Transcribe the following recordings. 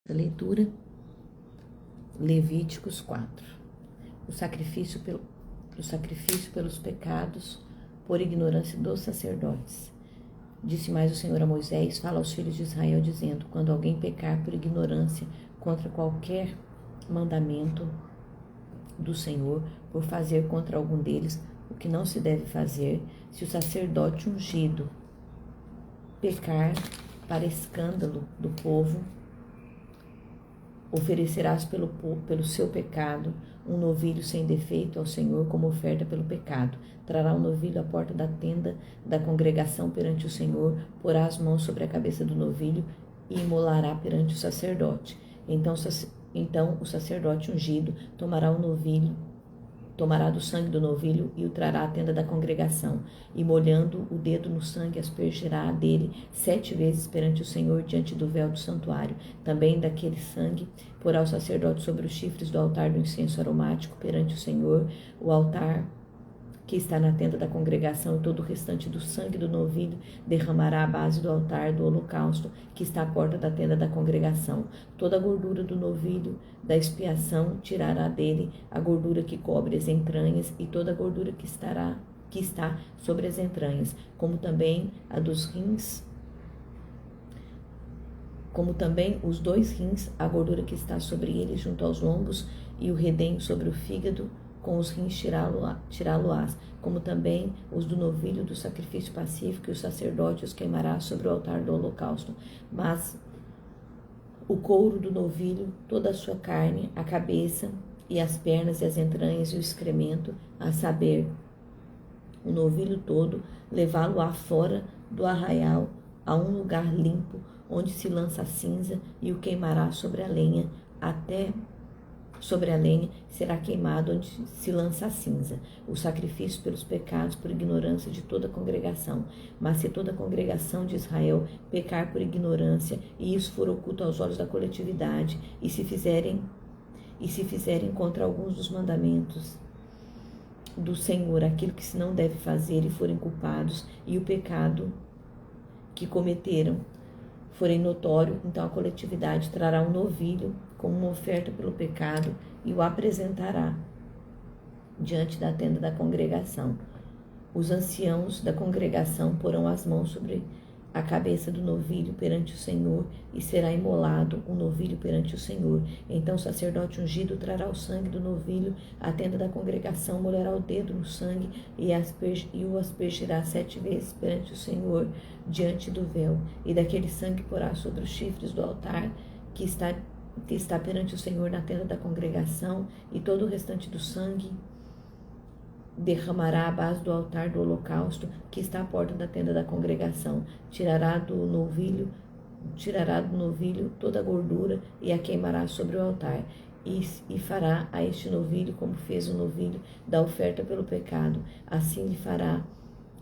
A leitura, Levíticos 4. O sacrifício pelos pecados por ignorância dos sacerdotes. Disse mais o Senhor a Moisés: fala aos filhos de Israel, dizendo: quando alguém pecar por ignorância contra qualquer mandamento do Senhor, por fazer contra algum deles o que não se deve fazer, se o sacerdote ungido pecar para escândalo do povo, oferecerás pelo seu pecado um novilho sem defeito ao Senhor como oferta pelo pecado. Trará o novilho à porta da tenda da congregação perante o Senhor, porá as mãos sobre a cabeça do novilho e imolará perante o sacerdote. Então o sacerdote ungido tomará do sangue do novilho e o trará à tenda da congregação, e molhando o dedo no sangue, aspergirá dele 7 vezes perante o Senhor diante do véu do santuário. Também daquele sangue porá o sacerdote sobre os chifres do altar do incenso aromático perante o Senhor, o altar que está na tenda da congregação, e todo o restante do sangue do novilho derramará à base do altar do holocausto, que está à porta da tenda da congregação. Toda a gordura do novilho da expiação tirará dele a gordura que cobre as entranhas, e toda a gordura que está sobre as entranhas, como também a dos rins, como também os 2 rins, a gordura que está sobre eles junto aos lombos, e o redenho sobre o fígado, com os rins tirá-lo-ás, como também os do novilho do sacrifício pacífico, e o sacerdote os queimará sobre o altar do holocausto. Mas o couro do novilho, toda a sua carne, a cabeça e as pernas e as entranhas e o excremento, a saber, o novilho todo, levá-lo-á fora do arraial a um lugar limpo, onde se lança a cinza, e o queimará sobre a lenha será queimado onde se lança a cinza, o sacrifício pelos pecados por ignorância de toda a congregação. Mas se toda a congregação de Israel pecar por ignorância, e isso for oculto aos olhos da coletividade, e se fizerem contra alguns dos mandamentos do Senhor aquilo que se não deve fazer, e forem culpados, e o pecado que cometeram forem notório, então a coletividade trará um novilho como uma oferta pelo pecado e o apresentará diante da tenda da congregação. Os anciãos da congregação porão as mãos sobre a cabeça do novilho perante o Senhor, e será imolado o novilho perante o Senhor. Então o sacerdote ungido trará o sangue do novilho à tenda da congregação, molhará o dedo no sangue e o aspergirá 7 vezes perante o Senhor diante do véu, e daquele sangue porá sobre os chifres do altar que está perante o Senhor na tenda da congregação, e todo o restante do sangue derramará à base do altar do holocausto, que está à porta da tenda da congregação. Tirará do novilho toda a gordura e a queimará sobre o altar. E fará a este novilho como fez o novilho da oferta pelo pecado. Assim lhe fará,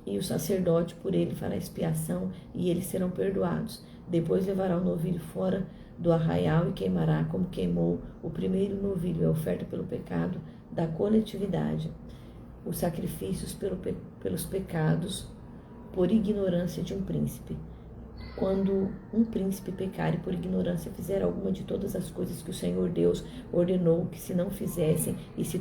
e o sacerdote por ele fará expiação, e eles serão perdoados. Depois levará o novilho fora do arraial e queimará, como queimou o primeiro novilho, a oferta pelo pecado da coletividade. Os sacrifícios pelos pecados por ignorância de um príncipe. Quando um príncipe pecar e por ignorância fizer alguma de todas as coisas que o Senhor Deus ordenou que se não fizessem, e se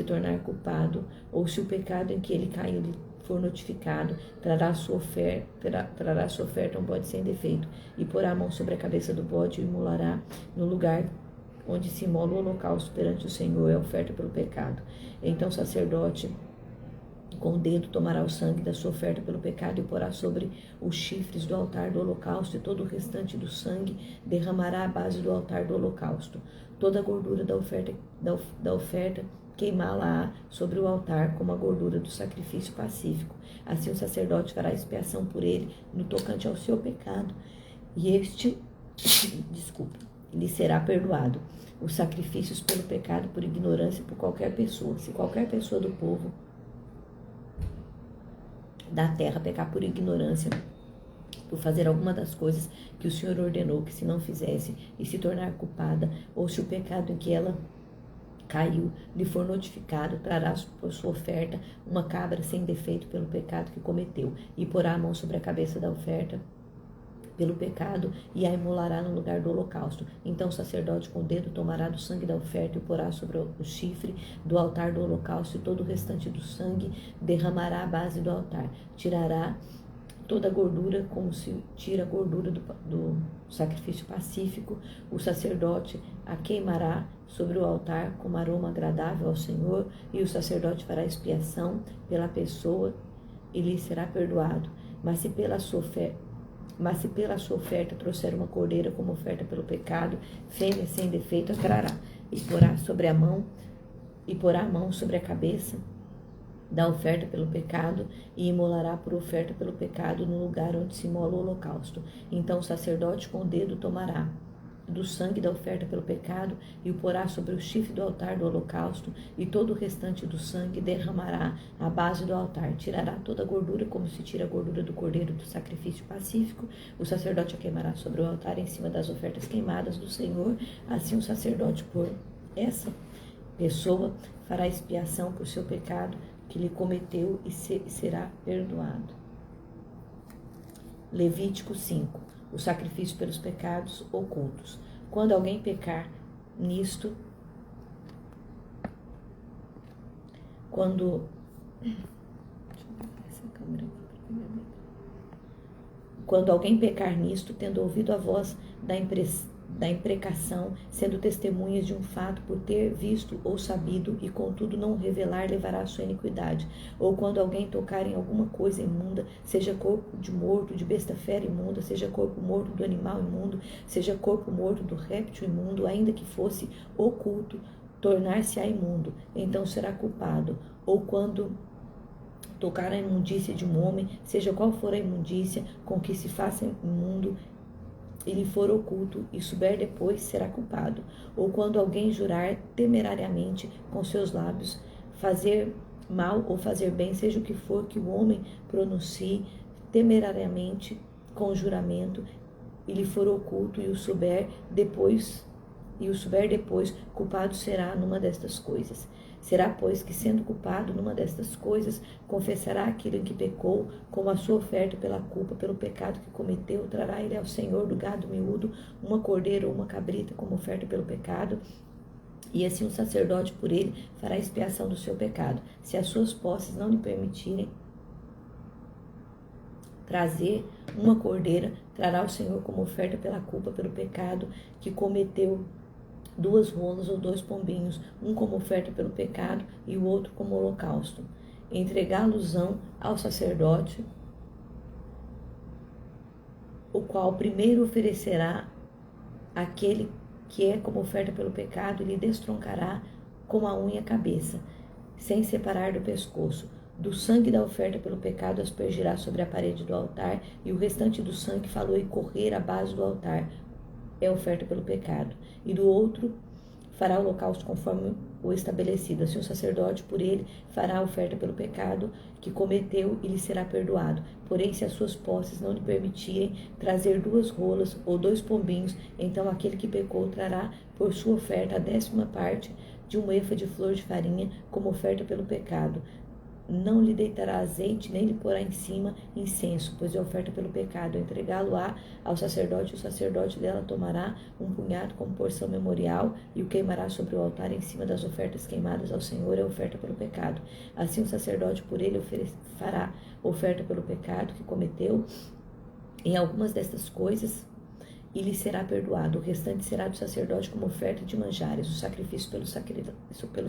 tornar culpado, ou se o pecado em que ele caiu lhe for notificado, trará sua oferta um bode sem defeito, e porá a mão sobre a cabeça do bode e o imolará no lugar onde se imola o holocausto perante o Senhor, é oferta pelo pecado. Então o sacerdote com o dedo tomará o sangue da sua oferta pelo pecado e porá sobre os chifres do altar do holocausto, e todo o restante do sangue derramará à base do altar do holocausto. Toda a gordura da oferta queimá-la sobre o altar, como a gordura do sacrifício pacífico. Assim o sacerdote fará expiação por ele no tocante ao seu pecado, e lhe será perdoado. Os sacrifícios pelo pecado por ignorância por qualquer pessoa. Se qualquer pessoa do povo da terra pecar por ignorância, por fazer alguma das coisas que o Senhor ordenou que se não fizesse, e se tornar culpada, ou se o pecado em que ela caiu lhe for notificado, trará por sua oferta uma cabra sem defeito pelo pecado que cometeu, e porá a mão sobre a cabeça da oferta pelo pecado e a imolará no lugar do holocausto. Então o sacerdote com o dedo tomará do sangue da oferta e o porá sobre o chifre do altar do holocausto, e todo o restante do sangue derramará à base do altar. Tirará toda a gordura, como se tira a gordura do sacrifício pacífico. O sacerdote a queimará sobre o altar como aroma agradável ao Senhor, e o sacerdote fará expiação pela pessoa e lhe será perdoado. Mas se pela sua oferta trouxer uma cordeira como oferta pelo pecado, fêmea sem defeito a trará, e porá a mão sobre a cabeça da oferta pelo pecado, e imolará por oferta pelo pecado no lugar onde se imola o holocausto. Então o sacerdote com o dedo tomará do sangue da oferta pelo pecado e o porá sobre o chifre do altar do holocausto, e todo o restante do sangue derramará à base do altar. Tirará toda a gordura, como se tira a gordura do cordeiro do sacrifício pacífico. O sacerdote a queimará sobre o altar em cima das ofertas queimadas do Senhor. Assim o sacerdote por essa pessoa fará expiação por seu pecado que lhe cometeu e será perdoado. Levítico 5. O sacrifício pelos pecados ocultos. Quando alguém pecar nisto, quando alguém pecar nisto, tendo ouvido a voz da imprecação, sendo testemunhas de um fato por ter visto ou sabido, e contudo não o revelar, levará a sua iniquidade. Ou quando alguém tocar em alguma coisa imunda, seja corpo de morto, de besta fera imunda, seja corpo morto do animal imundo, seja corpo morto do réptil imundo, ainda que fosse oculto, tornar-se-á imundo, então será culpado. Ou quando tocar a imundícia de um homem, seja qual for a imundícia com que se faça imundo, ele for oculto e souber depois, será culpado. Ou quando alguém jurar temerariamente com seus lábios, fazer mal ou fazer bem, seja o que for que o homem pronuncie temerariamente com juramento, ele for oculto e o souber depois, culpado será numa destas coisas. Será, pois, que sendo culpado numa destas coisas, confessará aquilo em que pecou, como a sua oferta pela culpa, pelo pecado que cometeu, trará ele ao Senhor do gado miúdo uma cordeira ou uma cabrita como oferta pelo pecado, e assim o sacerdote por ele fará expiação do seu pecado. Se as suas posses não lhe permitirem trazer uma cordeira, trará ao Senhor como oferta pela culpa, pelo pecado que cometeu, 2 rolas ou 2 pombinhos, um como oferta pelo pecado e o outro como holocausto. Entregá-los-ão ao sacerdote, o qual primeiro oferecerá aquele que é como oferta pelo pecado, e lhe destroncará com a unha a cabeça, sem separar do pescoço. Do sangue da oferta pelo pecado aspergirá sobre a parede do altar, e o restante do sangue falou e correr à base do altar, é oferta pelo pecado. E do outro fará o holocausto conforme o estabelecido. Assim o sacerdote por ele fará a oferta pelo pecado que cometeu, e lhe será perdoado. Porém, se as suas posses não lhe permitirem trazer 2 rolas ou 2 pombinhos, então aquele que pecou trará por sua oferta a 10ª parte de um efa de flor de farinha como oferta pelo pecado. Não lhe deitará azeite, nem lhe porá em cima incenso, pois é oferta pelo pecado. Entregá-lo-á ao sacerdote, e o sacerdote dela tomará um punhado como porção memorial, e o queimará sobre o altar em cima das ofertas queimadas ao Senhor, é oferta pelo pecado. Assim o sacerdote por ele fará oferta pelo pecado que cometeu em algumas destas coisas, e lhe será perdoado. O restante será do sacerdote como oferta de manjares, o sacrifício pelo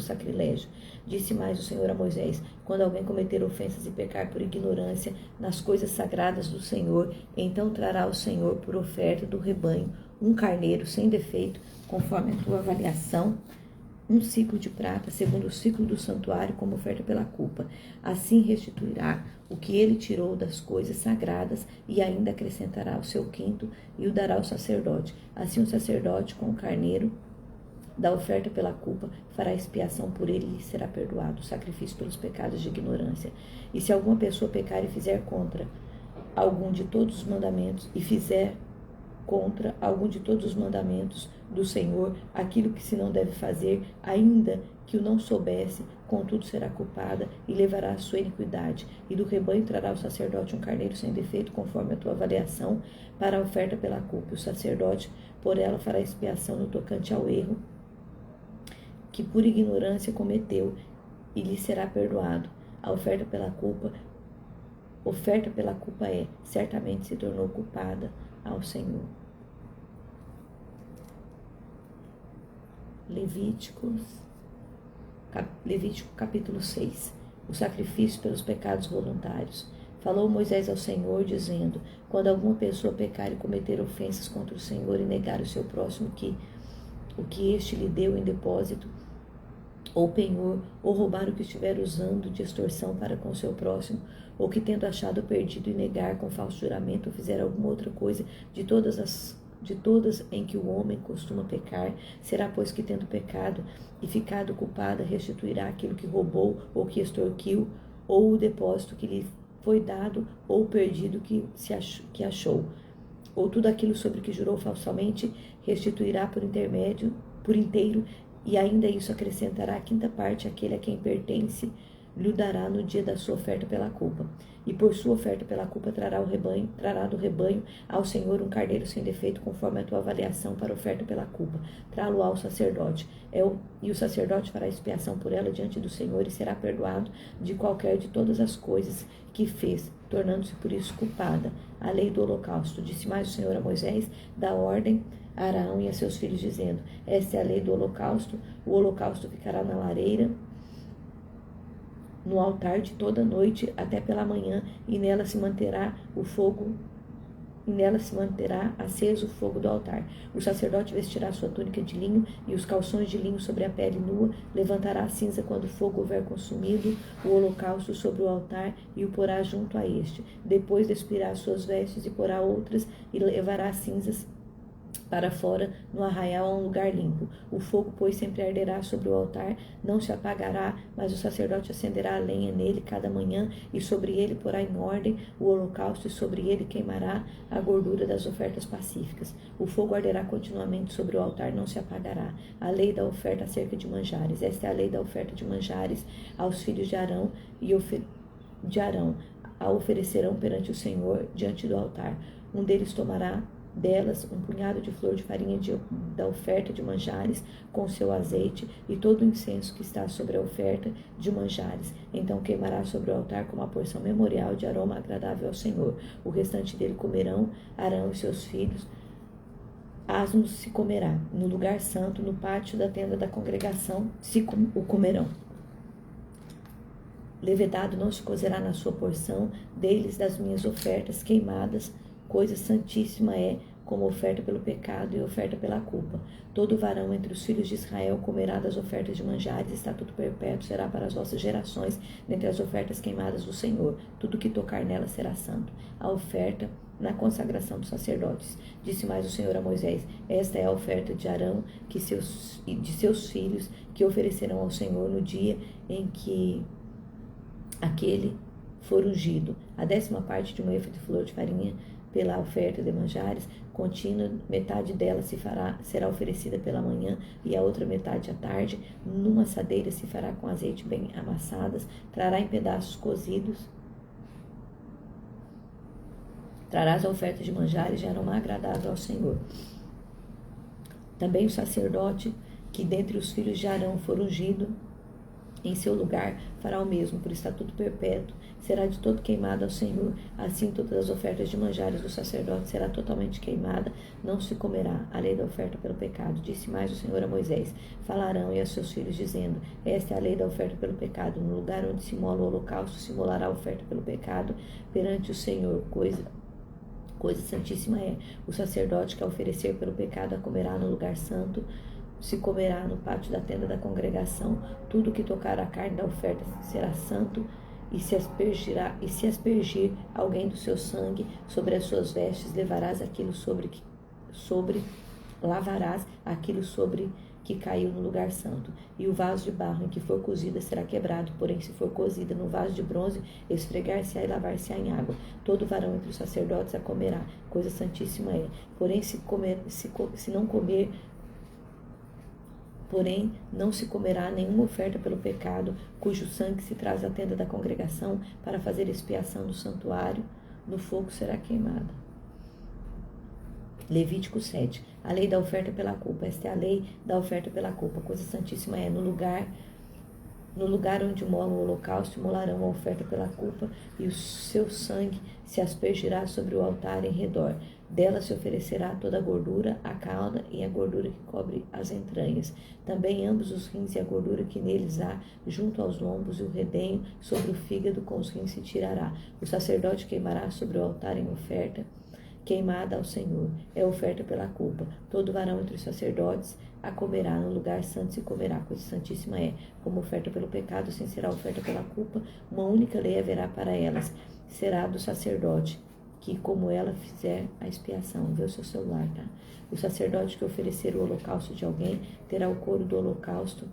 sacrilégio. Disse mais o Senhor a Moisés: quando alguém cometer ofensas e pecar por ignorância nas coisas sagradas do Senhor, então trará ao Senhor por oferta do rebanho um carneiro sem defeito, conforme a tua avaliação, um ciclo de prata, segundo o ciclo do santuário, como oferta pela culpa. Assim restituirá o que ele tirou das coisas sagradas, e ainda acrescentará o seu quinto, e o dará ao sacerdote. Assim o sacerdote, com o carneiro da oferta pela culpa, fará expiação por ele, e será perdoado. O sacrifício pelos pecados de ignorância. E se alguma pessoa pecar e fizer contra algum de todos os mandamentos, e fizer contra algum de todos os mandamentos do Senhor, aquilo que se não deve fazer, ainda que o não soubesse, contudo será culpada e levará a sua iniquidade. E do rebanho trará o sacerdote um carneiro sem defeito, conforme a tua avaliação, para a oferta pela culpa. O sacerdote por ela fará expiação no tocante ao erro que por ignorância cometeu, e lhe será perdoado. A oferta pela culpa certamente se tornou culpada ao Senhor. Levítico capítulo 6. O sacrifício pelos pecados voluntários. Falou Moisés ao Senhor, dizendo: quando alguma pessoa pecar e cometer ofensas contra o Senhor e negar o seu próximo o que este lhe deu em depósito ou penhor, ou roubar o que estiver usando de extorsão para com o seu próximo, ou que tendo achado perdido e negar com falso juramento, ou fizer alguma outra coisa de todas em que o homem costuma pecar, será, pois, que tendo pecado e ficado culpada, restituirá aquilo que roubou, ou que extorquiu, ou o depósito que lhe foi dado, ou o perdido que achou, ou tudo aquilo sobre que jurou falsamente, restituirá por inteiro, e ainda isso acrescentará a quinta parte àquele a quem pertence, lhe dará no dia da sua oferta pela culpa. E por sua oferta pela culpa trará do rebanho ao Senhor um carneiro sem defeito, conforme a tua avaliação para a oferta pela culpa. Trá-lo ao sacerdote. E o sacerdote fará expiação por ela diante do Senhor e será perdoado de qualquer de todas as coisas que fez, tornando-se por isso culpada. A lei do holocausto. Disse mais o Senhor a Moisés: dá ordem a Arão e a seus filhos, dizendo: esta é a lei do holocausto. O holocausto ficará na lareira, no altar de toda noite até pela manhã, e nela se manterá aceso o fogo do altar. O sacerdote vestirá sua túnica de linho e os calções de linho sobre a pele nua, levantará a cinza quando o fogo houver consumido o holocausto sobre o altar e o porá junto a este. Depois despirá as suas vestes e porá outras, e levará as cinzas para fora no arraial, a um lugar limpo. O fogo, pois, sempre arderá sobre o altar, não se apagará, mas o sacerdote acenderá a lenha nele cada manhã, e sobre ele porá em ordem o holocausto, e sobre ele queimará a gordura das ofertas pacíficas. O fogo arderá continuamente sobre o altar, não se apagará. A lei da oferta acerca de manjares. Esta é a lei da oferta de manjares aos filhos de Arão a oferecerão perante o Senhor diante do altar. Um deles tomará delas um punhado de flor de farinha da oferta de manjares com seu azeite e todo o incenso que está sobre a oferta de manjares. Então queimará sobre o altar como uma porção memorial de aroma agradável ao Senhor. O restante dele comerão Arão e seus filhos. Asmos se comerá. No lugar santo, no pátio da tenda da congregação, o comerão. Levedado não se cozerá na sua porção deles das minhas ofertas queimadas. Coisa santíssima é, como oferta pelo pecado e oferta pela culpa. Todo varão entre os filhos de Israel comerá das ofertas de manjares, estatuto perpétuo será para as vossas gerações, dentre as ofertas queimadas do Senhor. Tudo que tocar nela será santo. A oferta na consagração dos sacerdotes. Disse mais o Senhor a Moisés: esta é a oferta de Arão e de seus filhos, que oferecerão ao Senhor no dia em que aquele for ungido. A 10ª parte de uma efa de flor de farinha pela oferta de manjares contínua, metade dela será oferecida pela manhã e a outra metade à tarde. Numa assadeira se fará com azeite bem amassadas, trará em pedaços cozidos. Trarás a oferta de manjares de aroma agradável ao Senhor. Também o sacerdote que dentre os filhos de Arão for ungido em seu lugar fará o mesmo, por estatuto perpétuo, será de todo queimado ao Senhor. Assim todas as ofertas de manjares do sacerdote será totalmente queimada, não se comerá. A lei da oferta pelo pecado. Disse mais o Senhor a Moisés: falarão e a seus filhos, dizendo: esta é a lei da oferta pelo pecado. No lugar onde se mola o holocausto, se molará a oferta pelo pecado perante o Senhor. Coisa santíssima é. O sacerdote que a oferecer pelo pecado a comerá no lugar santo, se comerá no pátio da tenda da congregação. Tudo que tocar a carne da oferta será santo, e se aspergir alguém do seu sangue sobre as suas vestes, levarás aquilo sobre lavarás aquilo sobre que caiu no lugar santo, e o vaso de barro em que for cozida será quebrado, porém se for cozida no vaso de bronze, esfregar-se-á e lavar-se-á em água. Todo varão entre os sacerdotes a comerá, coisa santíssima é. Porém não se comerá nenhuma oferta pelo pecado, cujo sangue se traz à tenda da congregação para fazer expiação no santuário, no fogo será queimada. Levítico 7. A lei da oferta pela culpa. Esta é a lei da oferta pela culpa. Coisa santíssima é: no lugar onde mola o holocausto, molarão a oferta pela culpa, e o seu sangue se aspergirá sobre o altar em redor. Dela se oferecerá toda a gordura, a cauda e a gordura que cobre as entranhas. Também ambos os rins e a gordura que neles há, junto aos lombos, e o redenho sobre o fígado com os rins se tirará. O sacerdote queimará sobre o altar em oferta queimada ao Senhor, é oferta pela culpa. Todo varão entre os sacerdotes a comerá, no lugar santo se comerá, coisa santíssima é. Como oferta pelo pecado, assim será oferta pela culpa, uma única lei haverá para elas, será do sacerdote, que como ela fizer a expiação. Vê o seu celular, tá? O sacerdote que oferecer o holocausto de alguém, terá o couro do holocausto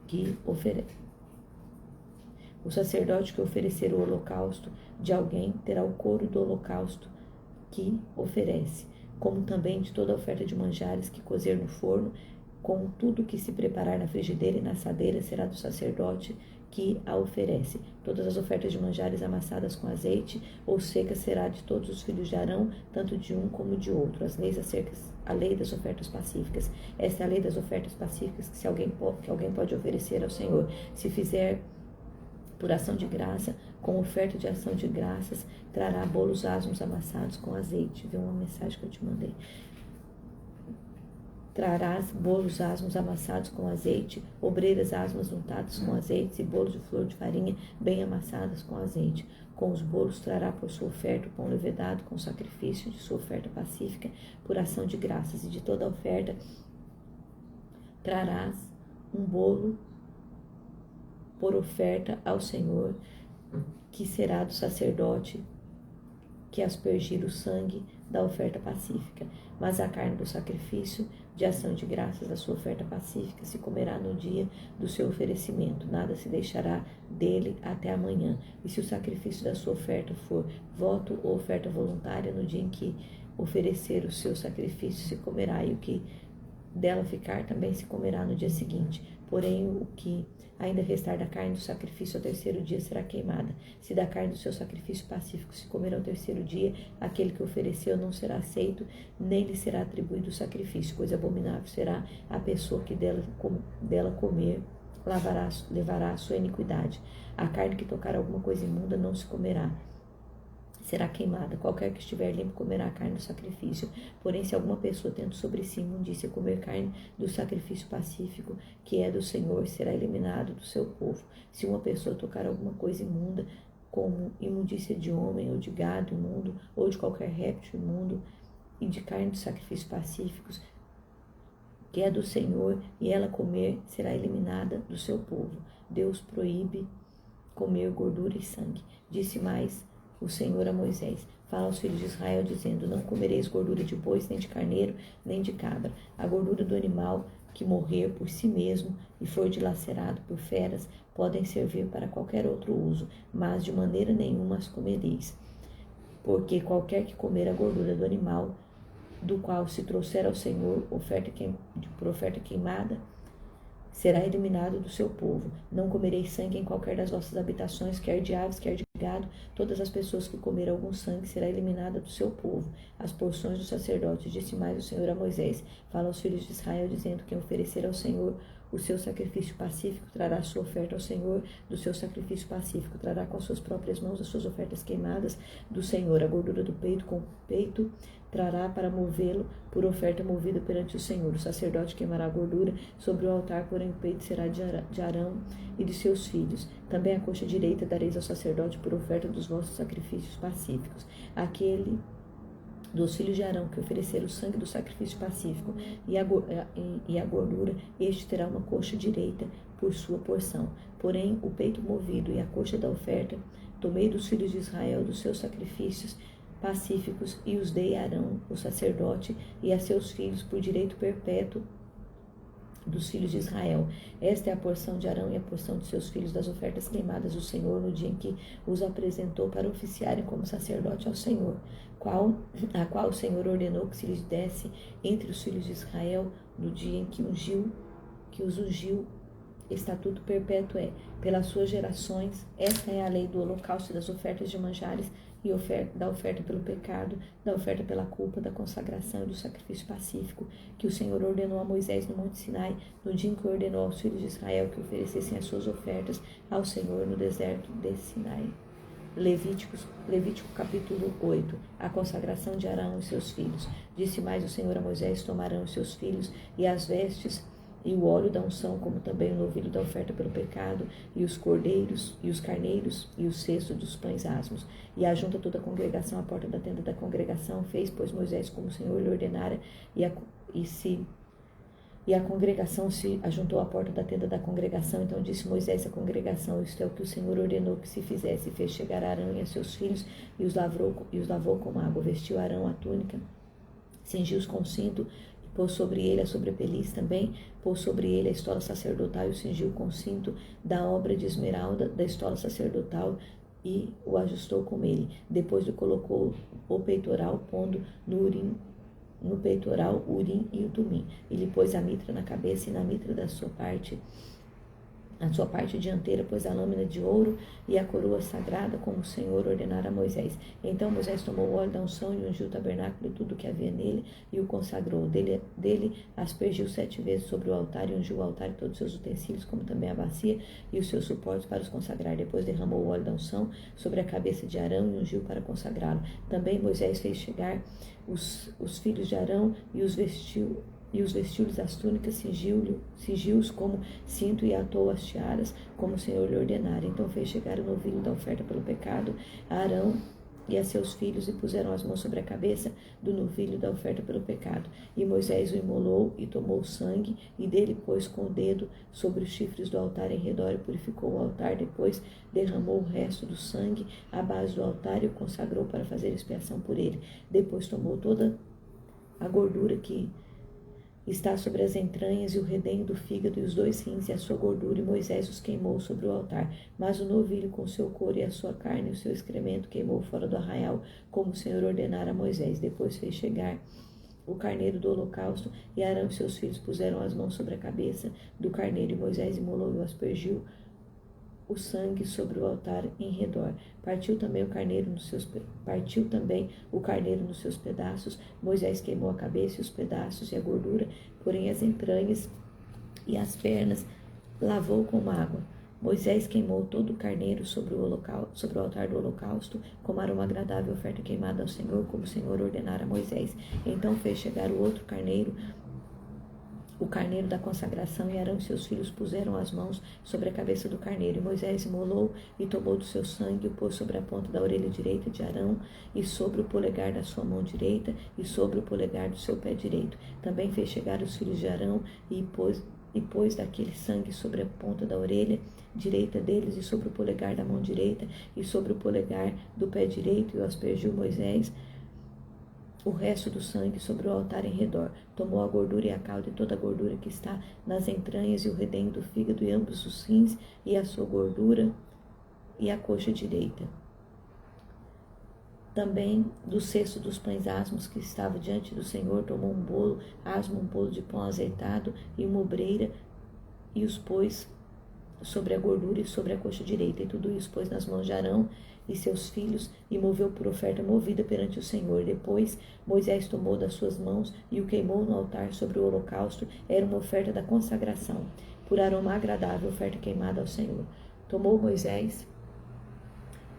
que oferece. O sacerdote que oferecer o holocausto de alguém, terá o couro do holocausto que oferece, como também de toda oferta de manjares que cozer no forno, com tudo que se preparar na frigideira e na assadeira, será do sacerdote que a oferece. Todas as ofertas de manjares amassadas com azeite ou secas será de todos os filhos de Arão, tanto de um como de outro. A lei das ofertas pacíficas. Esta é a lei das ofertas pacíficas que alguém pode oferecer ao Senhor. Se fizer por ação de graça, com oferta de ação de graças, trará bolos asmos amassados com azeite. Viu uma mensagem que eu te mandei? Trarás bolos asmos amassados com azeite, obreiras asmas untadas com azeite e bolos de flor de farinha bem amassadas com azeite. Com os bolos trará por sua oferta o pão levedado com sacrifício de sua oferta pacífica por ação de graças, e de toda a oferta trarás um bolo por oferta ao Senhor, que será do sacerdote que aspergir o sangue da oferta pacífica. Mas a carne do sacrifício de ação de graças da sua oferta pacífica se comerá no dia do seu oferecimento, nada se deixará dele até amanhã. E se o sacrifício da sua oferta for voto ou oferta voluntária, no dia em que oferecer o seu sacrifício se comerá, e o que dela ficar também se comerá no dia seguinte. Porém, o que ainda restar da carne do sacrifício ao terceiro dia será queimada. Se da carne do seu sacrifício pacífico se comer ao terceiro dia, aquele que ofereceu não será aceito, nem lhe será atribuído o sacrifício. Coisa abominável será a pessoa que dela comer, levará a sua iniquidade. A carne que tocar alguma coisa imunda não se comerá, será queimada. Qualquer que estiver limpo comerá a carne do sacrifício. Porém, se alguma pessoa tendo sobre si imundícia comer carne do sacrifício pacífico, que é do Senhor, será eliminado do seu povo. Se uma pessoa tocar alguma coisa imunda, como imundícia de homem ou de gado imundo, ou de qualquer réptil imundo, e de carne de sacrifícios pacíficos, que é do Senhor, e ela comer, será eliminada do seu povo. Deus proíbe comer gordura e sangue. Disse mais o Senhor a Moisés: fala aos filhos de Israel, dizendo: não comereis gordura de bois, nem de carneiro, nem de cabra. A gordura do animal que morrer por si mesmo e for dilacerado por feras podem servir para qualquer outro uso, mas de maneira nenhuma as comereis. Porque qualquer que comer a gordura do animal, do qual se trouxer ao Senhor por oferta queimada, será eliminado do seu povo. Não comereis sangue em qualquer das vossas habitações, quer de aves, quer de gado. Todas as pessoas que comerem algum sangue será eliminada do seu povo. As porções dos sacerdotes, disse mais o Senhor a Moisés: fala aos filhos de Israel, dizendo: quem oferecer ao Senhor o seu sacrifício pacífico trará a sua oferta ao Senhor do seu sacrifício pacífico, trará com as suas próprias mãos as suas ofertas queimadas do Senhor. A gordura do peito com o peito trará para movê-lo por oferta movida perante o Senhor. O sacerdote queimará a gordura sobre o altar, porém o peito será de Arão e de seus filhos. Também a coxa direita dareis ao sacerdote por oferta dos vossos sacrifícios pacíficos. Aquele dos filhos de Arão que oferecer o sangue do sacrifício pacífico e a gordura, este terá uma coxa direita por sua porção. Porém, o peito movido e a coxa da oferta, tomei dos filhos de Israel dos seus sacrifícios pacíficos, e os dei a Arão, o sacerdote, e a seus filhos por direito perpétuo dos filhos de Israel. Esta é a porção de Arão e a porção de seus filhos das ofertas queimadas do Senhor no dia em que os apresentou para oficiarem como sacerdote ao Senhor, a qual o Senhor ordenou que se lhes desse entre os filhos de Israel no dia em que os ungiu. Estatuto perpétuo é, pelas suas gerações, esta é a lei do holocausto e das ofertas de manjares, e da oferta pelo pecado, da oferta pela culpa, da consagração e do sacrifício pacífico, que o Senhor ordenou a Moisés no Monte Sinai, no dia em que ordenou aos filhos de Israel que oferecessem as suas ofertas ao Senhor no deserto de Sinai. Levítico capítulo 8. A consagração de Arão e seus filhos. Disse mais o Senhor a Moisés: tomarão os seus filhos e as vestes e o óleo da unção, como também o novilho da oferta pelo pecado, e os cordeiros, e os carneiros, e o cesto dos pães asmos. E ajunta toda a congregação à porta da tenda da congregação. Fez, pois, Moisés como o Senhor lhe ordenara, e a congregação se ajuntou à porta da tenda da congregação. Então disse Moisés à congregação: isto é o que o Senhor ordenou que se fizesse. E fez chegar Arão e a seus filhos, e os lavou com água. Vestiu Arão a túnica, cingiu-os com cinto, pôs sobre ele a sobrepeliz também, pôs sobre ele a estola sacerdotal e o cingiu com cinto da obra de esmeralda da estola sacerdotal e o ajustou com ele. Depois lhe colocou o peitoral, pondo no peitoral o urim e o tumim. Ele pôs a mitra na cabeça e na mitra da sua parte, a sua parte dianteira, pôs a lâmina de ouro e a coroa sagrada, como o Senhor ordenara a Moisés. Então Moisés tomou o óleo da unção e ungiu o tabernáculo e tudo o que havia nele, e o consagrou. Dele aspergiu 7 vezes sobre o altar, e ungiu o altar e todos os seus utensílios, como também a bacia e os seus suportes para os consagrar. Depois derramou o óleo da unção sobre a cabeça de Arão e ungiu para consagrá-lo. Também Moisés fez chegar os filhos de Arão e os vestiu-lhes as túnicas, cingiu-os como cinto e atou as tiaras, como o Senhor lhe ordenara. Então fez chegar o novilho da oferta pelo pecado a Arão e a seus filhos, e puseram as mãos sobre a cabeça do novilho da oferta pelo pecado. E Moisés o imolou e tomou o sangue, e dele pôs com o dedo sobre os chifres do altar em redor, e purificou o altar. Depois derramou o resto do sangue à base do altar e o consagrou para fazer expiação por ele. Depois tomou toda a gordura que está sobre as entranhas e o redenho do fígado e os 2 rins e a sua gordura, e Moisés os queimou sobre o altar. Mas o novilho com o seu couro e a sua carne e o seu excremento queimou fora do arraial, como o Senhor ordenara a Moisés. Depois fez chegar o carneiro do holocausto, e Arão e seus filhos puseram as mãos sobre a cabeça do carneiro, e Moisés imolou e o aspergiu o sangue sobre o altar em redor. Partiu também o carneiro nos seus pedaços. Moisés queimou a cabeça e os pedaços e a gordura, porém as entranhas e as pernas lavou com água. Moisés queimou todo o carneiro sobre o altar do holocausto, como aroma agradável, oferta queimada ao Senhor, como o Senhor ordenara a Moisés. Então fez chegar o outro carneiro, o carneiro da consagração, e Arão e seus filhos puseram as mãos sobre a cabeça do carneiro. E Moisés imolou e tomou do seu sangue, e o pôs sobre a ponta da orelha direita de Arão, e sobre o polegar da sua mão direita, e sobre o polegar do seu pé direito. Também fez chegar os filhos de Arão, e pôs daquele sangue sobre a ponta da orelha direita deles, e sobre o polegar da mão direita, e sobre o polegar do pé direito, e o aspergiu Moisés o resto do sangue sobre o altar em redor. Tomou a gordura e a cauda e toda a gordura que está nas entranhas e o redenho do fígado e ambos os rins e a sua gordura e a coxa direita. Também do cesto dos pães asmos que estava diante do Senhor, tomou um bolo asmo, um bolo de pão azeitado e uma obreira, e os pôs sobre a gordura e sobre a coxa direita, e tudo isso pôs nas mãos de Arão e seus filhos, e moveu por oferta movida perante o Senhor. Depois Moisés tomou das suas mãos e o queimou no altar sobre o holocausto. Era uma oferta da consagração, por aroma agradável, oferta queimada ao Senhor. Tomou Moisés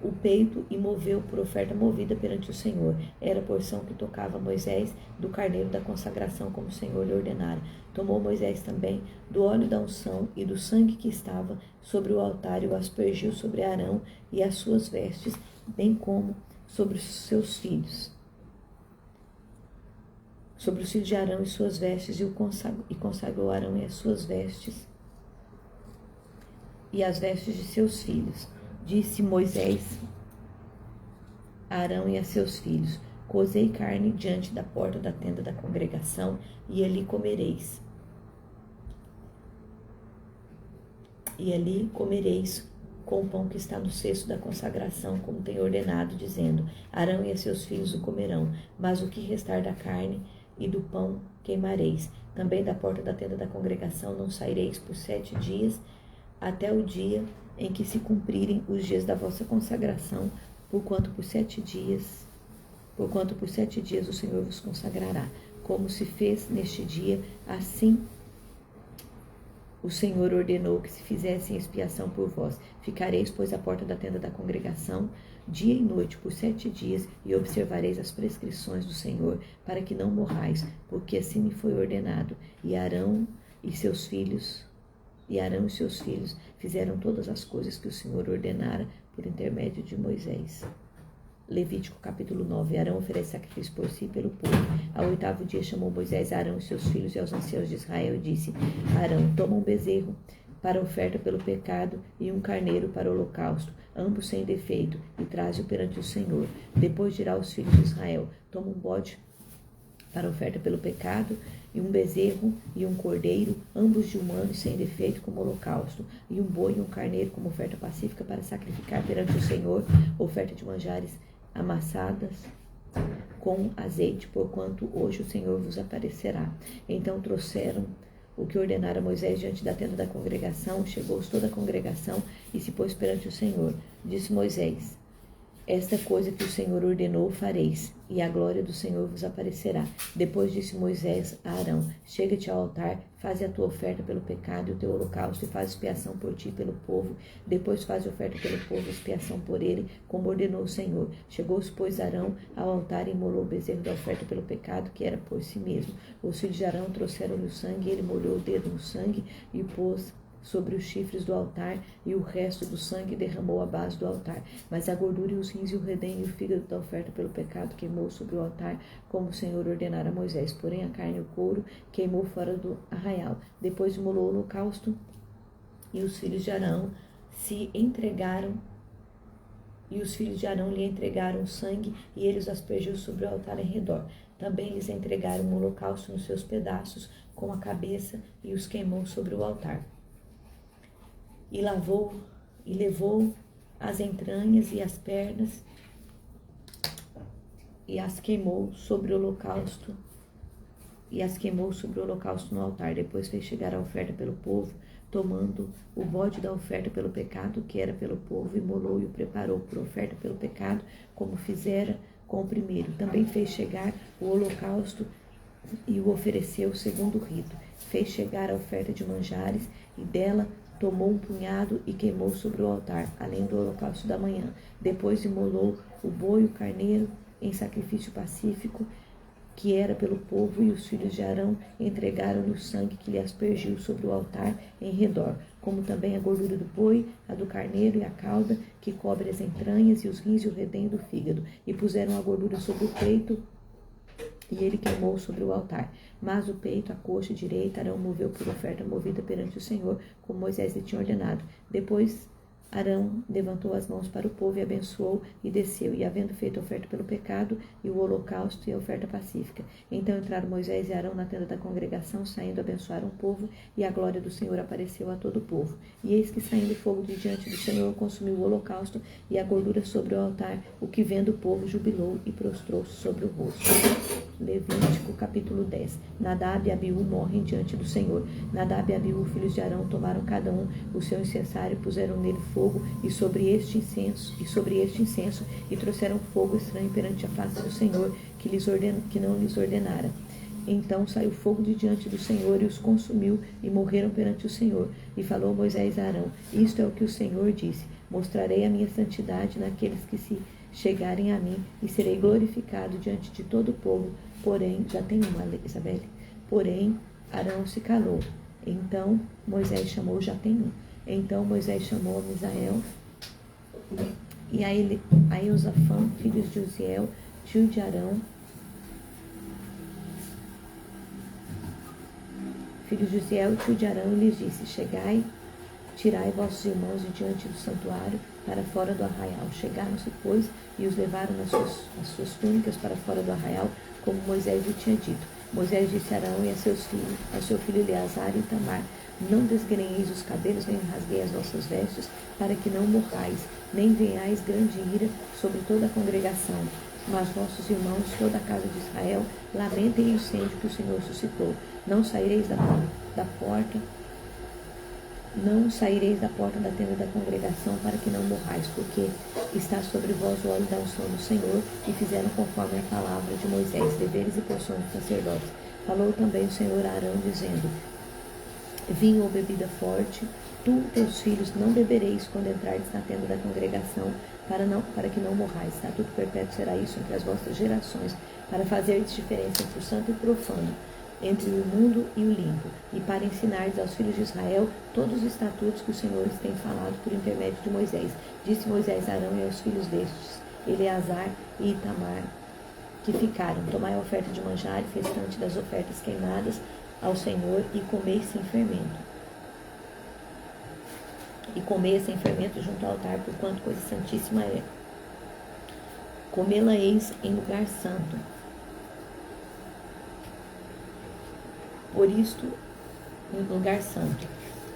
o peito e moveu por oferta movida perante o Senhor. Era a porção que tocava Moisés do carneiro da consagração, como o Senhor lhe ordenara. Tomou Moisés também do óleo da unção e do sangue que estava sobre o altar, e o aspergiu sobre Arão e as suas vestes, bem como sobre os seus filhos. Sobre os filhos de Arão e suas vestes, e consagrou Arão e as suas vestes, e as vestes de seus filhos. Disse Moisés a Arão e a seus filhos: cozei carne diante da porta da tenda da congregação, e ali comereis. E ali comereis com o pão que está no cesto da consagração, como tem ordenado, dizendo: Arão e a seus filhos o comerão, mas o que restar da carne e do pão queimareis. Também da porta da tenda da congregação não saireis por 7 dias, até o dia em que se cumprirem os dias da vossa consagração, porquanto por 7 dias o Senhor vos consagrará. Como se fez neste dia, assim o Senhor ordenou que se fizessem expiação por vós. Ficareis, pois, à porta da tenda da congregação, dia e noite, por 7 dias, e observareis as prescrições do Senhor, para que não morrais, porque assim me foi ordenado. E Arão e seus filhos fizeram todas as coisas que o Senhor ordenara por intermédio de Moisés. Levítico capítulo 9. Arão oferece sacrifício por si e pelo povo. Ao 8º dia chamou Moisés a Arão e seus filhos e aos anciãos de Israel e disse: Arão, toma um bezerro para oferta pelo pecado e um carneiro para o holocausto, ambos sem defeito, e traze-o perante o Senhor. Depois dirá aos filhos de Israel: toma um bode para oferta pelo pecado, e um bezerro e um cordeiro, ambos de um ano e sem defeito, como holocausto, e um boi e um carneiro como oferta pacífica para sacrificar perante o Senhor, oferta de manjares amassadas com azeite, porquanto hoje o Senhor vos aparecerá. Então trouxeram o que ordenara Moisés diante da tenda da congregação, chegou-se toda a congregação e se pôs perante o Senhor. Disse Moisés: esta coisa que o Senhor ordenou fareis, e a glória do Senhor vos aparecerá. Depois disse Moisés a Arão: chega-te ao altar, faze a tua oferta pelo pecado e o teu holocausto, e faz expiação por ti e pelo povo. Depois faz oferta pelo povo, expiação por ele, como ordenou o Senhor. Chegou-se, pois, Arão ao altar e imolou o bezerro da oferta pelo pecado, que era por si mesmo. Os filhos de Arão trouxeram-lhe o sangue, e ele molhou o dedo no sangue e o pôs sobre os chifres do altar, e o resto do sangue derramou à base do altar. Mas a gordura e os rins e o redenho e o fígado da oferta pelo pecado queimou sobre o altar, como o Senhor ordenara a Moisés. Porém a carne e o couro queimou fora do arraial. Depois imolou o holocausto, e os filhos de Arão lhe entregaram o sangue, e ele os aspergiu sobre o altar em redor. Também lhes entregaram o holocausto nos seus pedaços, com a cabeça, e os queimou sobre o altar. E levou as entranhas e as pernas e as queimou sobre o holocausto no altar. Depois fez chegar a oferta pelo povo, tomando o bode da oferta pelo pecado, que era pelo povo, imolou e o preparou por oferta pelo pecado, como fizera com o primeiro. Também fez chegar o holocausto e o ofereceu segundo o rito. Fez chegar a oferta de manjares, e dela tomou um punhado e queimou sobre o altar, além do holocausto da manhã. Depois imolou o boi e o carneiro em sacrifício pacífico, que era pelo povo, e os filhos de Arão entregaram-lhe o sangue que lhe aspergiu sobre o altar em redor, como também a gordura do boi, a do carneiro e a cauda, que cobre as entranhas, e os rins e o redenho do fígado, e puseram a gordura sobre o peito, e ele queimou sobre o altar. Mas o peito, a coxa direita, Arão moveu por oferta movida perante o Senhor, como Moisés lhe tinha ordenado. Depois Arão levantou as mãos para o povo e abençoou, e desceu, e havendo feito a oferta pelo pecado, e o holocausto e a oferta pacífica. Então entraram Moisés e Arão na tenda da congregação, saindo abençoaram o povo, e a glória do Senhor apareceu a todo o povo. E eis que, saindo fogo de diante do Senhor, consumiu o holocausto e a gordura sobre o altar, o que vendo o povo jubilou e prostrou-se sobre o rosto. Levítico capítulo 10. Nadab e Abiú morrem diante do Senhor. Nadab e Abiú, filhos de Arão, tomaram cada um o seu incensário e puseram nele fogo, e sobre este incenso, e trouxeram fogo estranho perante a face do Senhor, que não lhes ordenara. Então saiu fogo de diante do Senhor e os consumiu, e morreram perante o Senhor. E falou Moisés a Arão: isto é o que o Senhor disse: mostrarei a minha santidade naqueles que se chegarem a mim, e serei glorificado diante de todo o povo. Porém, já tem uma, Isabelle. Porém, Arão se calou. Então Moisés chamou, já tem um. Então Moisés chamou a Misael e a Eusafã, filhos de Uziel, tio de Arão, e lhes disse: chegai Tirai vossos irmãos de diante do santuário para fora do arraial. Chegaram-se, pois, e os levaram as suas túnicas para fora do arraial, como Moisés lhe tinha dito. Moisés disse a Arão e a seus filhos, a seu filho Eleazar e Itamar: não desgrenheis os cabelos, nem rasguei as vossas vestes, para que não morrais, nem venhais grande ira sobre toda a congregação. Mas vossos irmãos, toda a casa de Israel, lamentem o incêndio que o Senhor suscitou. Não saireis da porta da tenda da congregação, para que não morrais, porque está sobre vós o óleo da unção do Senhor, e fizeram conforme a palavra de Moisés, deveres e porções dos sacerdotes. Falou também o Senhor a Arão, dizendo: vinho ou bebida forte, tu e teus filhos não bebereis quando entrardes na tenda da congregação, para que não morrais. Estatuto perpétuo será isso entre as vossas gerações, para fazeres diferença entre o santo e o profano, entre o imundo e o limpo, e para ensinardes aos filhos de Israel todos os estatutos que o Senhor lhes tem falado por intermédio de Moisés. Disse Moisés a Arão e aos filhos destes, Eleazar e Itamar, que ficaram: tomai a oferta de manjar e festante das ofertas queimadas ao Senhor, e comei sem fermento. E comei sem fermento junto ao altar, porquanto coisa santíssima é. Comê-la-eis em lugar santo. Por isto, em lugar santo,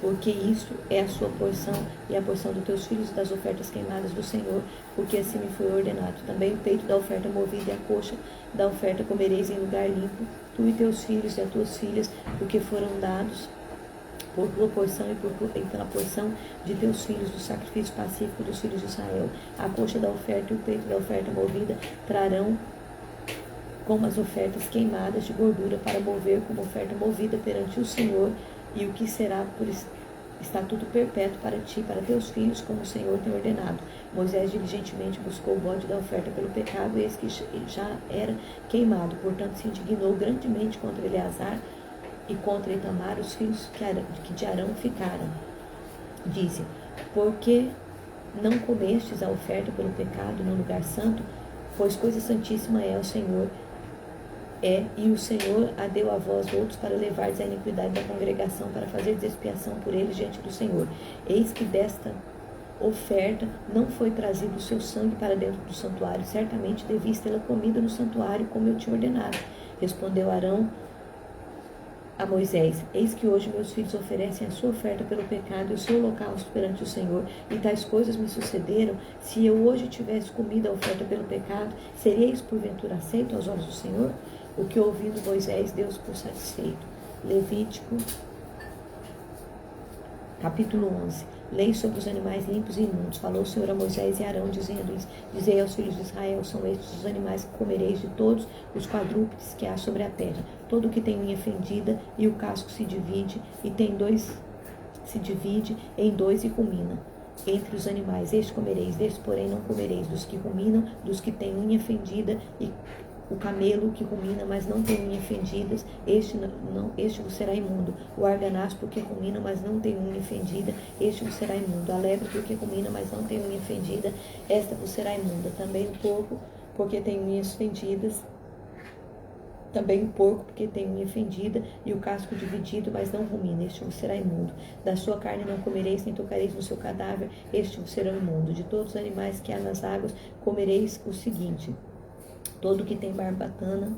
porque isto é a sua porção e a porção dos teus filhos das ofertas queimadas do Senhor, porque assim me foi ordenado. Também o peito da oferta movida e a coxa da oferta comereis em lugar limpo, tu e teus filhos e as tuas filhas, porque foram dados por tua porção e pela porção de teus filhos do sacrifício pacífico dos filhos de Israel. A coxa da oferta e o peito da oferta movida trarão como as ofertas queimadas de gordura, para mover como oferta movida perante o Senhor, e o que será por estatuto perpétuo para ti e para teus filhos, como o Senhor tem ordenado. Moisés diligentemente buscou o bode da oferta pelo pecado, e esse que já era queimado. Portanto, se indignou grandemente contra Eleazar e contra Itamar, os filhos que de Arão ficaram. Disse: porque não comestes a oferta pelo pecado no lugar santo? Pois coisa santíssima é ao Senhor. E o Senhor a deu a vós outros para levardes a iniquidade da congregação, para fazer expiação por eles diante do Senhor. Eis que desta oferta não foi trazido o seu sangue para dentro do santuário. Certamente devias tê-la comida no santuário, como eu te ordenara. Respondeu Arão a Moisés: eis que hoje meus filhos oferecem a sua oferta pelo pecado e o seu holocausto perante o Senhor, e tais coisas me sucederam. Se eu hoje tivesse comido a oferta pelo pecado, seríeis porventura aceito aos olhos do Senhor? O que ouvindo Moisés, Deus por satisfeito. Levítico, capítulo 11. Lei sobre os animais limpos e imundos. Falou o Senhor a Moisés e Arão, dizendo-lhes: dizei aos filhos de Israel: são estes os animais que comereis de todos os quadrúpedes que há sobre a terra. Todo o que tem unha fendida e o casco se divide em dois e rumina. Entre os animais, este comereis, deste, porém, não comereis: dos que ruminam, dos que têm unha fendida, e o camelo que rumina, mas não tem unha fendidas, este vos será imundo. O arganaz, porque rumina, mas não tem unha fendida, este vos será imundo. A lebre, porque rumina, mas não tem unha fendida, esta vos será imunda. Também o porco, porque tem unhas fendidas, unha fendida, e o casco dividido, mas não rumina, este vos será imundo. Da sua carne não comereis, nem tocareis no seu cadáver, este vos será imundo. De todos os animais que há nas águas, comereis o seguinte: todo que tem barbatana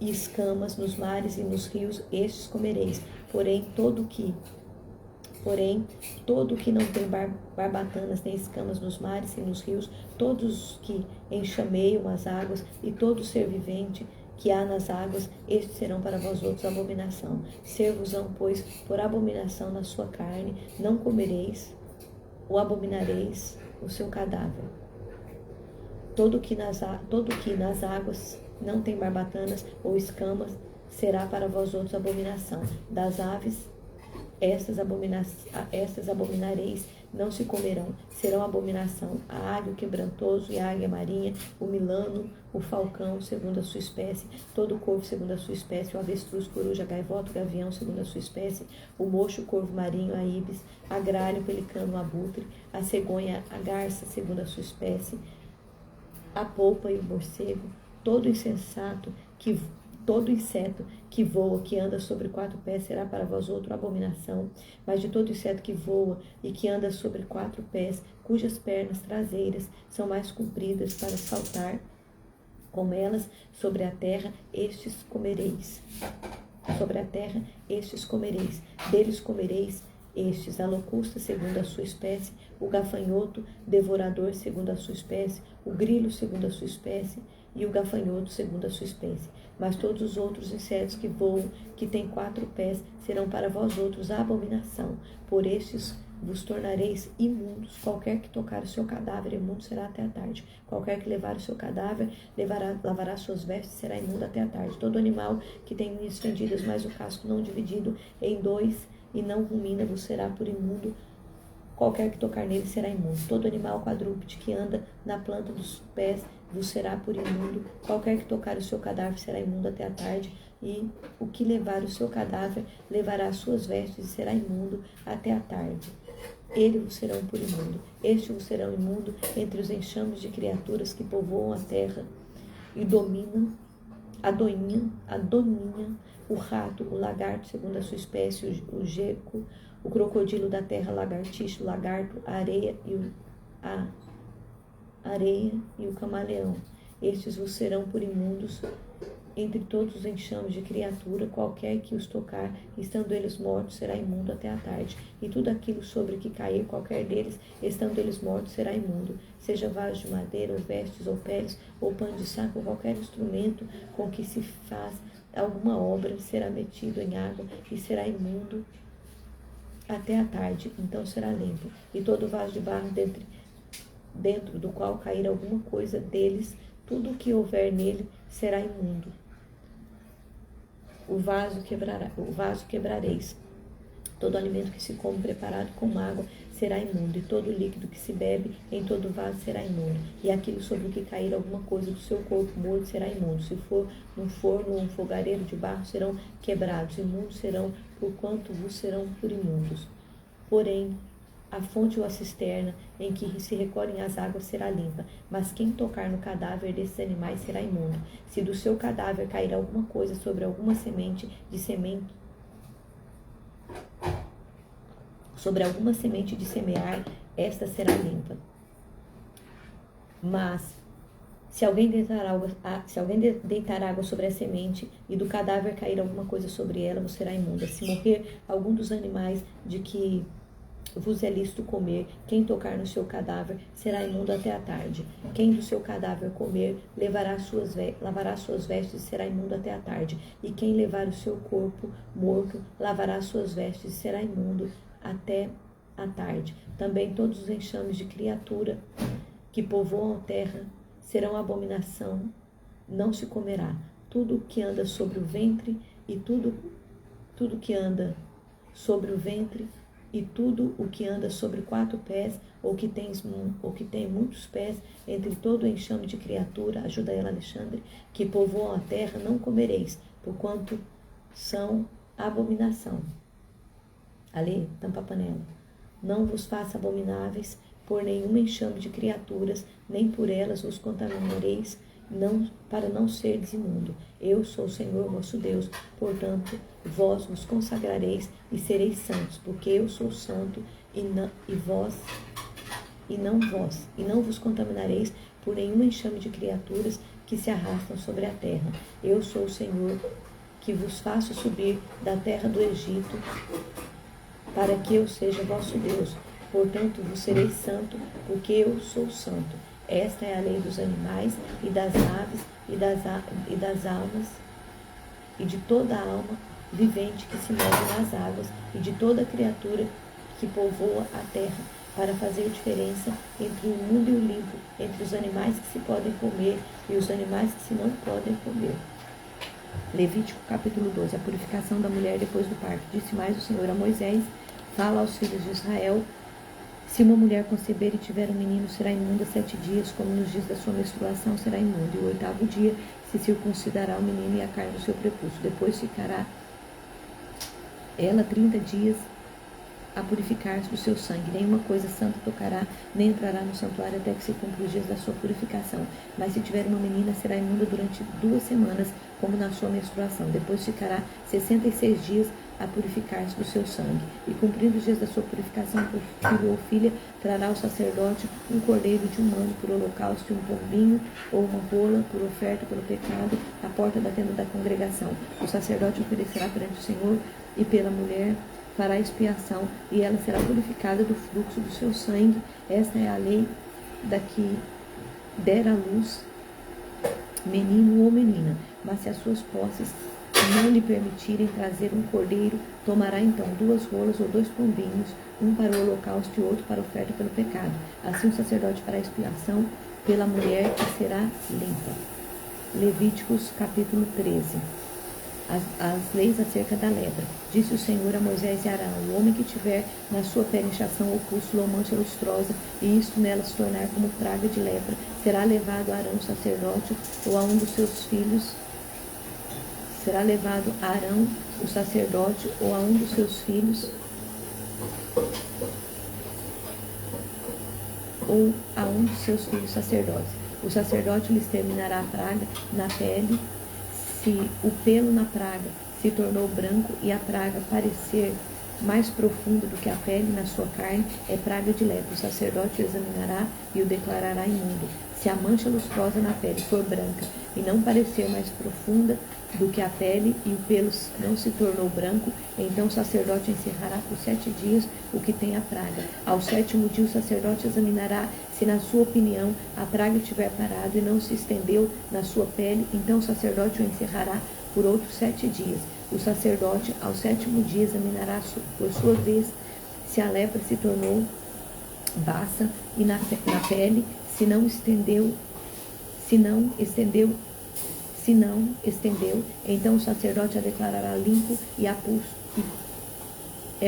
e escamas nos mares e nos rios, estes comereis. Porém, todo que não tem barbatanas nem escamas nos mares e nos rios, todos os que enxameiam as águas e todo ser vivente que há nas águas, estes serão para vós outros abominação. Ser-vos-ão, pois, por abominação na sua carne, não comereis, ou abominareis o seu cadáver. Todo que nas águas não tem barbatanas ou escamas, será para vós outros abominação. Das aves, estas abominareis, não se comerão, serão abominação: a águia, o quebrantoso e a águia marinha, o milano, o falcão, segundo a sua espécie, todo o corvo, segundo a sua espécie, o avestruz, coruja, gaivota, o gavião, segundo a sua espécie, o mocho, o corvo marinho, a ibis, a gralha, o pelicano, o abutre, a cegonha, a garça, segundo a sua espécie, a polpa e o morcego, todo insensato que todo inseto que voa, que anda sobre 4 pés, será para vós outra abominação. Mas de todo inseto que voa e que anda sobre 4 pés, cujas pernas traseiras são mais compridas para saltar com elas sobre a terra, estes comereis. Sobre a terra, estes comereis. Deles comereis estes: a locusta segundo a sua espécie, o gafanhoto devorador segundo a sua espécie, o grilo segundo a sua espécie e o gafanhoto segundo a sua espécie. Mas todos os outros insetos que voam, que têm 4 pés, serão para vós outros a abominação. Por estes vos tornareis imundos. Qualquer que tocar o seu cadáver, imundo será até a tarde. Qualquer que levar o seu cadáver, lavará suas vestes, será imundo até a tarde. Todo animal que tem unhas estendidas, mas o casco não dividido em 2 e não rumina, vos será por imundo. Qualquer que tocar nele será imundo. Todo animal quadrúpede que anda na planta dos pés vos será por imundo. Qualquer que tocar o seu cadáver será imundo até a tarde. E o que levar o seu cadáver levará as suas vestes e será imundo até a tarde. Ele vos serão por imundo. Este vos serão imundo entre os enxames de criaturas que povoam a terra e dominam a doninha, o rato, o lagarto segundo a sua espécie, o geco, o crocodilo da terra, lagartixa, o lagarto, a areia e o camaleão. Estes vos serão por imundos entre todos os enxames de criatura. Qualquer que os tocar, estando eles mortos, será imundo até a tarde. E tudo aquilo sobre que cair, qualquer deles, estando eles mortos, será imundo. Seja vaso de madeira, ou vestes, ou peles, ou pano de saco, ou qualquer instrumento com que se faz alguma obra, será metido em água e será imundo até a tarde. Então será limpo. E todo vaso de barro dentro do qual cair alguma coisa deles, tudo o que houver nele será imundo. O vaso quebrareis. Todo alimento que se come preparado com água será imundo, e todo líquido que se bebe em todo vaso será imundo. E aquilo sobre o que cair alguma coisa do seu corpo morto será imundo. Se for num forno ou um fogareiro de barro, serão quebrados. Imundos serão, porquanto vos serão por imundos. Porém, a fonte ou a cisterna em que se recolhem as águas será limpa, mas quem tocar no cadáver desses animais será imundo. Se do seu cadáver cair alguma coisa sobre alguma semente de semear, esta será limpa. Mas se alguém deitar água sobre a semente e do cadáver cair alguma coisa sobre ela, você será imunda. Se morrer algum dos animais de que vos é lícito comer, quem tocar no seu cadáver será imundo até a tarde. Quem do seu cadáver comer lavará suas vestes e será imundo até a tarde. E quem levar o seu corpo morto lavará suas vestes e será imundo até a tarde. Também todos os enxames de criatura que povoam a terra serão abominação, não se comerá. Tudo que anda sobre o ventre e tudo que anda sobre o ventre e tudo o que anda sobre 4 pés, ou que tem muitos pés, entre todo o enxame de criatura, ajuda ela, Alexandre, que povoam a terra, não comereis, porquanto são abominação. Ali, tampa a panela. Não vos faça abomináveis por nenhum enxame de criaturas, nem por elas vos contaminareis, para não seres imundo. Eu sou o Senhor vosso Deus, portanto, vós vos consagrareis e sereis santos, porque eu sou santo e não vos contaminareis por nenhum enxame de criaturas que se arrastam sobre a terra. Eu sou o Senhor que vos faço subir da terra do Egito, para que eu seja vosso Deus. Portanto, vos sereis santo, porque eu sou santo. Esta é a lei dos animais e das aves e das almas e de toda a alma vivente que se move nas águas e de toda criatura que povoa a terra, para fazer diferença entre o imundo e o limpo, entre os animais que se podem comer e os animais que se não podem comer. Levítico capítulo 12. A purificação da mulher depois do parto. Disse mais o Senhor a Moisés: fala aos filhos de Israel: se uma mulher conceber e tiver um menino, será imunda 7 dias, como nos dias da sua menstruação será imunda. E o 8º dia se circuncidará o menino e a carne do seu prepúcio. Depois ficará ela 30 dias a purificar-se do seu sangue. Nenhuma coisa santa tocará, nem entrará no santuário até que se cumpra os dias da sua purificação. Mas se tiver uma menina, será imunda durante 2 semanas, como na sua menstruação. Depois ficará 66 dias a purificar-se do seu sangue. E cumprindo os dias da sua purificação por filho ou filha, trará o sacerdote um cordeiro de um ano por holocausto e um pombinho ou uma rola por oferta pelo pecado à porta da tenda da congregação. O sacerdote oferecerá perante o Senhor e pela mulher fará expiação, e ela será purificada do fluxo do seu sangue. Esta é a lei da que der à luz menino ou menina. Mas se as suas posses não lhe permitirem trazer um cordeiro, tomará então 2 rolas ou 2 pombinhos, um para o holocausto e outro para a oferta pelo pecado. Assim o sacerdote fará expiação pela mulher que será limpa. Levíticos capítulo 13. As leis acerca da lepra. Disse o Senhor a Moisés e Arão: o homem que tiver na sua pele inchação ou pústula ou mancha lustrosa, e isto nela se tornar como praga de lepra, será levado a Arão o sacerdote ou a um dos seus filhos. Será levado a Arão o sacerdote ou a um dos seus filhos, ou a um dos seus filhos sacerdotes. O sacerdote lhe exterminará a praga na pele. Se o pelo na praga se tornou branco e a praga parecer mais profunda do que a pele na sua carne, é praga de lepra. O sacerdote o examinará e o declarará imundo. Se a mancha lustrosa na pele for branca e não parecer mais profunda do que a pele e o pelo não se tornou branco, então o sacerdote encerrará por 7 dias o que tem a praga. Ao 7º dia o sacerdote examinará se na sua opinião a praga tiver parado e não se estendeu na sua pele, então o sacerdote o encerrará por outros 7 dias. O sacerdote ao 7º dia examinará por sua vez se a lepra se tornou baça e na pele, se não estendeu, então o sacerdote a declarará limpo e é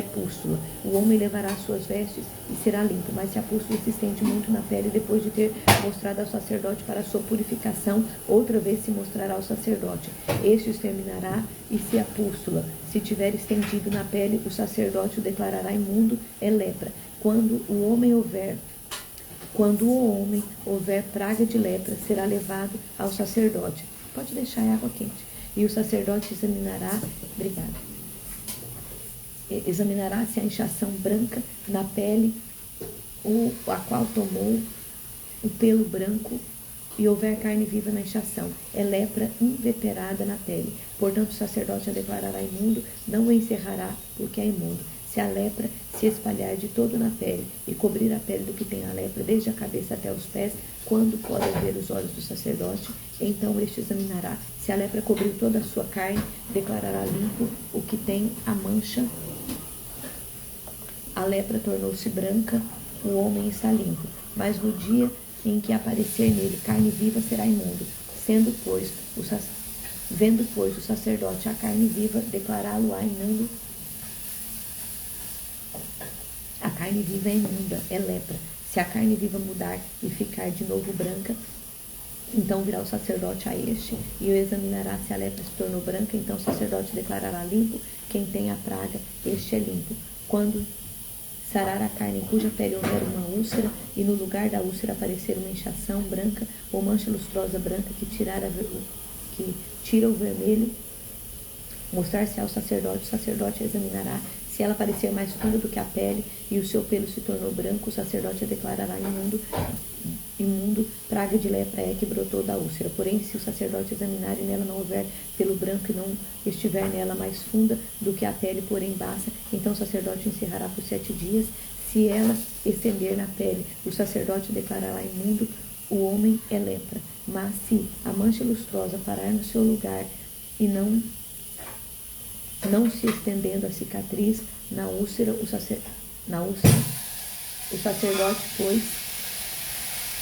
pústula. O homem levará suas vestes e será limpo, mas se a pústula se estende muito na pele, depois de ter mostrado ao sacerdote para a sua purificação, outra vez se mostrará ao sacerdote. Este o exterminará, e se a pústula se tiver estendido na pele, o sacerdote o declarará imundo, é lepra. Quando o homem houver praga de lepra, será levado ao sacerdote. Pode deixar a água quente. E o sacerdote examinará se a inchação branca na pele, ou a qual tomou o pelo branco, e houver carne viva na inchação, é lepra inveterada na pele. Portanto, o sacerdote a declarará imundo, não o encerrará, porque é imundo. Se a lepra se espalhar de todo na pele e cobrir a pele do que tem a lepra, desde a cabeça até os pés, quando podem ver os olhos do sacerdote, então este examinará. Se a lepra cobriu toda a sua carne, declarará limpo o que tem a mancha. A lepra tornou-se branca, o homem está limpo. Mas no dia em que aparecer nele carne viva, será imundo. Vendo, pois, o sacerdote a carne viva, declará-lo-á imundo. A carne viva é imunda, é lepra. Se a carne viva mudar e ficar de novo branca, então virá o sacerdote a este e o examinará. Se a lepra se tornou branca, então o sacerdote declarará limpo quem tem a praga, este é limpo. Quando sarar a carne em cuja pele houver uma úlcera, e no lugar da úlcera aparecer uma inchação branca ou mancha lustrosa branca que tira o vermelho, mostrar-se ao sacerdote, o sacerdote examinará. Se ela parecer mais funda do que a pele e o seu pelo se tornou branco, o sacerdote a declarará imundo, praga de lepra é que brotou da úlcera. Porém, se o sacerdote examinar e nela não houver pelo branco e não estiver nela mais funda do que a pele, porém baça, então o sacerdote encerrará por 7 dias. Se ela estender na pele, o sacerdote declarará imundo, o homem é lepra. Mas se a mancha lustrosa parar no seu lugar e não se estendendo a cicatriz na úlcera, o sacerdote, pois,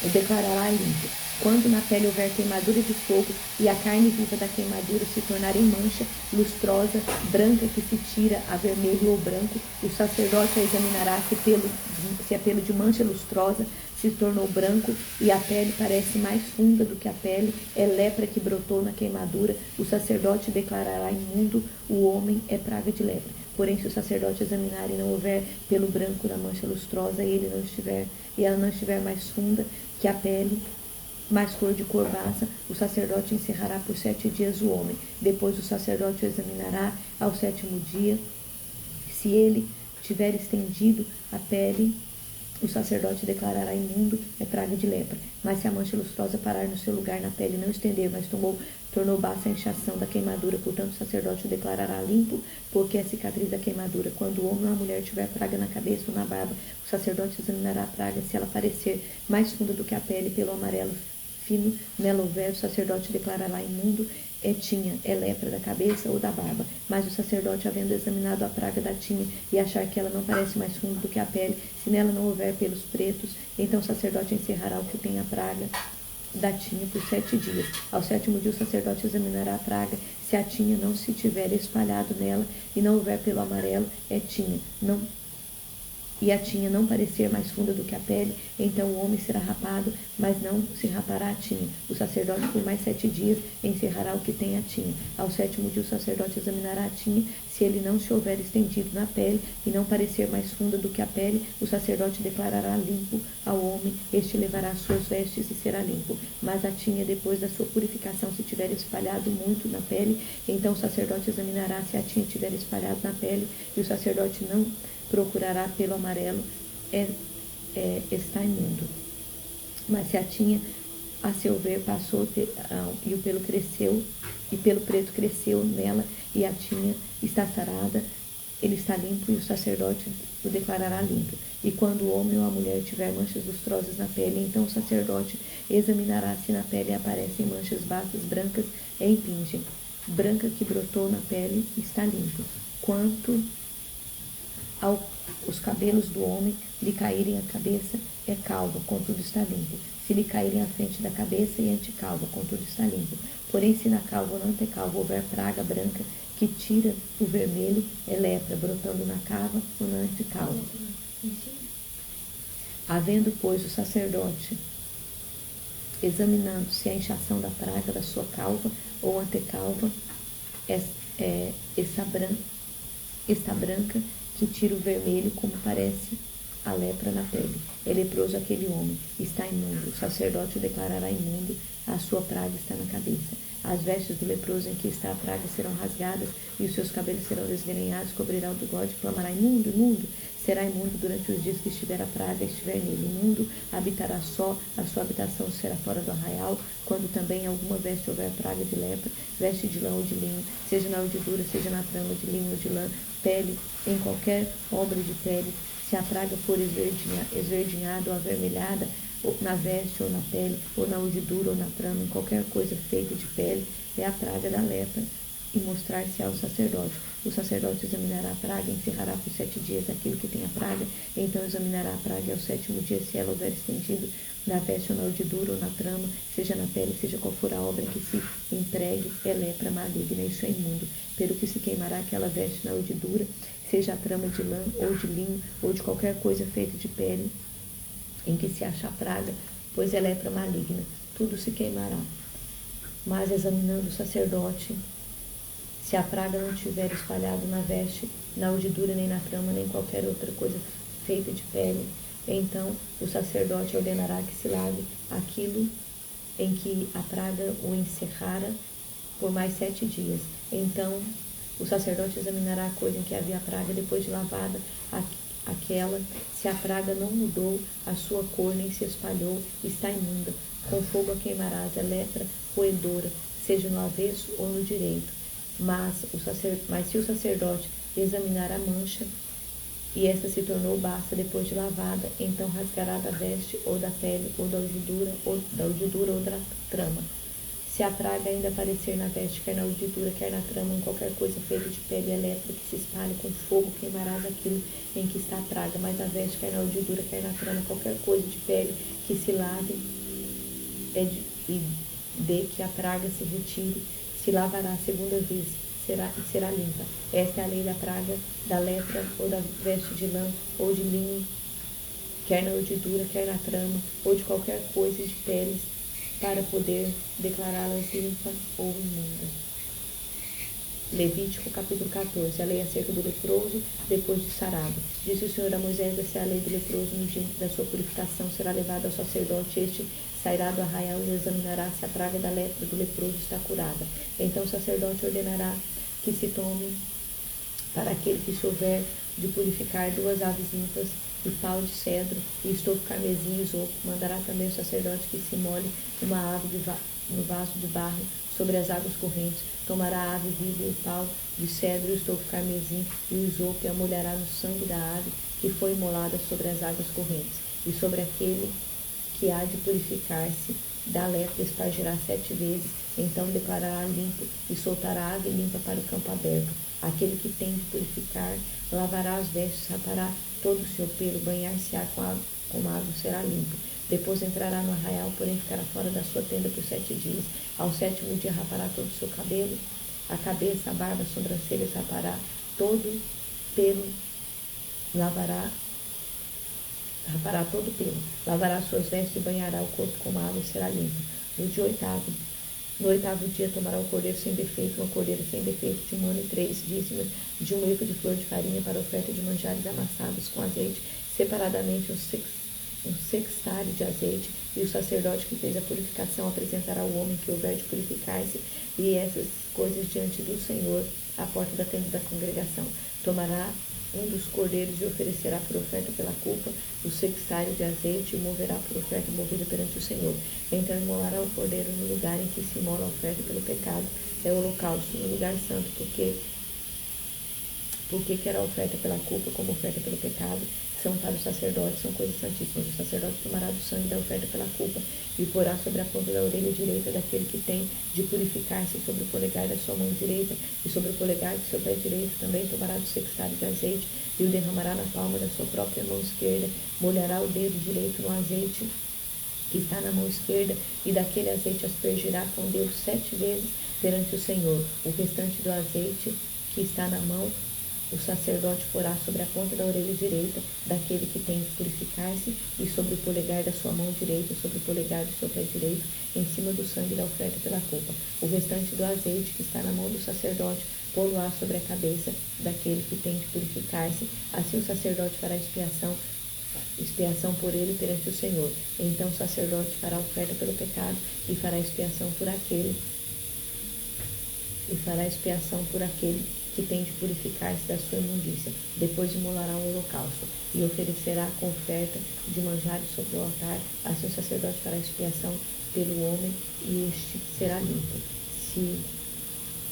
o declarará limpo. Quando na pele houver queimadura de fogo e a carne viva da queimadura se tornar em mancha lustrosa, branca, que se tira a vermelho ou branco, o sacerdote a examinará se a pelo de mancha lustrosa se tornou branco e a pele parece mais funda do que a pele, é lepra que brotou na queimadura, o sacerdote declarará imundo, o homem é praga de lepra. Porém, se o sacerdote examinar e não houver pelo branco da mancha lustrosa, e ela não estiver mais funda que a pele, mais cor de corbaça, o sacerdote encerrará por 7 dias o homem. Depois o sacerdote o examinará ao 7º dia. Se ele tiver estendido a pele, o sacerdote declarará imundo, é praga de lepra. Mas se a mancha lustrosa parar no seu lugar na pele, não estender, mas tornou baixa a inchação da queimadura, portanto o sacerdote o declarará limpo, porque é cicatriz da queimadura. Quando o homem ou a mulher tiver praga na cabeça ou na barba, o sacerdote examinará a praga. Se ela parecer mais funda do que a pele, pelo amarelo fino nela houver, o sacerdote declarará imundo, é lepra da cabeça ou da barba. Mas o sacerdote, havendo examinado a praga da tinha e achar que ela não parece mais funda do que a pele, se nela não houver pelos pretos, então o sacerdote encerrará o que tem a praga da tinha por 7 dias. Ao 7º dia o sacerdote examinará a praga. Se a tinha não se tiver espalhado nela e não houver pelo amarelo, é tinha. E a tinha não parecer mais funda do que a pele, então o homem será rapado, mas não se rapará a tinha. O sacerdote por mais 7 dias encerrará o que tem a tinha. Ao 7º dia o sacerdote examinará a tinha. Se ele não se houver estendido na pele e não parecer mais funda do que a pele, o sacerdote declarará limpo ao homem. Este levará as suas vestes e será limpo. Mas a tinha, depois da sua purificação, se tiver espalhado muito na pele, então o sacerdote examinará se a tinha tiver espalhado na pele, e o sacerdote não procurará pelo amarelo, está imundo. Mas se a tinha, a seu ver, passou e o pelo cresceu, e pelo preto cresceu nela, e a tinha está sarada, ele está limpo, e o sacerdote o declarará limpo. E quando o homem ou a mulher tiver manchas lustrosas na pele, então o sacerdote examinará se na pele aparecem manchas baças, brancas, e impingem. Branca que brotou na pele, está limpo. Quanto os cabelos do homem lhe caírem a cabeça, é calvo, contudo está limpo. Se lhe caírem à frente da cabeça, é anticalvo, contudo está limpo. Porém, se na calva ou na antecalva houver praga branca que tira o vermelho, é lepra, brotando na cava ou na antecalva. Havendo, pois, o sacerdote examinando se a inchação da praga da sua calva ou antecalva está branca, que tira o vermelho, como parece a lepra na pele. É leproso aquele homem, está imundo. O sacerdote o declarará imundo, a sua praga está na cabeça. As vestes do leproso em que está a praga serão rasgadas, e os seus cabelos serão desgrenhados, cobrirá o bigode, clamará imundo, imundo. Será imundo durante os dias que estiver a praga, estiver nele. Imundo habitará só, a sua habitação será fora do arraial. Quando também alguma veste houver praga de lepra, veste de lã ou de linho, seja na urdidura, seja na trama de linho ou de lã, pele, em qualquer obra de pele, se a praga for esverdinhada ou avermelhada, ou na veste ou na pele, ou na urdidura ou na trama, em qualquer coisa feita de pele, é a praga da lepra, e mostrar-se ao sacerdote. O sacerdote examinará a praga e encerrará por 7 dias aquilo que tem a praga, então examinará a praga, e ao 7º dia, se ela houver estendido na veste ou na urdidura ou na trama, seja na pele, seja qual for a obra em que se empregue, é lepra maligna, isso é imundo. Pelo que se queimará aquela veste na urdidura, seja a trama de lã ou de linho, ou de qualquer coisa feita de pele, em que se acha a praga, pois é lepra maligna, tudo se queimará. Mas examinando o sacerdote, se a praga não tiver espalhado na veste, na urdidura, nem na trama, nem qualquer outra coisa feita de pele, então o sacerdote ordenará que se lave aquilo em que a praga o encerrara por mais 7 dias. Então o sacerdote examinará a coisa em que havia a praga, depois de lavada aquela, se a praga não mudou a sua cor, nem se espalhou, está imunda. Com fogo a queimarás, é lepra roedora, seja no avesso ou no direito. Mas se o sacerdote examinar a mancha, e esta se tornou basta depois de lavada, então rasgará da veste, ou da pele, ou da urdidura, ou da trama. Se a praga ainda aparecer na veste, quer na urdidura, quer na trama, em qualquer coisa feita de pele, é lepra que se espalhe, com fogo queimarás aquilo em que está a praga. Mas na veste, quer na urdidura, quer na trama, qualquer coisa de pele que se lave, e de que a praga se retire, se lavará a 2ª vez, será limpa. Esta é a lei da praga, da lepra, ou da veste de lã, ou de linho, quer na urdidura, quer na trama, ou de qualquer coisa de peles, para poder declará-las limpa ou imunda. Levítico capítulo 14, a lei acerca do leproso depois de sarado. Disse o Senhor a Moisés: essa é a lei do leproso, no dia da sua purificação será levado ao sacerdote, este sairá do arraial e examinará se a praga da lepra do leproso está curada. Então o sacerdote ordenará que se tome para aquele que souber de purificar 2 aves limpas e pau de cedro e estofo carmesim e isopo. Mandará também o sacerdote que se molhe uma ave no vaso de barro sobre as águas correntes. Tomará a ave viva e o pau de cedro e o estofo carmesim e o isopo e a molhará no sangue da ave que foi imolada sobre as águas correntes. E sobre aquele que há de purificar-se da lepra espargirá 7 vezes, então declarará limpo e soltará a ave limpa para o campo aberto. Aquele que tem de purificar lavará as vestes, rapará todo o seu pelo, banhar-se-á com água será limpo. Depois entrará no arraial, porém ficará fora da sua tenda por 7 dias. Ao 7º dia rapará todo o seu cabelo, a cabeça, a barba, as sobrancelhas, rapará todo pelo, rapará todo o pelo, lavará suas vestes e banhará o corpo com água e será limpo. No 8º dia tomará o cordeiro sem defeito, uma cordeira sem defeito de 1 ano e 3 dízimos de 1 efa de flor de farinha para oferta de manjares amassados com azeite, separadamente um sextário de azeite, e o sacerdote que fez a purificação apresentará o homem que houver de purificar-se e essas coisas diante do Senhor à porta da tenda da congregação. Tomará um dos cordeiros e oferecerá por oferta pela culpa o sextário de azeite e o moverá por oferta movida perante o Senhor. Então imolará o cordeiro no lugar em que se imola a oferta pelo pecado, é o holocausto, no lugar santo, porque quer a oferta pela culpa como oferta pelo pecado, são para o sacerdote, são coisas santíssimas. O sacerdote tomará do sangue da oferta pela culpa e porá sobre a ponta da orelha direita daquele que tem de purificar-se sobre o polegar da sua mão direita e sobre o polegar do seu pé direito. Também tomará do sextário de azeite e o derramará na palma da sua própria mão esquerda, molhará o dedo direito no azeite que está na mão esquerda, e daquele azeite aspergirá com Deus 7 vezes perante o Senhor. O restante do azeite que está na mão o sacerdote porá sobre a ponta da orelha direita daquele que tem de purificar-se e sobre o polegar da sua mão direita, sobre o polegar do seu pé direito, em cima do sangue da oferta pela culpa. O restante do azeite que está na mão do sacerdote pô-lo-á sobre a cabeça daquele que tem de purificar-se. Assim o sacerdote fará expiação por ele perante o Senhor. Então o sacerdote fará oferta pelo pecado e fará expiação por aquele que tem de purificar-se da sua imundícia. Depois imolará um holocausto e oferecerá com oferta de manjares sobre o altar. Assim o sacerdote fará expiação pelo homem e este será limpo. Se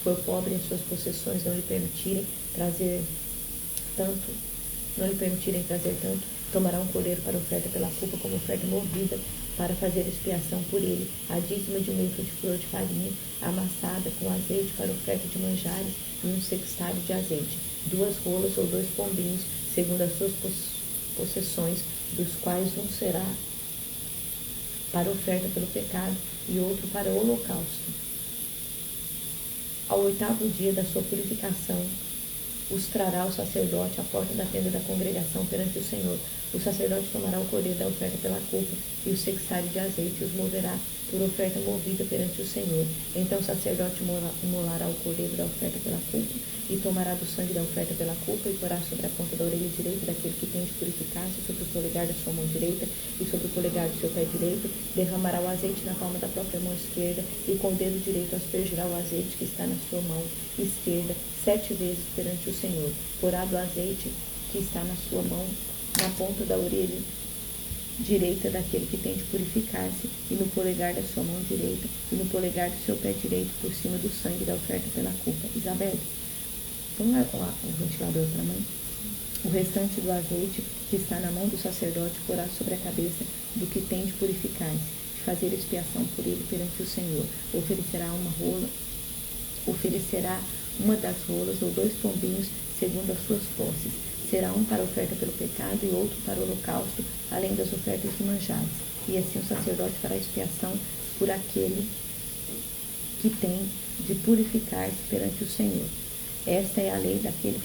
for pobre em suas possessões, não lhe permitirem trazer tanto, tomará um cordeiro para oferta pela culpa como oferta movida para fazer expiação por ele, a dízima de 1 efa de flor de farinha amassada com azeite para oferta de manjares e um sextário de azeite, 2 rolas ou 2 pombinhos, segundo as suas possessões, dos quais um será para oferta pelo pecado e outro para o holocausto. Ao 8º dia da sua purificação, os trará o sacerdote à porta da tenda da congregação perante o Senhor. O sacerdote tomará o cordeiro da oferta pela culpa e o sextário de azeite e os moverá por oferta movida perante o Senhor. Então o sacerdote imolará o cordeiro da oferta pela culpa e tomará do sangue da oferta pela culpa e porá sobre a ponta da orelha direita daquele que tem de purificar-se, sobre o polegar da sua mão direita e sobre o polegar do seu pé direito. Derramará o azeite na palma da própria mão esquerda e com o dedo direito aspergirá o azeite que está na sua mão esquerda 7 vezes perante o Senhor. Porá do azeite que está na sua mão na ponta da orelha direita daquele que tem de purificar-se, e no polegar da sua mão direita, e no polegar do seu pé direito, por cima do sangue da oferta pela culpa. Isabel, vamos lá o ventilador para a mãe. O restante do azeite que está na mão do sacerdote porá sobre a cabeça do que tem de purificar-se, de fazer expiação por ele perante o Senhor. Oferecerá uma das rolas ou 2 pombinhos, segundo as suas posses. Será um para oferta pelo pecado e outro para o holocausto, além das ofertas de manjares. E assim o sacerdote fará expiação por aquele que tem de purificar-se perante o Senhor. Esta é a lei daquele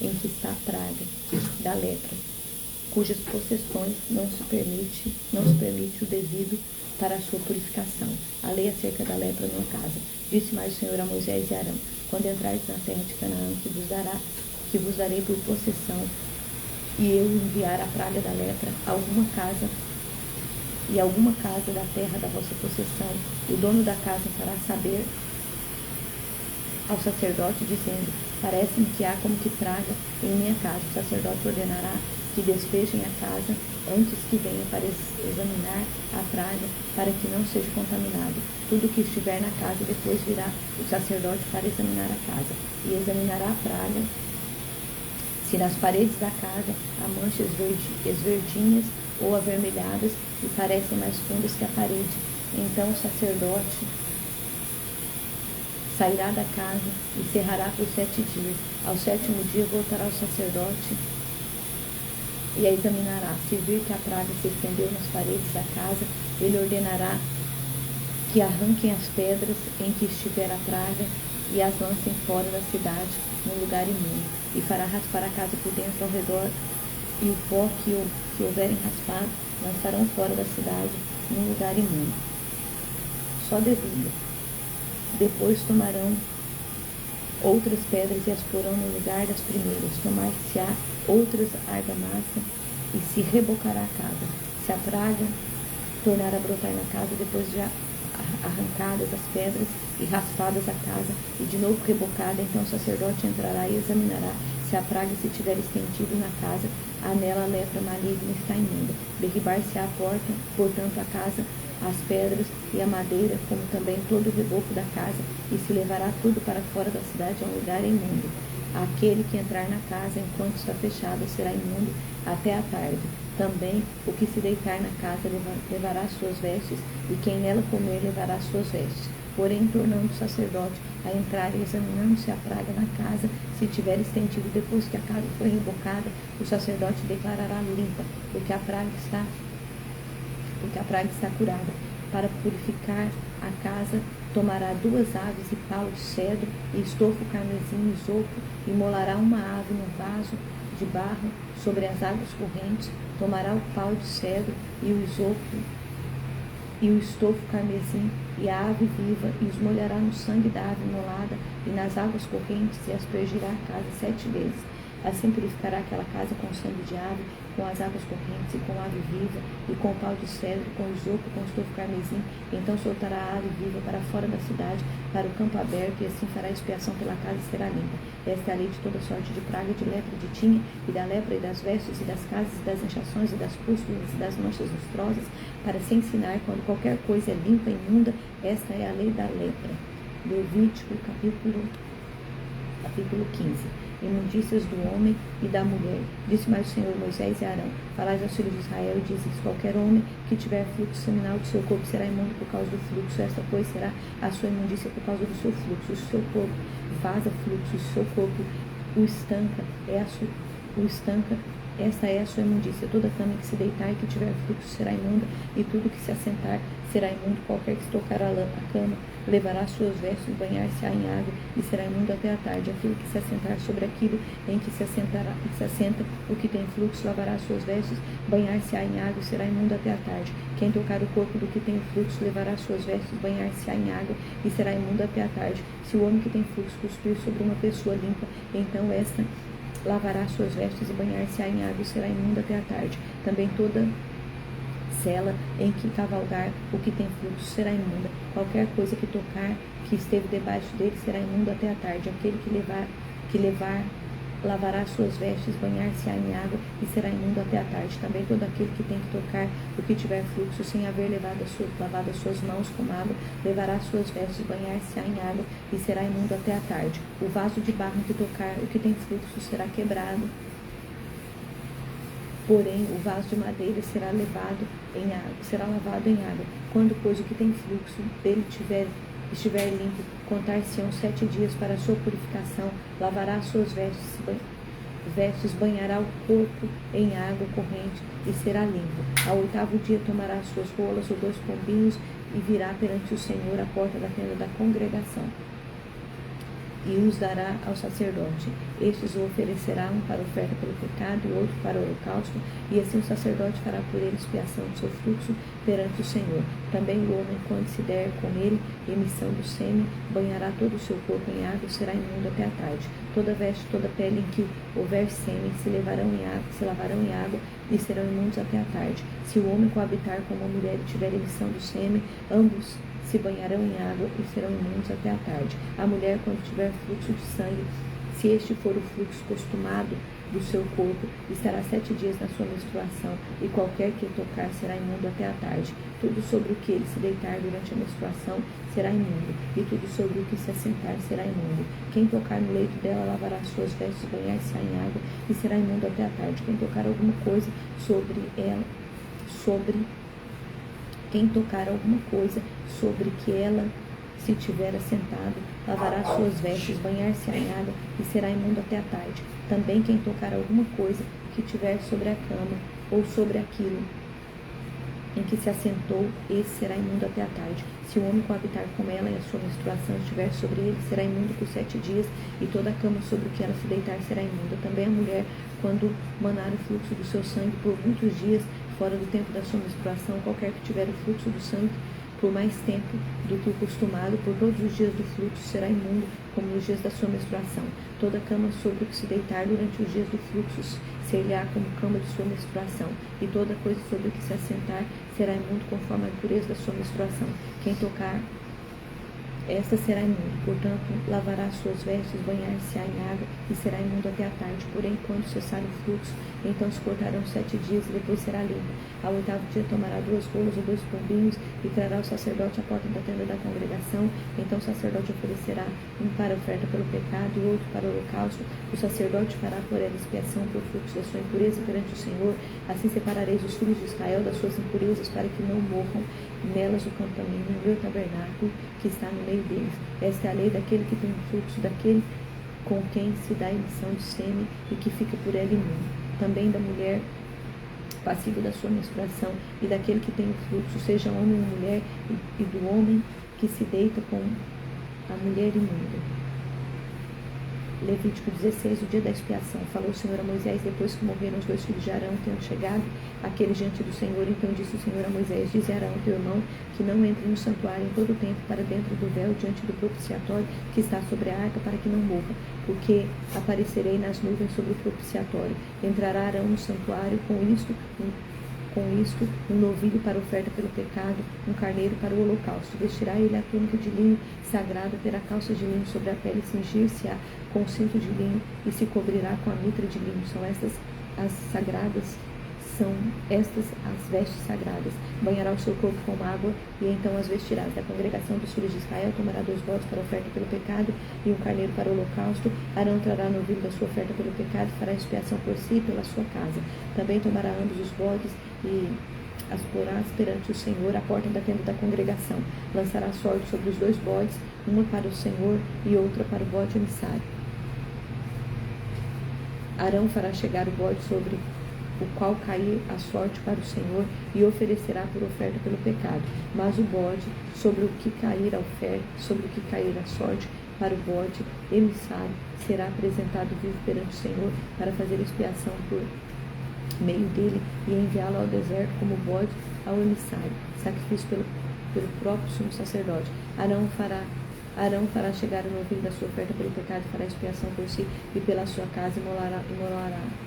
em que está a praga da lepra, cujas possessões não se permite o devido para a sua purificação. A lei acerca da lepra numa casa. Disse mais o Senhor a Moisés e Arão: quando entrares na terra de Canaã, que vos darei por possessão, e eu enviar a praga da lepra a alguma casa da terra da vossa possessão, o dono da casa fará saber ao sacerdote, dizendo: parece-me que há como que praga em minha casa. O sacerdote ordenará que despejem a casa antes que venha para examinar a praga, para que não seja contaminado. Tudo que estiver na casa, depois virá o sacerdote para examinar a casa, e examinará a praga. Se nas paredes da casa há manchas esverdinhas ou avermelhadas e parecem mais fundas que a parede, então o sacerdote sairá da casa e cerrará por 7 dias. Ao 7º dia voltará o sacerdote e a examinará. Se vir que a praga se estendeu nas paredes da casa, ele ordenará que arranquem as pedras em que estiver a praga e as lancem fora da cidade, num lugar imundo, e fará raspar a casa por dentro ao redor, e o pó que houverem raspado lançarão fora da cidade, num lugar imundo. Só devido. Depois tomarão outras pedras e as porão no lugar das primeiras. Tomar-se-á outras argamassa e se rebocará a casa. Se a praga tornar a brotar na casa, depois já arrancadas as pedras e raspadas a casa, e de novo rebocada, então o sacerdote entrará e examinará. Se a praga se tiver estendido na casa, nela a lepra maligna está imunda. Derribar-se-á a porta, portanto a casa, as pedras e a madeira, como também todo o reboco da casa, e se levará tudo para fora da cidade a um lugar imundo. Aquele que entrar na casa enquanto está fechada será imundo até a tarde. Também o que se deitar na casa levará suas vestes, e quem nela comer levará suas vestes. Porém, tornando o sacerdote a entrar e examinando-se a praga na casa, se tiver estendido depois que a casa foi rebocada, o sacerdote declarará limpa, porque a praga está curada. Para purificar a casa, tomará 2 aves e pau de cedro, e estofo carmesim e isopo, e molará uma ave num vaso de barro sobre as águas correntes. Tomará o pau de cedro e o isopo e o estofo carmesim e a ave viva, e os molhará no sangue da ave molada e nas águas correntes, e aspergirá a casa 7 vezes. Assim purificará aquela casa com sangue de ave, com as águas correntes, e com a ave viva, e com o pau de cedro, com o isopo, com o estofo carmesim. Então soltará a ave viva para fora da cidade, para o campo aberto, e assim fará expiação pela casa e será limpa. Esta é a lei de toda sorte de praga, de lepra, de tinha, e da lepra, e das vestes, e das casas, e das inchações, e das pústulas, e das manchas lustrosas, para se ensinar quando qualquer coisa é limpa e imunda. Esta é a lei da lepra. Levítico, capítulo 15. Imundícias do homem e da mulher. Disse mais o Senhor Moisés e Arão: falais aos filhos de Israel e dizes: qualquer homem que tiver fluxo seminal do seu corpo será imundo por causa do fluxo. Esta, pois, será a sua imundícia por causa do seu fluxo. Se o seu corpo vaza fluxo, se o seu corpo o estanca, esta é a sua imundícia. Toda cama que se deitar e que tiver fluxo será imunda, e tudo que se assentar será imundo. Qualquer que se tocar a cama levará suas vestes, banhar-se-á em água, e será imundo até a tarde. Aquilo que se assentar sobre aquilo em que se assenta o que tem fluxo, lavará suas vestes, banhar-se-á em água, e será imundo até a tarde. Quem tocar o corpo do que tem fluxo, levará suas vestes, banhar-se-á em água, e será imundo até a tarde. Se o homem que tem fluxo cuspir sobre uma pessoa limpa, então esta lavará suas vestes e banhar-se-á em água, e será imunda até a tarde. Também toda cela em que cavalgar o que tem fluxo será imunda. Qualquer coisa que tocar, que esteve debaixo dele, será imundo até a tarde. Aquele que levar lavará suas vestes, banhar-se-á em água, e será imundo até a tarde. Também todo aquele que tem que tocar o que tiver fluxo, sem haver lavado as suas mãos com água, levará suas vestes, banhar-se-á em água, e será imundo até a tarde. O vaso de barro que tocar o que tem fluxo será quebrado, porém o vaso de madeira será lavado em água. Quando, pois, o que tem fluxo dele estiver limpo, contar-se-ão 7 dias para a sua purificação, lavará as suas vestes, banhará o corpo em água corrente, e será limpo. Ao 8º dia tomará as suas rolas ou 2 pombinhos, e virá perante o Senhor à porta da tenda da congregação. e os dará ao sacerdote. Estes o oferecerá, um para oferta pelo pecado e outro para o holocausto, e assim o sacerdote fará por ele expiação do seu fluxo perante o Senhor. Também o homem, quando se der com ele emissão do sêmen, banhará todo o seu corpo em água e será imundo até a tarde. Toda veste, toda pele em que houver sêmen se lavarão em água e serão imundos até a tarde. Se o homem coabitar com uma mulher e tiver emissão do sêmen, ambos se banharão em água e serão imundos até a tarde. A mulher, quando tiver fluxo de sangue, se este for o fluxo costumado do seu corpo, estará 7 dias na sua menstruação, e qualquer que tocar será imundo até a tarde. Tudo sobre o que ele se deitar durante a menstruação será imundo, e tudo sobre o que se assentar será imundo. Quem tocar no leito dela lavará suas vestes, banhar-se-á em água, e será imundo até a tarde. Quem tocar alguma coisa quem tocar alguma coisa sobre que ela se tiver assentado, lavará suas vestes, banhar-se em água e será imundo até a tarde. Também quem tocar alguma coisa que tiver sobre a cama ou sobre aquilo em que se assentou, esse será imundo até a tarde. Se o homem coabitar com ela e a sua menstruação estiver sobre ele, será imundo por 7 dias, e toda a cama sobre o que ela se deitar será imunda. Também a mulher, quando manar o fluxo do seu sangue por muitos dias, fora do tempo da sua menstruação, qualquer que tiver o fluxo do sangue por mais tempo do que o costumado, por todos os dias do fluxo, será imundo, como nos dias da sua menstruação. Toda cama sobre o que se deitar durante os dias do fluxo ser-lhe-á como cama de sua menstruação, e toda coisa sobre o que se assentar será imundo conforme a impureza da sua menstruação. Quem tocar esta será imundo, portanto, lavará suas vestes, banhar-se-á em água e será imundo até a tarde. Porém, quando cessar o fluxo, então se cortarão 7 dias e depois será limpo. Ao 8º dia tomará 2 rolas ou 2 pombinhos e trará o sacerdote à porta da tenda da congregação. Então o sacerdote oferecerá um para oferta pelo pecado e outro para o holocausto. O sacerdote fará por ela expiação por fluxo da sua impureza perante o Senhor. Assim separareis os filhos de Israel das suas impurezas, para que não morram nelas o contamine no meu tabernáculo que está no meio deles. Esta é a lei daquele que tem o fluxo, daquele com quem se dá a emissão de sêmen e que fica por ela imundo. Também da mulher passiva da sua menstruação e daquele que tem o fluxo, seja homem ou mulher, e do homem que se deita com a mulher imunda. Levítico 16, o dia da expiação. Falou o Senhor a Moisés depois que morreram os 2 filhos de Arão, tendo chegado aquele diante do Senhor. Então disse o Senhor a Moisés: dize a Arão, teu irmão, que não entre no santuário em todo o tempo para dentro do véu diante do propiciatório que está sobre a arca, para que não morra, porque aparecerei nas nuvens sobre o propiciatório. Entrará Arão no santuário com isto, um novilho para oferta pelo pecado, um carneiro para o holocausto. Vestirá ele a túnica de linho sagrada, terá calças de linho sobre a pele, cingir-se-á com cinto de linho e se cobrirá com a mitra de linho. São estas as vestes sagradas. Banhará o seu corpo com água e então as vestirás. Da congregação dos filhos de Israel tomará 2 bodes para oferta pelo pecado e um carneiro para o holocausto. Arão trará no novilho da sua oferta pelo pecado e fará expiação por si e pela sua casa. Também tomará ambos os bodes e as porás perante o Senhor à porta da tenda da congregação. Lançará sorte sobre os 2 bodes, uma para o Senhor e outra para o bode emissário. Arão fará chegar o bode sobre o qual cair a sorte para o Senhor e oferecerá por oferta pelo pecado. Mas o bode, sobre o que cair a oferta, sobre o que cair a sorte para o bode emissário, será apresentado vivo perante o Senhor para fazer expiação por meio dele e enviá-lo ao deserto como bode ao emissário, sacrifício pelo próprio sumo sacerdote. Arão fará chegar o novilho da sua oferta pelo pecado e fará expiação por si e pela sua casa, e molará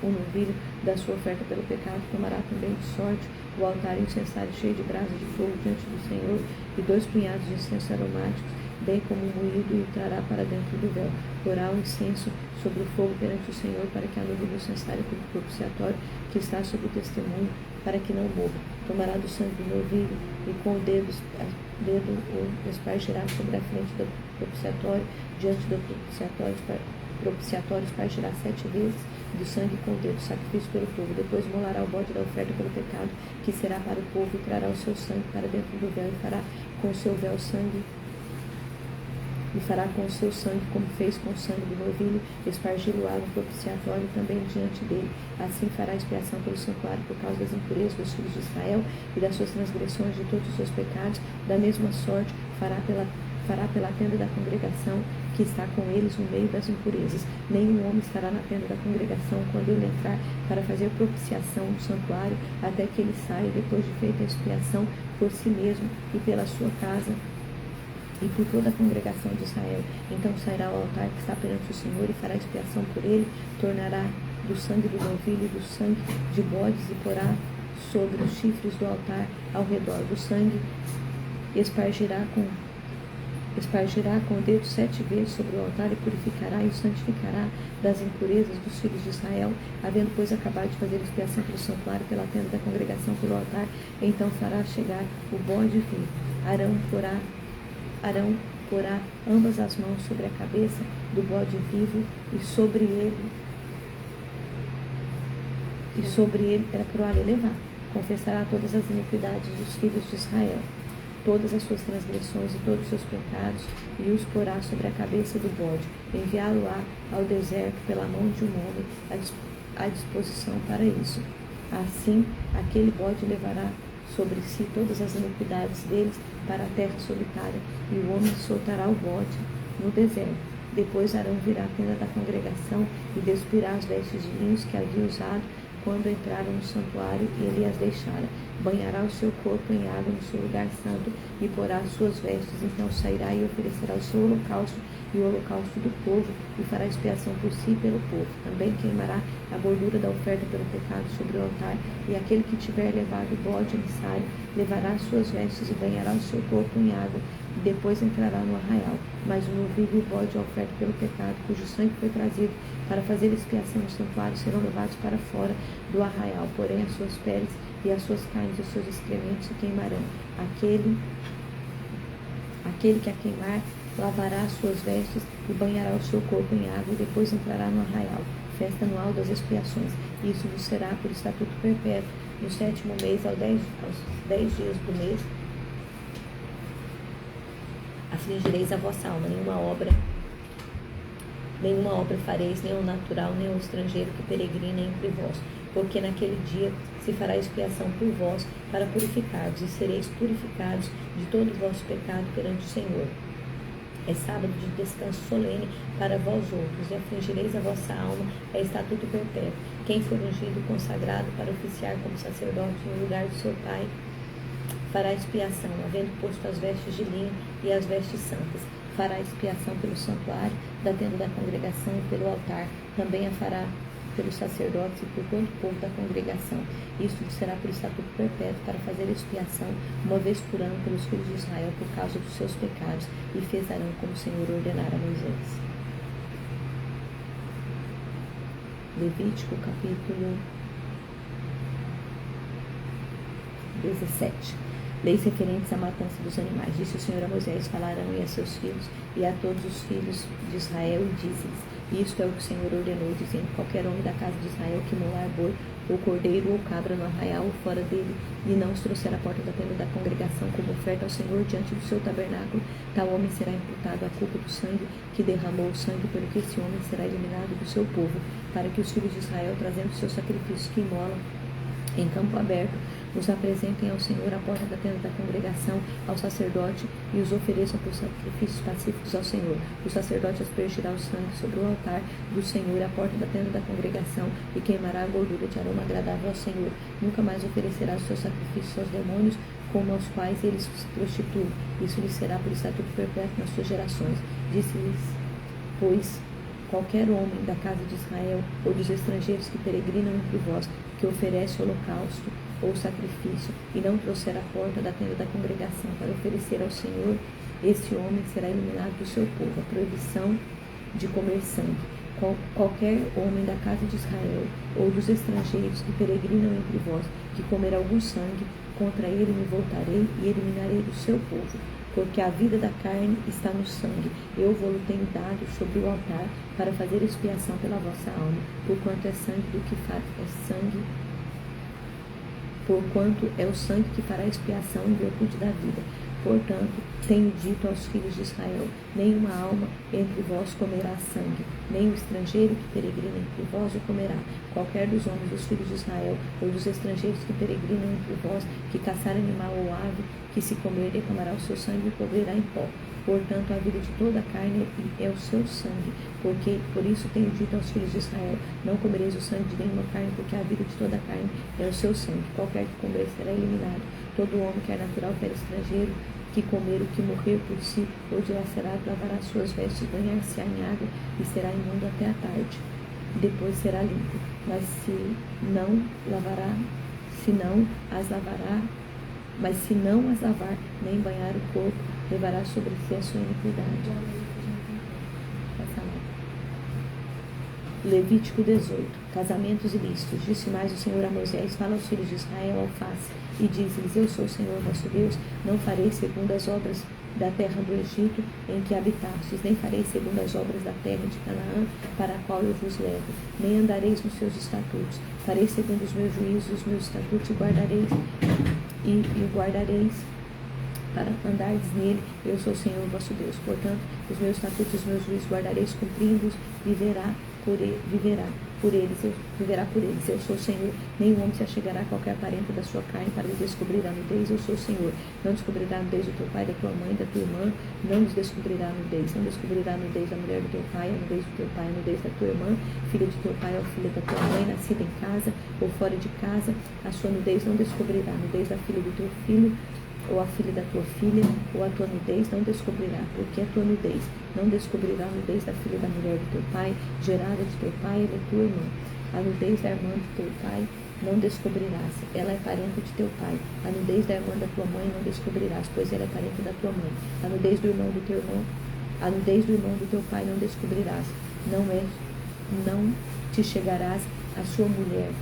o novilho da sua oferta pelo pecado. Tomará também de sorte o altar incensário cheio de brasas de fogo diante do Senhor e 2 punhados de incenso aromáticos, bem como um moído, e o trará para dentro do véu. Porá o incenso sobre o fogo perante o Senhor, para que a nuvem do incensário como propiciatório que está sobre o testemunho, para que não morra. Tomará do sangue do novilho e com o dedo o espargirá sobre a frente do propiciatório, diante do propiciatório espargirá 7 vezes do sangue com o dedo, sacrifício pelo povo. Depois molará o bode da oferta pelo pecado, que será para o povo, e trará o seu sangue para dentro do véu, e fará com o seu véu sangue, e fará com o seu sangue como fez com o sangue do novilho, espargi-lo-á no propiciatório também diante dele. Assim fará expiação pelo santuário por causa das impurezas dos filhos de Israel e das suas transgressões, de todos os seus pecados. Da mesma sorte fará pela tenda da congregação, que está com eles no meio das impurezas. Nenhum homem estará na tenda da congregação quando ele entrar para fazer propiciação no santuário, até que ele saia, depois de feita a expiação por si mesmo e pela sua casa e por toda a congregação de Israel. Então sairá ao altar que está perante o Senhor e fará expiação por ele, tornará do sangue do novilho e do sangue de bodes e porá sobre os chifres do altar ao redor do sangue, espargirá com o dedo 7 vezes sobre o altar e purificará e o santificará das impurezas dos filhos de Israel, havendo pois acabado de fazer expiação pelo santuário, pela tenda da congregação, pelo altar, então fará chegar o bode vivo. Arão porá ambas as mãos sobre a cabeça do bode vivo e sobre ele era para o levar. Confessará todas as iniquidades dos filhos de Israel, todas as suas transgressões e todos os seus pecados, e os porá sobre a cabeça do bode. Enviá-lo-á ao deserto pela mão de um homem à disposição para isso. Assim, aquele bode levará sobre si todas as iniquidades deles para a terra solitária, e o homem soltará o bode no deserto. Depois Arão virá à tenda da congregação e despirá as vestes de linho que havia usado quando entraram no santuário, e ele as deixara. Banhará o seu corpo em água no seu lugar santo e porá as suas vestes. Então sairá e oferecerá o seu holocausto e o holocausto do povo, e fará expiação por si e pelo povo. Também queimará a gordura da oferta pelo pecado sobre o altar, e aquele que tiver levado o bode emissário levará as suas vestes e banhará o seu corpo em água, e depois entrará no arraial. Mas o novilho e o bode, a oferta pelo pecado, cujo sangue foi trazido para fazer expiação no santuário, serão levados para fora do arraial, porém as suas peles e as suas carnes e os seus excrementos se queimarão. Aquele que a queimar lavará as suas vestes e banhará o seu corpo em água, e depois entrará no arraial, festa anual das expiações. Isso vos será por estatuto perpétuo. No 7º mês, aos 10 dias do mês, afligireis a vossa alma. Nenhuma obra fareis, nem ao natural, nem ao estrangeiro que peregrina entre vós, porque naquele dia se fará expiação por vós para purificar-vos, e sereis purificados de todo o vosso pecado perante o Senhor. É sábado de descanso solene para vós outros, e afligireis a vossa alma, é estatuto perpétuo. Quem for ungido e consagrado para oficiar como sacerdote no lugar de seu pai, fará expiação, havendo posto as vestes de linho e as vestes santas. Fará expiação pelo santuário, da tenda da congregação e pelo altar. Também a fará pelos sacerdotes e por todo o povo da congregação. Isto será por estatuto perpétuo, para fazer expiação uma vez por ano pelos filhos de Israel por causa dos seus pecados, e fez Arão como o Senhor ordenara a Moisés. Levítico capítulo 17. Leis referentes à matança dos animais. Disse o Senhor a Moisés: falarão e a seus filhos e a todos os filhos de Israel, e disse-lhes: isto é o que o Senhor ordenou, dizendo: qualquer homem da casa de Israel que molar boi, ou cordeiro, ou cabra no arraial, ou fora dele, e não os trouxer à porta da tenda da congregação como oferta ao Senhor diante do seu tabernáculo, tal homem será imputado a culpa do sangue que derramou o sangue, pelo que esse homem será eliminado do seu povo, para que os filhos de Israel, trazendo seus sacrifícios que imolam em campo aberto, os apresentem ao Senhor à porta da tenda da congregação, ao sacerdote, e os ofereçam por sacrifícios pacíficos ao Senhor. O sacerdote aspergirá o sangue sobre o altar do Senhor à porta da tenda da congregação, e queimará a gordura de aroma agradável ao Senhor. Nunca mais oferecerá os seus sacrifícios aos demônios, como aos quais eles se prostituem. Isso lhes será por estatuto perpétuo nas suas gerações. Disse-lhes, pois, qualquer homem da casa de Israel, ou dos estrangeiros que peregrinam entre vós, que oferece holocausto ou sacrifício, e não trouxer à porta da tenda da congregação para oferecer ao Senhor, esse homem será eliminado do seu povo. A proibição de comer sangue. Qualquer homem da casa de Israel, ou dos estrangeiros que peregrinam entre vós, que comer algum sangue, contra ele me voltarei e eliminarei do seu povo. Porque a vida da carne está no sangue. Eu vou-lo tenho dado sobre o altar para fazer expiação pela vossa alma, porquanto é o sangue que fará expiação em virtude da vida. Portanto, tenho dito aos filhos de Israel: nenhuma alma entre vós comerá sangue, nem o estrangeiro que peregrina entre vós o comerá. Qualquer dos homens dos filhos de Israel, ou dos estrangeiros que peregrinam entre vós, que caçar animal ou ave, que se comer, derramará o seu sangue e cobrirá em pó. Portanto, a vida de toda a carne é o seu sangue, porque por isso tenho dito aos filhos de Israel: não comereis o sangue de nenhuma carne, porque a vida de toda a carne é o seu sangue. Qualquer que comer será eliminado. Todo homem, quer natural, quer estrangeiro, que comer o que morrer por si, ou dilacerado, lavará suas vestes, banhar-se-á em água, e será imundo até a tarde. Depois será limpo. Mas se não as lavar, nem banhar o corpo, levará sobre si a sua iniquidade. Levítico 18. Casamentos ilícitos. Disse mais o Senhor a Moisés: fala aos filhos de Israel ao face, e diz-lhes: eu sou o Senhor vosso Deus, não farei segundo as obras da terra do Egito em que habitastes, nem farei segundo as obras da terra de Canaã, para a qual eu vos levo, nem andareis nos seus estatutos. Farei segundo os meus juízos, os meus estatutos, e guardareis para andardes nele. Eu sou o Senhor vosso Deus. Portanto, os meus estatutos, os meus juízos guardareis, cumprindo-os, viverá por eles. Eu sou o Senhor. Nenhum homem se achegará a qualquer parente da sua carne para lhe descobrir a nudez. Eu sou o Senhor. Não descobrirá a nudez do teu pai, da tua mãe, da tua irmã. Não lhes descobrirá a nudez. Não descobrirá a nudez da mulher do teu pai, a nudez do teu pai, a nudez da tua irmã, filha de teu pai ou filha da tua mãe, nascida em casa ou fora de casa. A sua nudez não descobrirá. A nudez da filha do teu filho, ou a filha da tua filha, ou a tua nudez não descobrirá, porque a tua nudez não descobrirá a nudez da filha da mulher do teu pai, gerada de teu pai e da tua irmã. A nudez da irmã do teu pai não descobrirás, ela é parente de teu pai. A nudez da irmã da tua mãe não descobrirás, pois ela é parente da tua mãe. A nudez do irmão do teu irmão, a nudez do irmão do teu pai não descobrirás. Não te chegarás à sua mulher,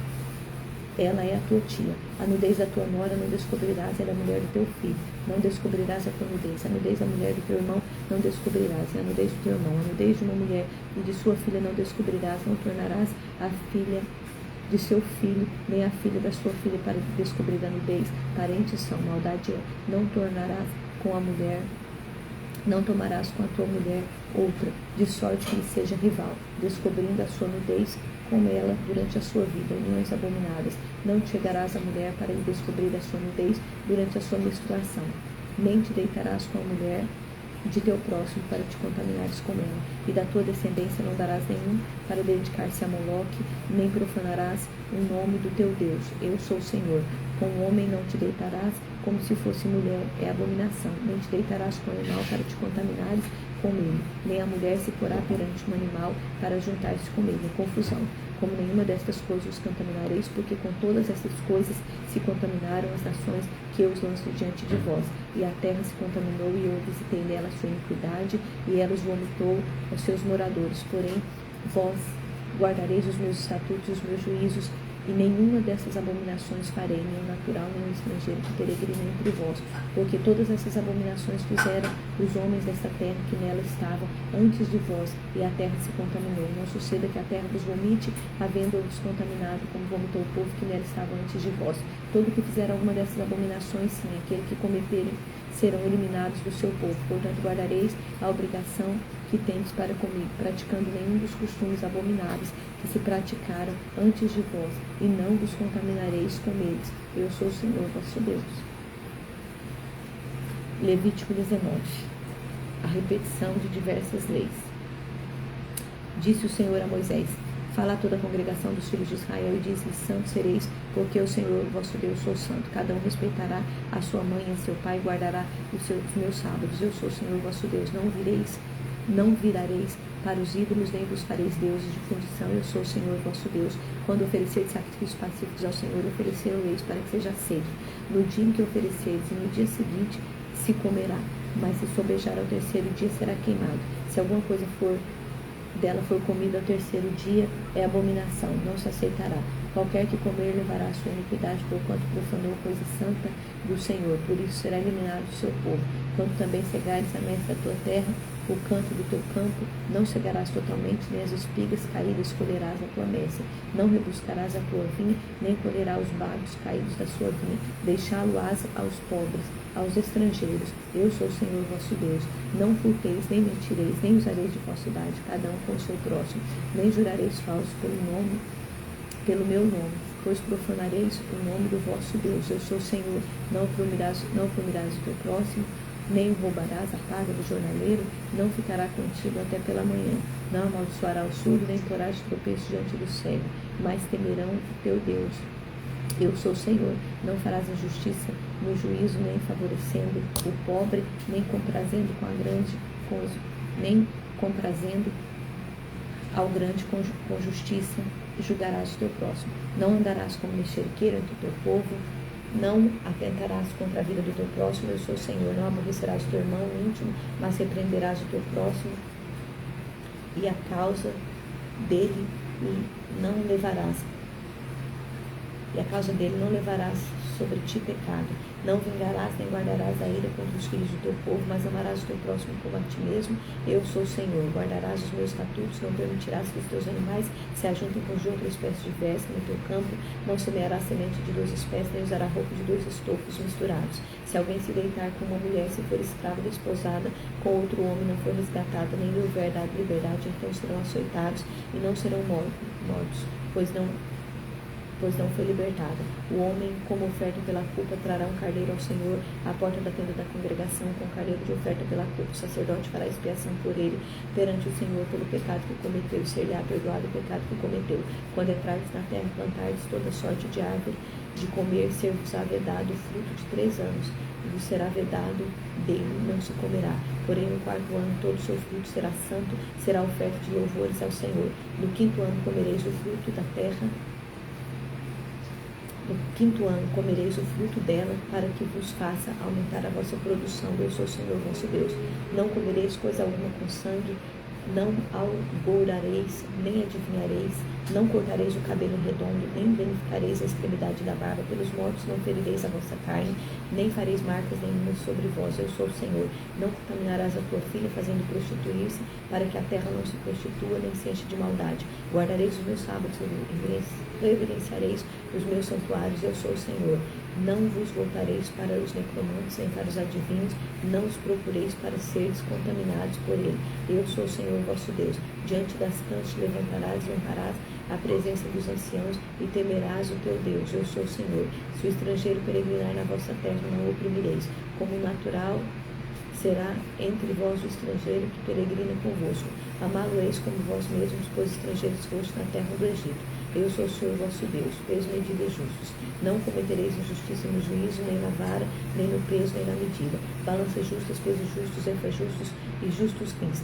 ela é a tua tia. A nudez da tua nora não descobrirás, ela é a mulher do teu filho. Não descobrirás a tua nudez. A nudez da mulher do teu irmão não descobrirás. A nudez do teu irmão, a nudez de uma mulher e de sua filha não descobrirás. Não tornarás a filha de seu filho, nem a filha da sua filha para descobrir a nudez. Parentes são, maldade é. Não tornarás com a mulher, não tomarás com a tua mulher outra, de sorte que lhe seja rival, descobrindo a sua nudez com ela durante a sua vida, uniões abomináveis. Não te chegarás à mulher para lhe descobrir a sua nudez durante a sua menstruação, nem te deitarás com a mulher de teu próximo para te contaminares com ela, e da tua descendência não darás nenhum para dedicar-se a Moloque, nem profanarás o nome do teu Deus. Eu sou o Senhor. Com o homem não te deitarás como se fosse mulher, é abominação. Nem te deitarás com o animal para te contaminares com ele, nem a mulher se porá perante um animal para juntar-se com ele. É confusão. Como nenhuma destas coisas os contaminareis, porque com todas estas coisas se contaminaram as nações que eu os lanço diante de vós. E a terra se contaminou, e eu visitei nela a sua iniquidade, e ela os vomitou aos seus moradores. Porém, vós guardareis os meus estatutos e os meus juízos, e nenhuma dessas abominações farei, nem o natural, nem o estrangeiro que peregrina entre vós, porque todas essas abominações fizeram os homens desta terra que nela estavam antes de vós, e a terra se contaminou. Não suceda que a terra vos vomite, havendo-vos contaminado, como vomitou o povo que nela estava antes de vós. Todo que fizer alguma dessas abominações, sim, aquele que cometerem, serão eliminados do seu povo. Portanto, guardareis a obrigação que tendes para comigo, praticando nenhum dos costumes abomináveis que se praticaram antes de vós, e não vos contaminareis com eles. Eu sou o Senhor vosso Deus. Levítico 19. A repetição de diversas leis. Disse o Senhor a Moisés: fala a toda a congregação dos filhos de Israel e diz-lhes: santos sereis, porque eu, Senhor vosso Deus, sou santo. Cada um respeitará a sua mãe e a seu pai e guardará os meus sábados. Eu sou o Senhor vosso Deus. Não virareis para os ídolos, nem vos fareis deuses de fundição. Eu sou o Senhor vosso Deus. Quando ofereceis sacrifícios pacíficos ao Senhor, oferecereis para que seja aceito. No dia em que ofereceres, e no dia seguinte se comerá, mas se sobejar ao terceiro dia será queimado. Se alguma coisa dela for comida ao terceiro dia, é abominação, não se aceitará. Qualquer que comer levará a sua iniquidade, porquanto profanou coisa santa do Senhor. Por isso será eliminado do seu povo. Quando também cegares a messe da tua terra, o canto do teu campo, não cegarás totalmente, nem as espigas caídas colherás a tua messe. Não rebuscarás a tua vinha, nem colherás os bagos caídos da sua vinha. Deixá-lo-ás aos pobres, aos estrangeiros. Eu sou o Senhor vosso Deus. Não furteis, nem mentireis, nem usareis de falsidade, cada um com o seu próximo. Nem jurareis falso pelo meu nome, pois profanareis o nome do vosso Deus. Eu sou o Senhor. Não oprimirás o teu próximo, nem roubarás a paga do jornaleiro, não ficará contigo até pela manhã. Não amaldiçoará o surdo, nem porás de tropeço diante do cego, mas temerão o teu Deus. Eu sou o Senhor. Não farás injustiça no juízo, nem favorecendo o pobre, nem comprazendo nem comprazendo ao grande com justiça, julgarás o teu próximo. Não andarás como mexeriqueiro entre o teu povo, não atentarás contra a vida do teu próximo. Eu sou o Senhor. Não aborrecerás o teu irmão íntimo, mas repreenderás o teu próximo, e a causa dele não levarás sobre ti pecado. Não vingarás nem guardarás a ira contra os filhos do teu povo, mas amarás o teu próximo como a ti mesmo. Eu sou o Senhor. Guardarás os meus estatutos, não permitirás que os teus animais se ajuntem com os de outra espécie de vesca no teu campo. Não semearás semente de duas espécies, nem usará roupa de dois estofos misturados. Se alguém se deitar com uma mulher, se for escrava desposada, com outro homem, não for resgatada, nem lhe houver dado liberdade, então serão açoitados e não serão mortos, pois não foi libertada. O homem, como oferta pela culpa, trará um carneiro ao Senhor à porta da tenda da congregação, com carneiro de oferta pela culpa. O sacerdote fará expiação por ele perante o Senhor pelo pecado que cometeu, e ser-lhe-á perdoado o pecado que cometeu. Quando entrardes na terra e plantardes toda sorte de árvore de comer, ser-vos-á vedado o fruto de 3 anos, e vos será vedado dele, não se comerá. Porém, no 4º ano todo o seu fruto será santo, será oferta de louvores ao Senhor. No 5º ano comereis o fruto da terra. No 5º ano comereis o fruto dela, para que vos faça aumentar a vossa produção. Eu sou o Senhor vosso Deus. Não comereis coisa alguma com sangue, não algorareis, nem adivinhareis, não cortareis o cabelo redondo, nem verificareis a extremidade da barba. Pelos mortos não ferireis a vossa carne, nem fareis marcas nenhumas sobre vós. Eu sou o Senhor. Não contaminarás a tua filha, fazendo prostituir-se, para que a terra não se prostitua, nem se enche de maldade. Guardareis os meus sábados, reverenciareis os meus santuários. Eu sou o Senhor. Não vos voltareis para os necromantes, nem para os adivinhos, não os procureis para seres contaminados por ele. Eu sou o Senhor vosso Deus. Diante das cães te levantarás e honrarás a presença dos anciãos, e temerás o teu Deus. Eu sou o Senhor. Se o estrangeiro peregrinar na vossa terra, não o oprimireis. Como natural será entre vós o estrangeiro que peregrina convosco. Amá-lo-eis como vós mesmos, pois estrangeiros fostes na terra do Egito. Eu sou o Senhor vosso Deus. Peso, medida justos. Não cometereis injustiça no juízo, nem na vara, nem no peso, nem na medida. Balanças justas, pesos justos, efas justos e justos quins.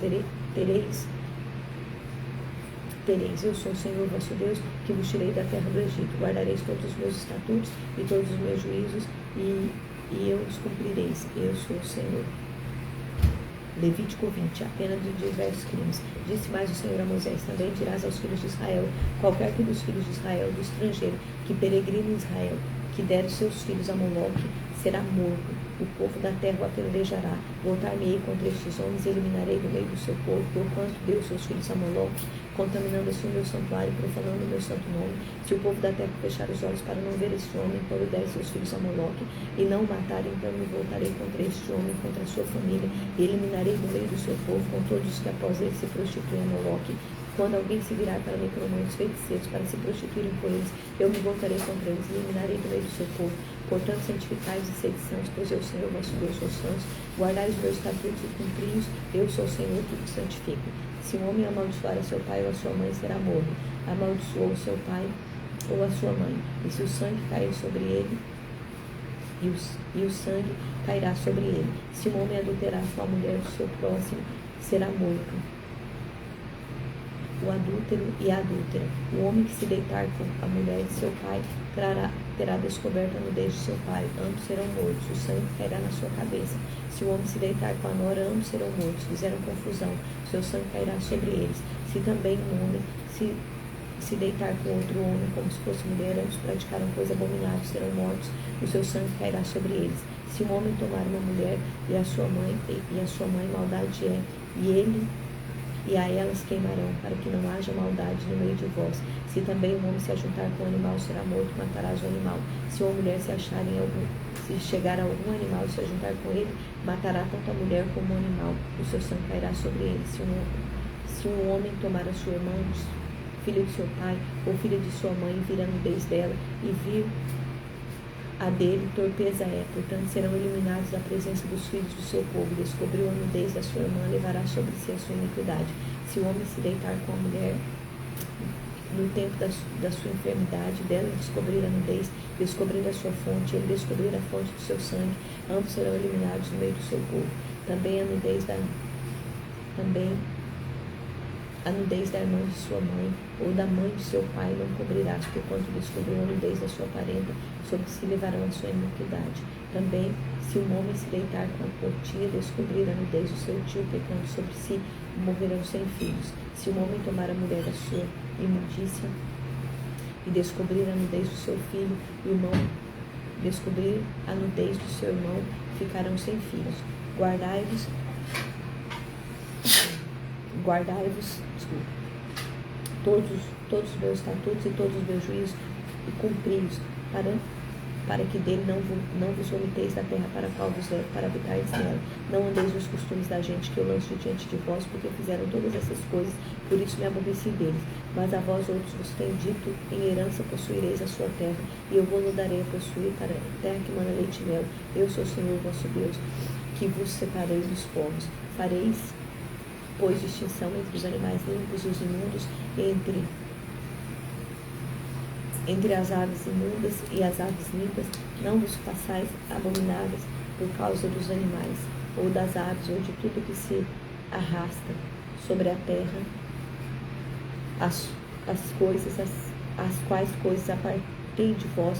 Tereis, eu sou o Senhor vosso Deus, que vos tirei da terra do Egito. Guardareis todos os meus estatutos e todos os meus juízos, e eu os cumprireis. Eu sou o Senhor. Levítico 20, a pena de diversos crimes. Disse mais o Senhor a Moisés: também dirás aos filhos de Israel: qualquer que dos filhos de Israel, do estrangeiro, que peregrina em Israel, que der os seus filhos a Moloque, será morto. O povo da terra o apedrejará. Voltar-me-ei contra estes homens e eliminarei do meio do seu povo, porquanto deu seus filhos a Moloque, contaminando assim o meu santuário, profanando o meu santo nome. Se o povo da terra fechar os olhos para não ver este homem, quando der seus filhos a Moloque, e não o matar, então me voltarei contra este homem, contra a sua família, e eliminarei do meio do seu povo, com todos os que após ele se prostituem a Moloque. Quando alguém se virar para necromantes, feiticeiros, para se prostituírem por eles, eu me voltarei contra eles e eliminarei do meio do seu povo. Portanto, santificai-os e sede santos, pois eu, Senhor vosso Deus, sou santo. Guardai os meus estatutos e cumpri-os, eu sou o Senhor que vos santifico. Se um homem amaldiçoar a seu pai ou a sua mãe, será morto. Amaldiçoou o seu pai ou a sua mãe, e se o sangue cair sobre ele, e o sangue cairá sobre ele. Se um homem adulterar com a mulher do seu próximo, será morto. O adúltero e a adúltera. O homem que se deitar com a mulher de seu pai terá descoberto a nudez de seu pai. Ambos serão mortos. O sangue cairá na sua cabeça. Se o homem se deitar com a nora, ambos serão mortos. Fizeram confusão. Seu sangue cairá sobre eles. Se também um homem se deitar com outro homem, como se fosse mulher, ambos praticaram coisa abominável, serão mortos. O seu sangue cairá sobre eles. Se um homem tomar uma mulher e a sua mãe maldade é, e a elas queimarão, para que não haja maldade no meio de vós. Se também um homem se ajuntar com um animal, será morto, matarás o animal. Se uma mulher se chegar a algum animal e se ajuntar com ele, matará tanto a mulher como o animal. O seu sangue cairá sobre ele. Se um homem tomar a sua irmã, filha de seu pai, ou filha de sua mãe, vir a nudez dela, e vir A dele torpeza é, portanto serão eliminados da presença dos filhos do seu povo. Descobriu a nudez da sua irmã, levará sobre si a sua iniquidade. Se o homem se deitar com a mulher no tempo da sua enfermidade, dela descobrir a nudez, descobrir a sua fonte, ele descobrir a fonte do seu sangue, ambos serão eliminados no meio do seu povo. Também a nudez da irmã de sua mãe, ou da mãe de seu pai, não cobrirás, porquanto descobriu a nudez da sua parenta, sobre si levarão a sua iniquidade. Também, se um homem se deitar com a portia, descobrir a nudez do seu tio, pecando sobre si, morrerão sem filhos. Se um homem tomar a mulher da sua imundícia e descobrir a nudez do seu filho, o irmão descobrir a nudez do seu irmão, ficarão sem filhos. Guardai-vos todos os meus estatutos e todos os meus juízos e cumpri-os, para que dele não vos vomiteis da terra para a qual vos levo, para habitardes nela. Não andeis nos costumes da gente que eu lanço diante de vós, porque fizeram todas essas coisas, por isso me aborreci deles. Mas a vós outros vos tenho dito, em herança possuireis a sua terra, e eu vos darei a possuir para a terra que mana leite e mel. Eu sou o Senhor vosso Deus, que vos separei dos povos. Fareis, pois, distinção entre os animais limpos e os imundos, entre as aves imundas e as aves limpas. Não vos façais abomináveis por causa dos animais, ou das aves, ou de tudo que se arrasta sobre a terra, as quais coisas apartei de vós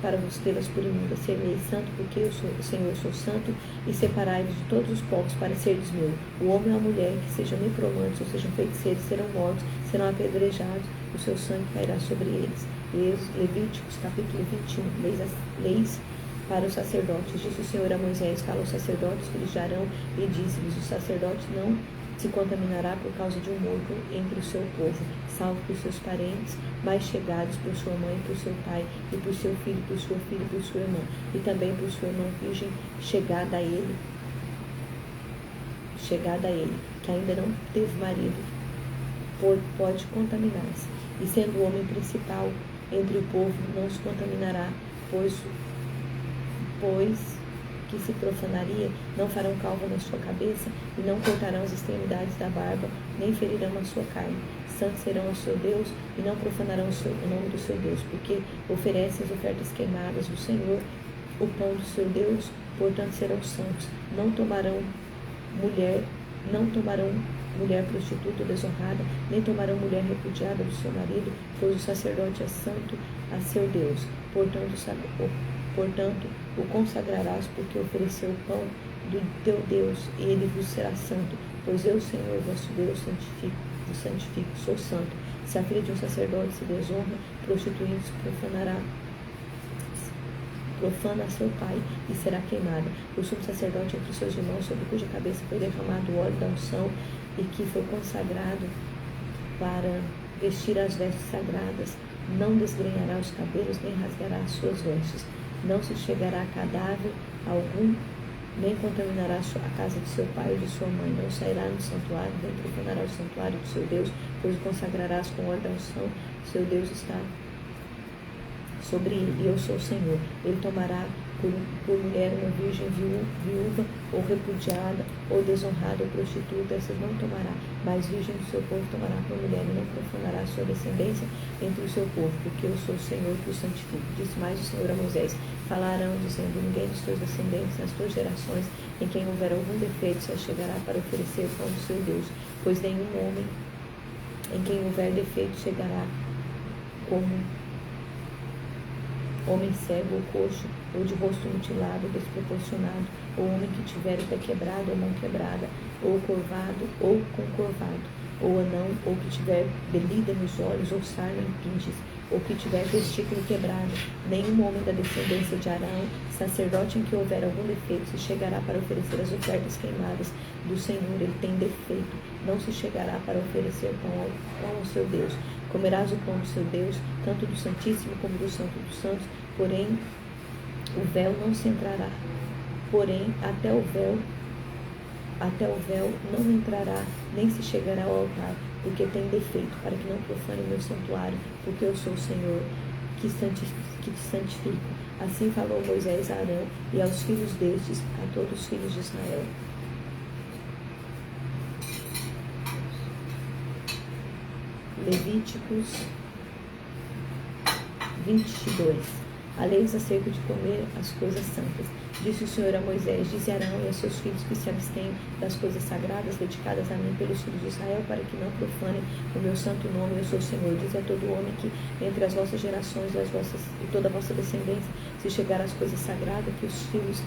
para vos tê-las por imundas. Ser-me santo, porque eu sou o Senhor, sou santo, e separai-vos de todos os povos para seres meu. O homem e a mulher que sejam necromantes ou sejam feiticeiros serão mortos, serão apedrejados, o seu sangue cairá sobre eles. Levíticos capítulo 21. Leis para os sacerdotes. Disse o Senhor a Moisés: fala aos sacerdotes, filhos de Arão, e disse-lhes: o sacerdote não se contaminará por causa de um morto entre o seu povo, salvo por seus parentes mais chegados, por sua mãe, por seu pai, e por seu filho, por sua filha, e por sua irmã, e também por sua irmã virgem chegada a ele, que ainda não teve marido, pode contaminar-se. E sendo o homem principal entre o povo, não se contaminará, pois que se profanaria, não farão calva na sua cabeça, e não cortarão as extremidades da barba, nem ferirão a sua carne. Santos serão ao seu Deus, e não profanarão o nome do seu Deus, porque oferecem as ofertas queimadas do Senhor, o pão do seu Deus, portanto serão santos. Não tomarão mulher prostituta ou desonrada, nem tomarão mulher repudiada do seu marido, pois o sacerdote é santo a seu Deus. Portanto, o consagrarás, porque ofereceu o pão do teu Deus, e ele vos será santo, pois eu, Senhor, vosso Deus, vos santifico, sou santo. Se a filha de um sacerdote se desonra, prostituindo-se, profana seu pai, e será queimada. O sumo sacerdote entre os seus irmãos, sobre cuja cabeça foi derramado o óleo da unção, e que foi consagrado para vestir as vestes sagradas, não desgrenhará os cabelos, nem rasgará as suas vestes. Não se chegará a cadáver algum, nem contaminará a casa de seu pai ou de sua mãe. Não sairá no santuário, nem profanará o santuário do seu Deus, pois o consagrarás com óleo da unção. Seu Deus está sobre ele, e eu sou o Senhor. Ele tomará por mulher uma virgem viúva, ou repudiada, ou desonrada, ou prostituta, essas não tomará, mas virgem do seu povo tomará por mulher, e não profanará a sua descendência entre o seu povo, porque eu sou o Senhor que o santifico. Disse mais o Senhor a Moisés: falarão, dizendo: ninguém dos teus descendentes, nas tuas gerações, em quem houver algum defeito, se chegará para oferecer o pão do seu Deus, pois nenhum homem em quem houver defeito chegará como homem cego ou coxo, ou de rosto mutilado, desproporcionado, ou homem que tiver o pé quebrado ou mão quebrada, ou corvado ou concurvado, ou anão, ou que tiver belida nos olhos, ou sarna em pinches, ou que tiver testículo quebrado. Nenhum homem da descendência de Arão, sacerdote em que houver algum defeito, se chegará para oferecer as ofertas queimadas do Senhor. Ele tem defeito, não se chegará para oferecer pão ao seu Deus. Comerás o pão do seu Deus, tanto do Santíssimo como do Santo dos Santos, porém o véu não se entrará. Porém, até o véu não entrará, nem se chegará ao altar, porque tem defeito, para que não profane meu santuário, porque eu sou o Senhor que te santifico. Assim falou Moisés a Arão e aos filhos destes, a todos os filhos de Israel. Levíticos 22. A lei acerca de comer as coisas santas. Disse o Senhor a Moisés: dize a Arão e a seus filhos que se abstêm das coisas sagradas dedicadas a mim pelos filhos de Israel, para que não profanem o meu santo nome. Eu sou o Senhor. Dize a todo homem que entre as vossas gerações e toda a vossa descendência se chegar às coisas sagradas que os filhos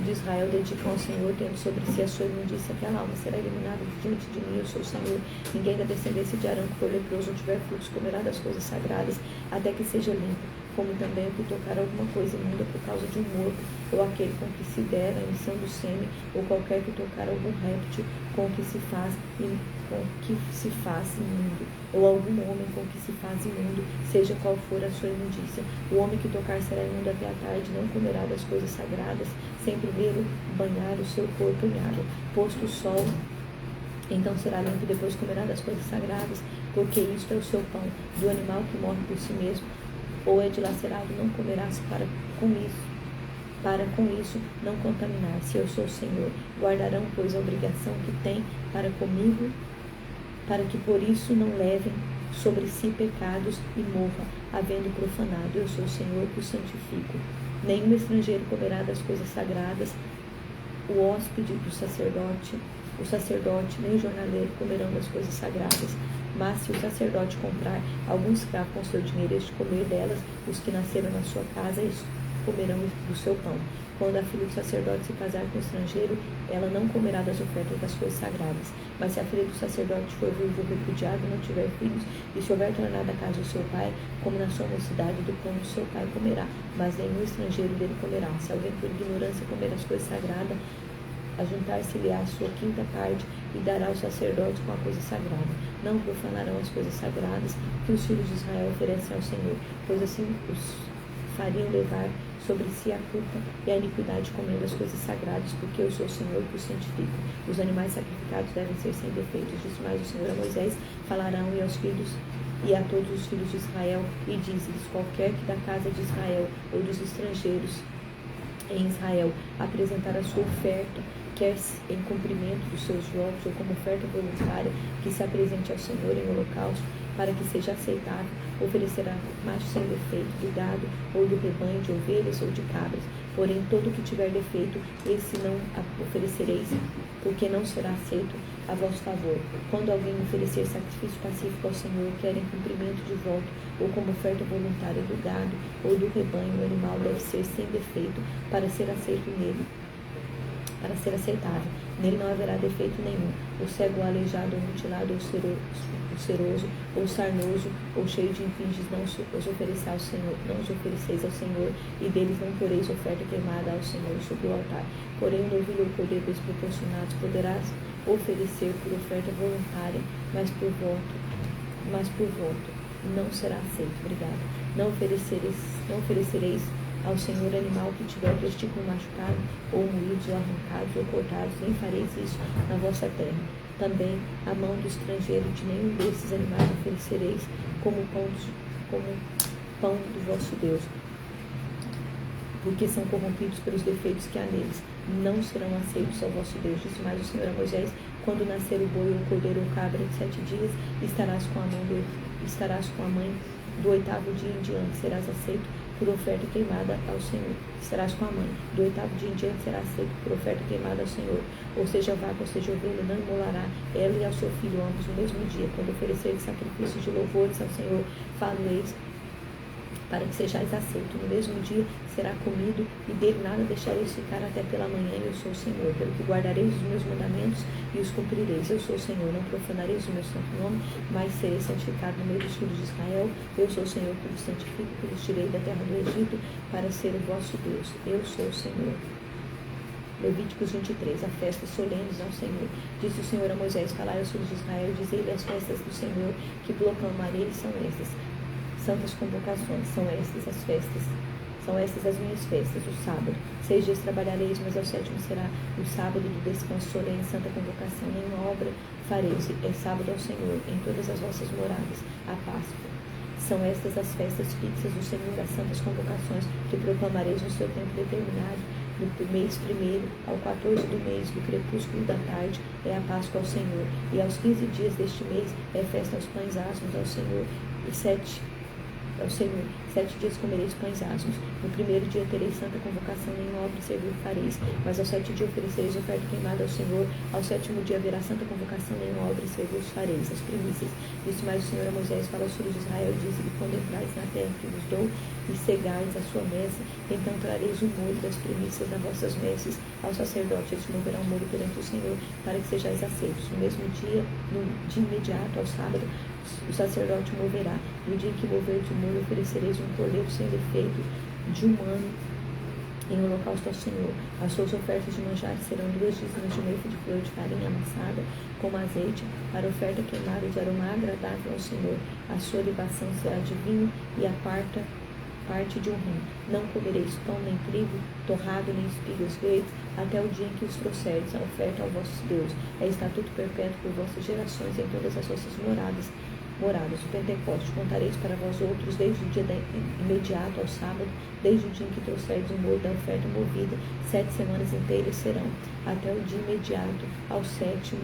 de Israel dedicam ao Senhor, tendo sobre si a sua imundícia, aquela alma será eliminada diante de mim. Eu sou o Senhor. Ninguém da descendência de Arão que for leproso ou tiver fluxo comerá das coisas sagradas, até que seja limpo, como também o que tocar alguma coisa imunda por causa de um morto, ou aquele com que se der a emissão do sêmen, ou qualquer que tocar algum réptil com que se faz imundo, ou algum homem com que se faz imundo, seja qual for a sua imundícia. O homem que tocar será imundo até a tarde, não comerá das coisas sagradas, sem primeiro banhar o seu corpo em água. Posto o sol, então será limpo, e depois comerá das coisas sagradas, porque isto é o seu pão. Do animal que morre por si mesmo, ou é dilacerado, não comerás para com isso não contaminar-se. Eu sou o Senhor. Guardarão, pois, a obrigação que têm para comigo, para que por isso não levem sobre si pecados e morram, havendo profanado. Eu sou o Senhor que o santifico. Nenhum estrangeiro comerá das coisas sagradas, o hóspede do sacerdote, o sacerdote nem o jornaleiro comerão das coisas sagradas. Mas se o sacerdote comprar algum escravo com seu dinheiro, este comer delas, os que nasceram na sua casa, estes comerão do seu pão. Quando a filha do sacerdote se casar com o estrangeiro, ela não comerá das ofertas das coisas sagradas. Mas se a filha do sacerdote for viúva ou repudiada e não tiver filhos, e se houver tornado a casa do seu pai, como na sua mocidade, do pão do seu pai comerá, mas nenhum estrangeiro dele comerá. Se alguém por ignorância comer as coisas sagradas, ajuntar-se-lhe-á a sua quinta parte e dará ao sacerdote com a coisa sagrada. Não profanarão as coisas sagradas que os filhos de Israel oferecem ao Senhor, pois assim os fariam levar sobre si a culpa e a iniquidade comendo as coisas sagradas, porque eu sou o Senhor que os santifico. Os animais sacrificados devem ser sem defeitos. Disse mais o Senhor a Moisés: falarão e aos filhos e a todos os filhos de Israel, e diz-lhes: qualquer que da casa de Israel ou dos estrangeiros em Israel apresentar a sua oferta, quer em cumprimento dos seus votos ou como oferta voluntária, que se apresente ao Senhor em holocausto, para que seja aceitável, oferecerá macho sem defeito do gado ou do rebanho de ovelhas ou de cabras. Porém, todo o que tiver defeito, esse não oferecereis, porque não será aceito a vosso favor. Quando alguém oferecer sacrifício pacífico ao Senhor, quer em cumprimento de voto ou como oferta voluntária do gado ou do rebanho, o animal deve ser sem defeito para ser aceito nele, para ser aceitável. Nele não haverá defeito nenhum. O cego, o aleijado, ou mutilado, ou seroso, ou sarnoso, ou cheio de impinges, não os ofereceis ao Senhor, e deles não poreis oferta queimada ao Senhor sobre o altar. Porém, o novilho ou o cordeiro desproporcionados poderás oferecer por oferta voluntária, mas por voto não será aceito. Obrigada. Não oferecereis ao Senhor animal que tiver o testículo machucado, ou moídos, ou arrancados, ou cortados, nem fareis isso na vossa terra. Também a mão do estrangeiro de nenhum desses animais oferecereis como pão do vosso Deus, porque são corrompidos pelos defeitos que há neles. Não serão aceitos ao vosso Deus. Disse mais o Senhor a Moisés: quando nascer o boi, ou o cordeiro, ou cabra de 7 dias, estarás com a mãe do 8º dia em diante, serás aceito por oferta queimada ao Senhor. Estarás com a mãe. Do 8º dia em diante será aceito por oferta queimada ao Senhor. Ou seja vaca, ou seja ovelha, não imolará ela e ao seu filho ambos no mesmo dia. Quando ofereceres sacrifícios de louvores ao Senhor, falo-eis para que sejais aceito. No mesmo dia será comido, e dele nada deixareis ficar até pela manhã. Eu sou o Senhor. Pelo que guardareis os meus mandamentos e os cumprireis. Eu sou o Senhor. Não profanareis o meu santo nome, mas sereis santificado no meio dos filhos de Israel. Eu sou o Senhor que vos santifico, que vos tirei da terra do Egito, para ser o vosso Deus. Eu sou o Senhor. Levíticos 23, a festa solenes ao Senhor. Disse o Senhor a Moisés: falai aos filhos de Israel, dizei-lhe: as festas do Senhor que proclamarei são estas. Santas convocações, são estas as festas, são estas as minhas festas. O sábado, 6 dias trabalhareis, mas ao 7º será o sábado do descanso solene, santa convocação. Nenhuma obra fareis, é sábado ao Senhor, em todas as vossas moradas. A Páscoa, São estas as festas fixas do Senhor, as santas convocações que proclamareis no seu tempo determinado. No mês 1º ao 14 do mês, do crepúsculo da tarde, é a Páscoa ao Senhor. E aos 15 dias deste mês é festa aos pães asmos ao Senhor. E 7 dias comereis pães asmos. No primeiro dia tereis santa convocação, nenhuma obra servil fareis. Mas aos 7 dias oferecereis oferta queimada ao Senhor. Ao 7º dia haverá santa convocação, nenhuma obra servil fareis. As primícias. Disse mais o Senhor a Moisés para os filhos de Israel, disse-lhe: quando entrares na terra que vos dou e cegares a sua messe, então trareis o molho das primícias das vossas messes ao sacerdote. Eles moverão o molho perante o Senhor, para que sejais aceitos. No mesmo dia, de imediato ao sábado, o sacerdote moverá. No dia em que moverdes o molho, oferecereis um cordeiro sem defeito de um ano em holocausto ao Senhor. As suas ofertas de manjares serão 2 dízimas de meio de flor de farinha amassada com azeite, para oferta queimada de aroma agradável ao Senhor. A sua libação será de vinho e a parte de um rim. Não comereis pão, nem trigo, torrado, nem espigas verdes, até o dia em que os trouxerdes a oferta ao vosso Deus. É estatuto perpétuo por vossas gerações em todas as vossas moradas. O Pentecoste contareis para vós outros desde o dia imediato ao sábado, desde o dia em que trouxerdes o molho da oferta movida, 7 semanas inteiras serão, até o dia imediato ao 7º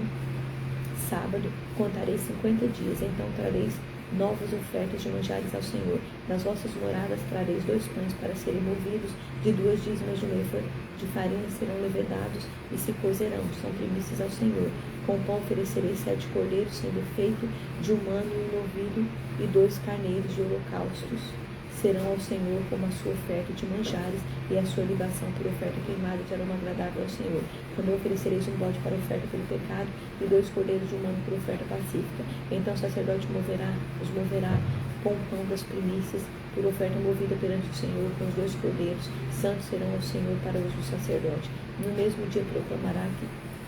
sábado, contareis 50 dias, então trareis novas ofertas de manjares ao Senhor. Nas vossas moradas trareis 2 pães para serem movidos, de 2 dízimas de meio de farinha serão levedados e se cozerão, são primícias ao Senhor. Com pão oferecereis 7 cordeiros sem defeito, de um ano e um novilho, e 2 carneiros de holocaustos. Serão ao Senhor como a sua oferta de manjares e a sua libação por oferta queimada de aroma agradável ao Senhor. Também oferecereis um bode para oferta pelo pecado e 2 cordeiros de um ano por oferta pacífica. Então o sacerdote os moverá com o pão das primícias por oferta movida perante o Senhor, com os 2 cordeiros. Santos serão ao Senhor para uso do sacerdote. No mesmo dia proclamará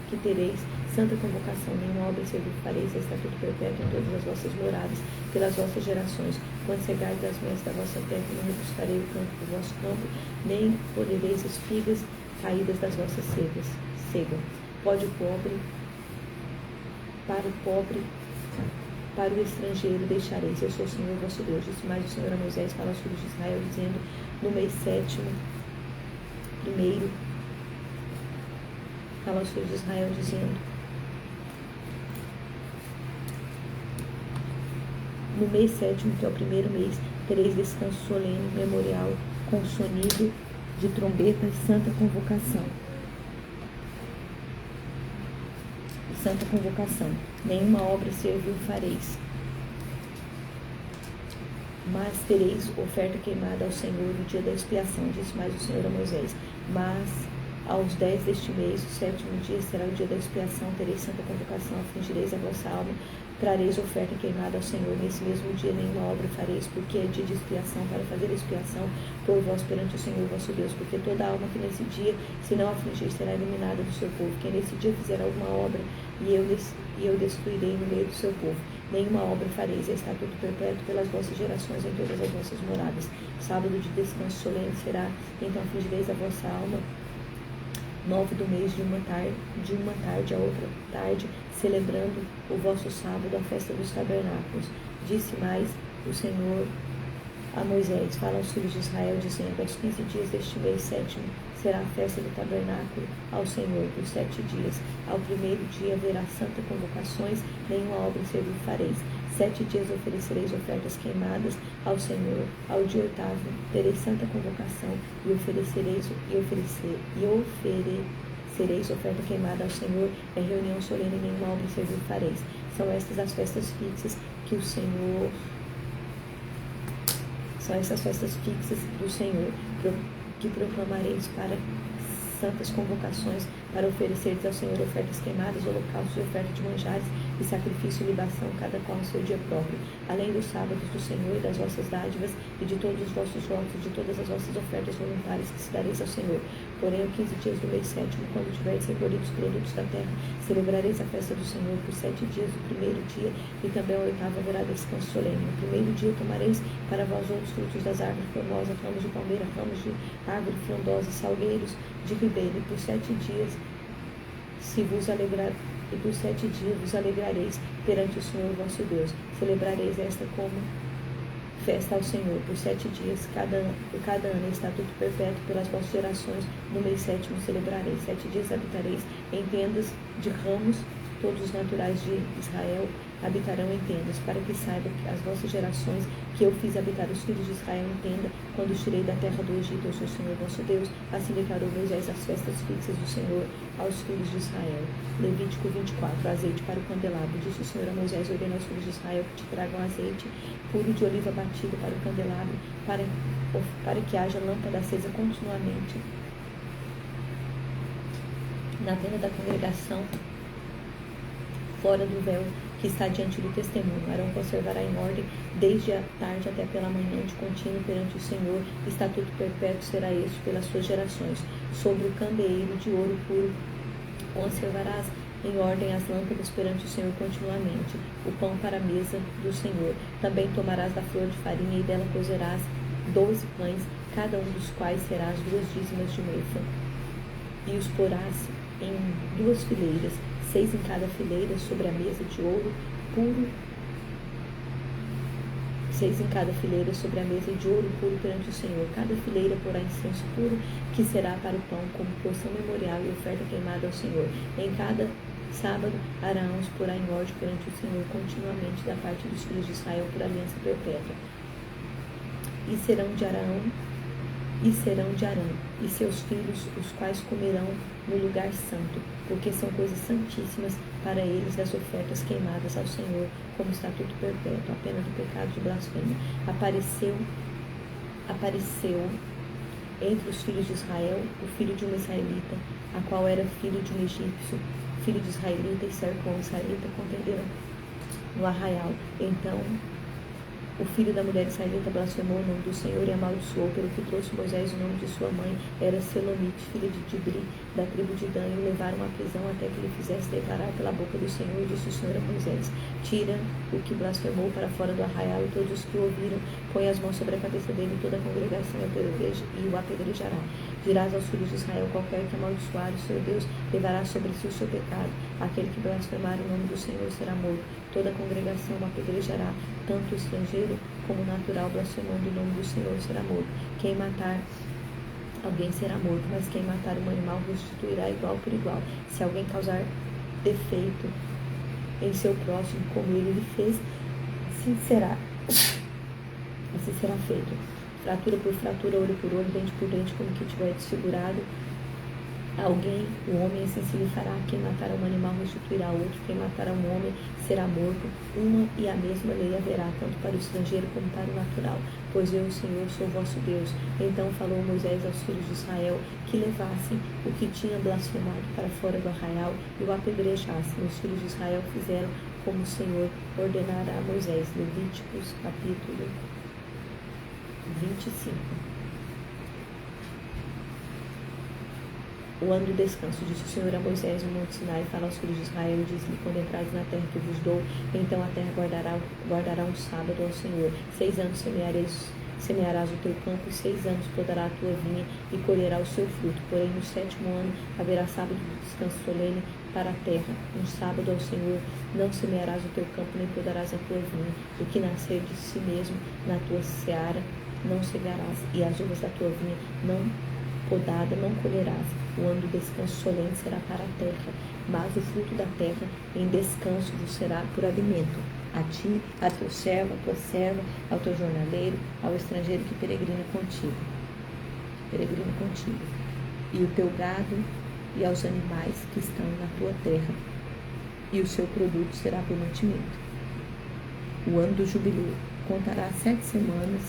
que tereis santa convocação, nenhuma obra servil fareis, é estatuto perpétuo em todas as vossas moradas, pelas vossas gerações. Quando cegardes as mesas da vossa terra, não rebuscarei o campo do vosso campo, nem colhereis espigas caídas das vossas cegas. Pode o pobre, para o estrangeiro deixareis. Eu sou o Senhor vosso Deus. Disse mais o Senhor a Moisés para os filhos de Israel, dizendo: no mês 7º, primeiro, fala aos filhos de Israel, dizendo: no mês 7º, que é o primeiro mês, tereis descanso solene, memorial, com sonido de trombeta e santa convocação. Santa convocação. Nenhuma obra servil fareis, mas tereis oferta queimada ao Senhor no dia da expiação. Disse mais o Senhor a Moisés: mas aos 10 deste mês, o 7º dia, será o dia da expiação, tereis santa convocação, afligireis a vossa alma, trareis oferta queimada ao Senhor. Nesse mesmo dia nenhuma obra fareis, porque é dia de expiação, para fazer expiação por vós perante o Senhor vosso Deus. Porque toda alma que nesse dia, se não afligir, será eliminada do seu povo. Quem nesse dia fizer alguma obra, e eu destruirei no meio do seu povo. Nenhuma obra fareis, é estatuto perpétuo pelas vossas gerações em todas as vossas moradas. Sábado de descanso solene será, então afligireis a vossa alma 9 do mês, de uma tarde a outra tarde, celebrando o vosso sábado, a festa dos tabernáculos. Disse mais o Senhor a Moisés: fala aos filhos de Israel, dizendo: aos 15 dias deste mês 7º será a festa do tabernáculo ao Senhor, por 7 dias. Ao primeiro dia haverá santa convocações, nenhuma obra servil fareis. 7 dias oferecereis ofertas queimadas ao Senhor. Ao dia 8º tereis santa convocação e oferecereis oferta queimada ao Senhor. É reunião solene, nenhuma obra servil fareis. São estas as festas fixas que o Senhor... São essas festas fixas do Senhor que proclamareis para santas convocações, para ofereceres ao Senhor ofertas queimadas, holocaustos e oferta de manjares e sacrifício e libação, cada qual no seu dia próprio, além dos sábados do Senhor e das vossas dádivas e de todos os vossos votos, de todas as vossas ofertas voluntárias que se dareis ao Senhor. Porém, aos 15 dias do mês 7º, quando tiverdes recolhido os produtos da terra, celebrareis a festa do Senhor por 7 dias, o primeiro dia, e também ao 8º haverá descanso solene. No primeiro dia tomareis para vós outros frutos das árvores formosas, ramos de palmeira, ramos de árvore frondosa, salgueiros de ribeiro, e por 7 dias por 7 dias vos alegrareis perante o Senhor vosso Deus. Celebrareis esta como festa ao Senhor por 7 dias, por cada ano, estatuto perpétuo pelas vossas gerações. No mês 7º celebrareis. 7 dias habitareis em tendas de ramos, todos os naturais de Israel habitarão em tendas, para que saibam as vossas gerações que eu fiz habitar os filhos de Israel em tenda, quando os tirei da terra do Egito. Eu sou o Senhor vosso Deus. Assim declarou Moisés as festas fixas do Senhor aos filhos de Israel. Levítico 24. Azeite para o candelabro. Disse o Senhor a Moisés: ordena aos filhos de Israel que te tragam azeite puro de oliva batido para o candelabro, para que haja lâmpada acesa continuamente na tenda da congregação, fora do véu que está diante do testemunho. Arão conservará em ordem desde a tarde até pela manhã de contínuo perante o Senhor. Estatuto perpétuo será este pelas suas gerações. Sobre o candeeiro de ouro puro conservarás em ordem as lâmpadas perante o Senhor continuamente. O pão para a mesa do Senhor. Também tomarás da flor de farinha e dela cozerás 12 pães, cada um dos quais será as 2 dízimas de um efa. E os porás em 2 fileiras, 6 em cada fileira, sobre a mesa de ouro puro, 6 em cada fileira, sobre a mesa de ouro puro perante o Senhor. Cada fileira porá incenso puro, que será para o pão, como porção memorial e oferta queimada ao Senhor. Em cada sábado, Arão os porá em ordem perante o Senhor continuamente, da parte dos filhos de Israel, por aliança perpétua. E serão de Arão, e seus filhos, os quais comerão no lugar santo, porque são coisas santíssimas para eles das ofertas queimadas ao Senhor, como estatuto perpétuo. A pena do pecado de blasfêmia apareceu entre os filhos de Israel o filho de uma israelita, a qual era filho de um egípcio, filho de israelita, e cercou um israelita, contenderam no arraial. Então o filho da mulher israelita blasfemou o nome do Senhor e amaldiçoou, pelo que trouxe Moisés o nome de sua mãe, era Selomite, filha de Dibri, da tribo de Dan, e o levaram à prisão até que ele fizesse declarar pela boca do Senhor. E disse o Senhor a Moisés: tira o que blasfemou para fora do arraial, e todos os que o ouviram, põe as mãos sobre a cabeça dele, e toda a congregação e o apedrejará. Dirás aos filhos de Israel: qualquer que amaldiçoar o seu Deus levará sobre si o seu pecado. Aquele que blasfemar o nome do Senhor será morto. Toda a congregação o apedrejará, tanto o estrangeiro como o natural, blasfemando o nome do Senhor será morto. Quem matar alguém será morto, mas quem matar um animal restituirá igual por igual. Se alguém causar defeito em seu próximo, como ele lhe fez, assim será feito. Fratura por fratura, olho por olho, dente por dente, como que tiver desfigurado alguém, o homem assim se lhe fará. Quem matar um animal restituirá outro. Quem matar um homem será morto. Uma e a mesma lei haverá, tanto para o estrangeiro como para o natural, pois eu, o Senhor, sou vosso Deus. Então falou Moisés aos filhos de Israel que levassem o que tinha blasfemado para fora do arraial e o apedrejassem. Os filhos de Israel fizeram como o Senhor ordenara a Moisés. Levíticos capítulo 25. O ano do descanso. Disse o Senhor a Moisés no monte Sinai: fala aos filhos de Israel e diz-lhe: quando entrares na terra que vos dou, então a terra guardará um sábado ao Senhor. 6 anos semearás o teu campo, e 6 anos podará a tua vinha e colherá o seu fruto. Porém no 7º ano haverá sábado de descanso solene para a terra, um sábado ao Senhor. Não semearás o teu campo, nem podarás a tua vinha. O que nascer de si mesmo na tua seara não cegarás, e as uvas da tua vinha não podada não colherás. O ano do descanso solene será para a terra, mas o fruto da terra em descanso vos será por alimento, a ti, a teu servo, a tua serva, ao teu jornaleiro, ao estrangeiro que peregrina contigo, e o teu gado e aos animais que estão na tua terra, e o seu produto será por mantimento. O ano do jubileu contará 7 semanas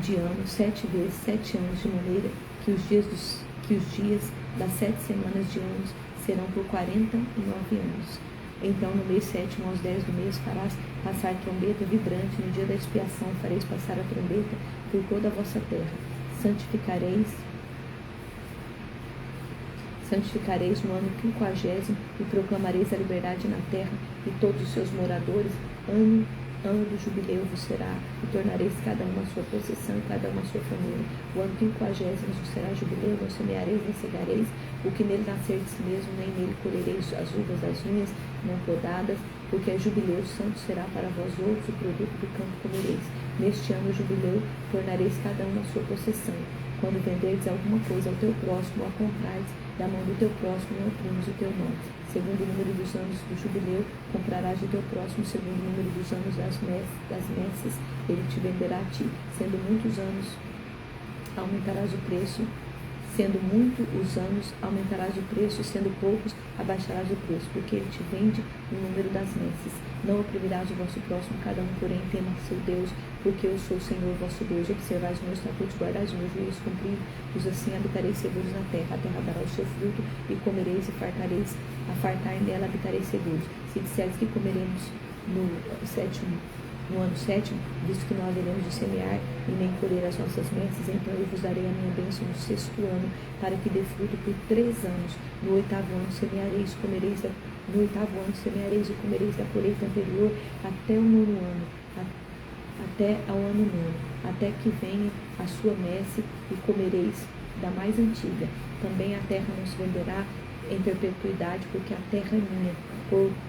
de ano, 7 vezes 7 anos, de maneira que os dias das 7 semanas de anos serão por 49 anos. Então, no mês 7º, aos 10 do mês, farás passar trombeta vibrante. No dia da expiação fareis passar a trombeta por toda a vossa terra. Santificareis no ano 50º e proclamareis a liberdade na terra, e todos os seus moradores, ano ano do jubileu vos será, e tornareis cada uma a sua possessão e cada uma a sua família. O ano 50º vos será jubileu, não semeareis nem cegareis, o que nele nascer de si mesmo, nem nele colhereis as uvas das vinhas não podadas, porque é jubileu santo será para vós outros, o produto do campo comereis. Neste ano jubileu, tornareis cada uma a sua possessão. Quando venderdes alguma coisa ao teu próximo, ou a comprares da mão do teu próximo, não oprimes o teu nome. Segundo o número dos anos do jubileu, comprarás do teu próximo, segundo o número dos anos das messes, ele te venderá a ti. Sendo muitos anos, aumentarás o preço. Sendo muito os anos, aumentarás o preço, sendo poucos, abaixarás o preço, porque ele te vende no número das messes. Não oprimirás o vosso próximo, cada um, porém, tema seu Deus, porque eu sou o Senhor vosso Deus. Observais os meus estatutos, guardais os meus juízos, cumpri-os, assim habitareis seguros na terra. A terra dará o seu fruto, e comereis e fartareis. A fartar nela habitareis seguros. Se disseres que comeremos no ano sétimo, visto que nós devemos de semear e nem colher as nossas messes, então eu vos darei a minha bênção no 6º ano, para que dê fruto por 3 anos. No 8º ano semeareis, comereis no 8º ano semeareis e comereis da colheita anterior até o 9º ano, até ao ano 9º, até que venha a sua messe, e comereis da mais antiga. Também a terra não se venderá em perpetuidade, porque a terra é minha,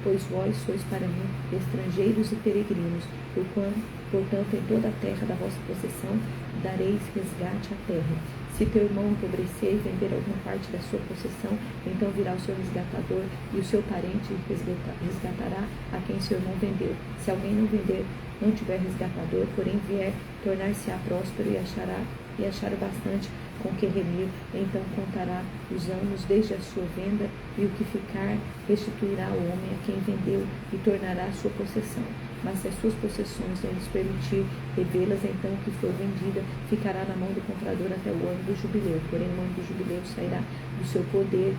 pois vós sois para mim estrangeiros e peregrinos. Portanto, em toda a terra da vossa possessão dareis resgate à terra. Se teu irmão empobrecer e vender alguma parte da sua possessão, então virá o seu resgatador, e o seu parente resgatará a quem seu irmão vendeu. Se alguém não tiver resgatador, porém vier tornar-se-á próspero e achar bastante com que remir, então contará os anos desde a sua venda, e o que ficar restituirá ao homem a quem vendeu, e tornará a sua possessão. Mas se as suas possessões não lhes permitir revê-las, então o que for vendida ficará na mão do comprador até o ano do jubileu. Porém o ano do jubileu sairá do seu poder,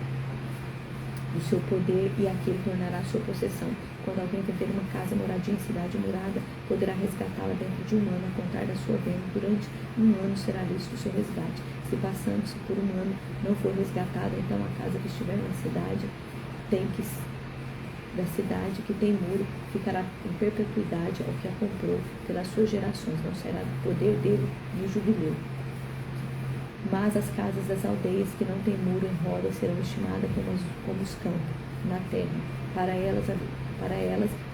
e aquele tornará a sua possessão. Quando alguém vender uma casa, moradia em cidade murada, poderá resgatá-la dentro de 1 ano, a contar da sua venda. Durante 1 ano será lícito o seu resgate. Se passando-se por 1 ano não for resgatada, então a casa que estiver na cidade que tem muro ficará em perpetuidade ao que a comprou pelas suas gerações, não sairá do poder dele no jubileu. Mas as casas das aldeias que não têm muro em roda serão estimadas como os campos na terra. Para elas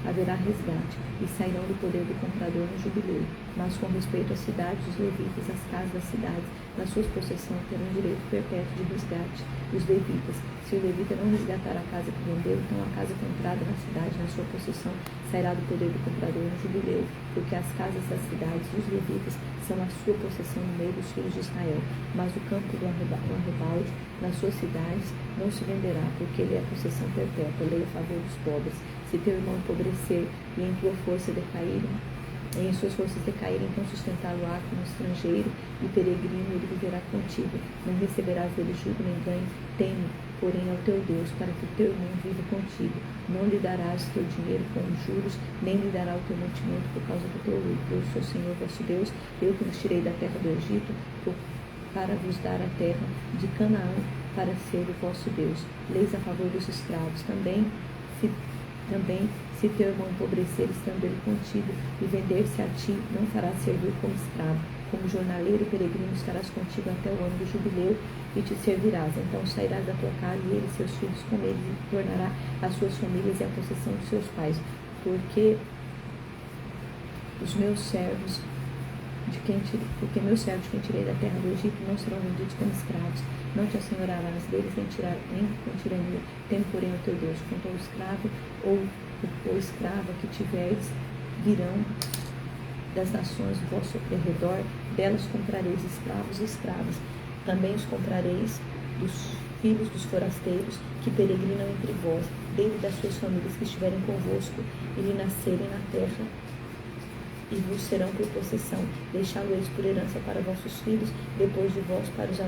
haverá resgate, e sairão do poder do comprador no jubileu. Mas com respeito às cidades, os levitas, as casas das cidades, nas suas possessões, terão direito perpétuo de resgate. Os levitas, se o levita não resgatar a casa que vendeu, então a casa comprada na cidade, na sua possessão, sairá do poder do comprador no jubileu, porque as casas das cidades e os levitas são a sua possessão no meio dos filhos de Israel. Mas o campo do arrebalde, nas suas cidades, não se venderá, porque ele é a possessão perpétua. Lei a favor dos pobres. Se teu irmão empobrecer e em tua força decaírem, em suas forças decaírem, então sustentá-lo-á como estrangeiro e peregrino, ele viverá contigo. Não receberás dele jugo nem ganho. Teme, porém, ao teu Deus, para que o teu irmão viva contigo. Não lhe darás teu dinheiro com juros, nem lhe dará o teu mantimento por causa do teu lucro. Eu sou o Senhor vosso Deus, eu que vos tirei da terra do Egito, para vos dar a terra de Canaã, para ser o vosso Deus. Leis a favor dos escravos. Também, se teu irmão empobrecer, estando ele contigo, e vender-se a ti, não farás servir como escravo. Como jornaleiro e peregrino estarás contigo até o ano do jubileu, e te servirás. Então sairás da tua casa, e ele e seus filhos com ele, e tornará as suas famílias e a possessão de seus pais. Porque meus servos, de quem tirei da terra do Egito, não serão vendidos como escravos. Não te assenhorarás deles, nem com tirania. Teme, porém, ao teu Deus. Quanto ao escravo ou escrava que tiveres, virão das nações do vosso redor, delas comprareis escravos e escravas. Também os comprareis dos filhos dos forasteiros que peregrinam entre vós, dentre das suas famílias que estiverem convosco, e lhe nascerem na terra, e vos serão por possessão. Deixá-lo-eis por herança para vossos filhos, depois de vós, para os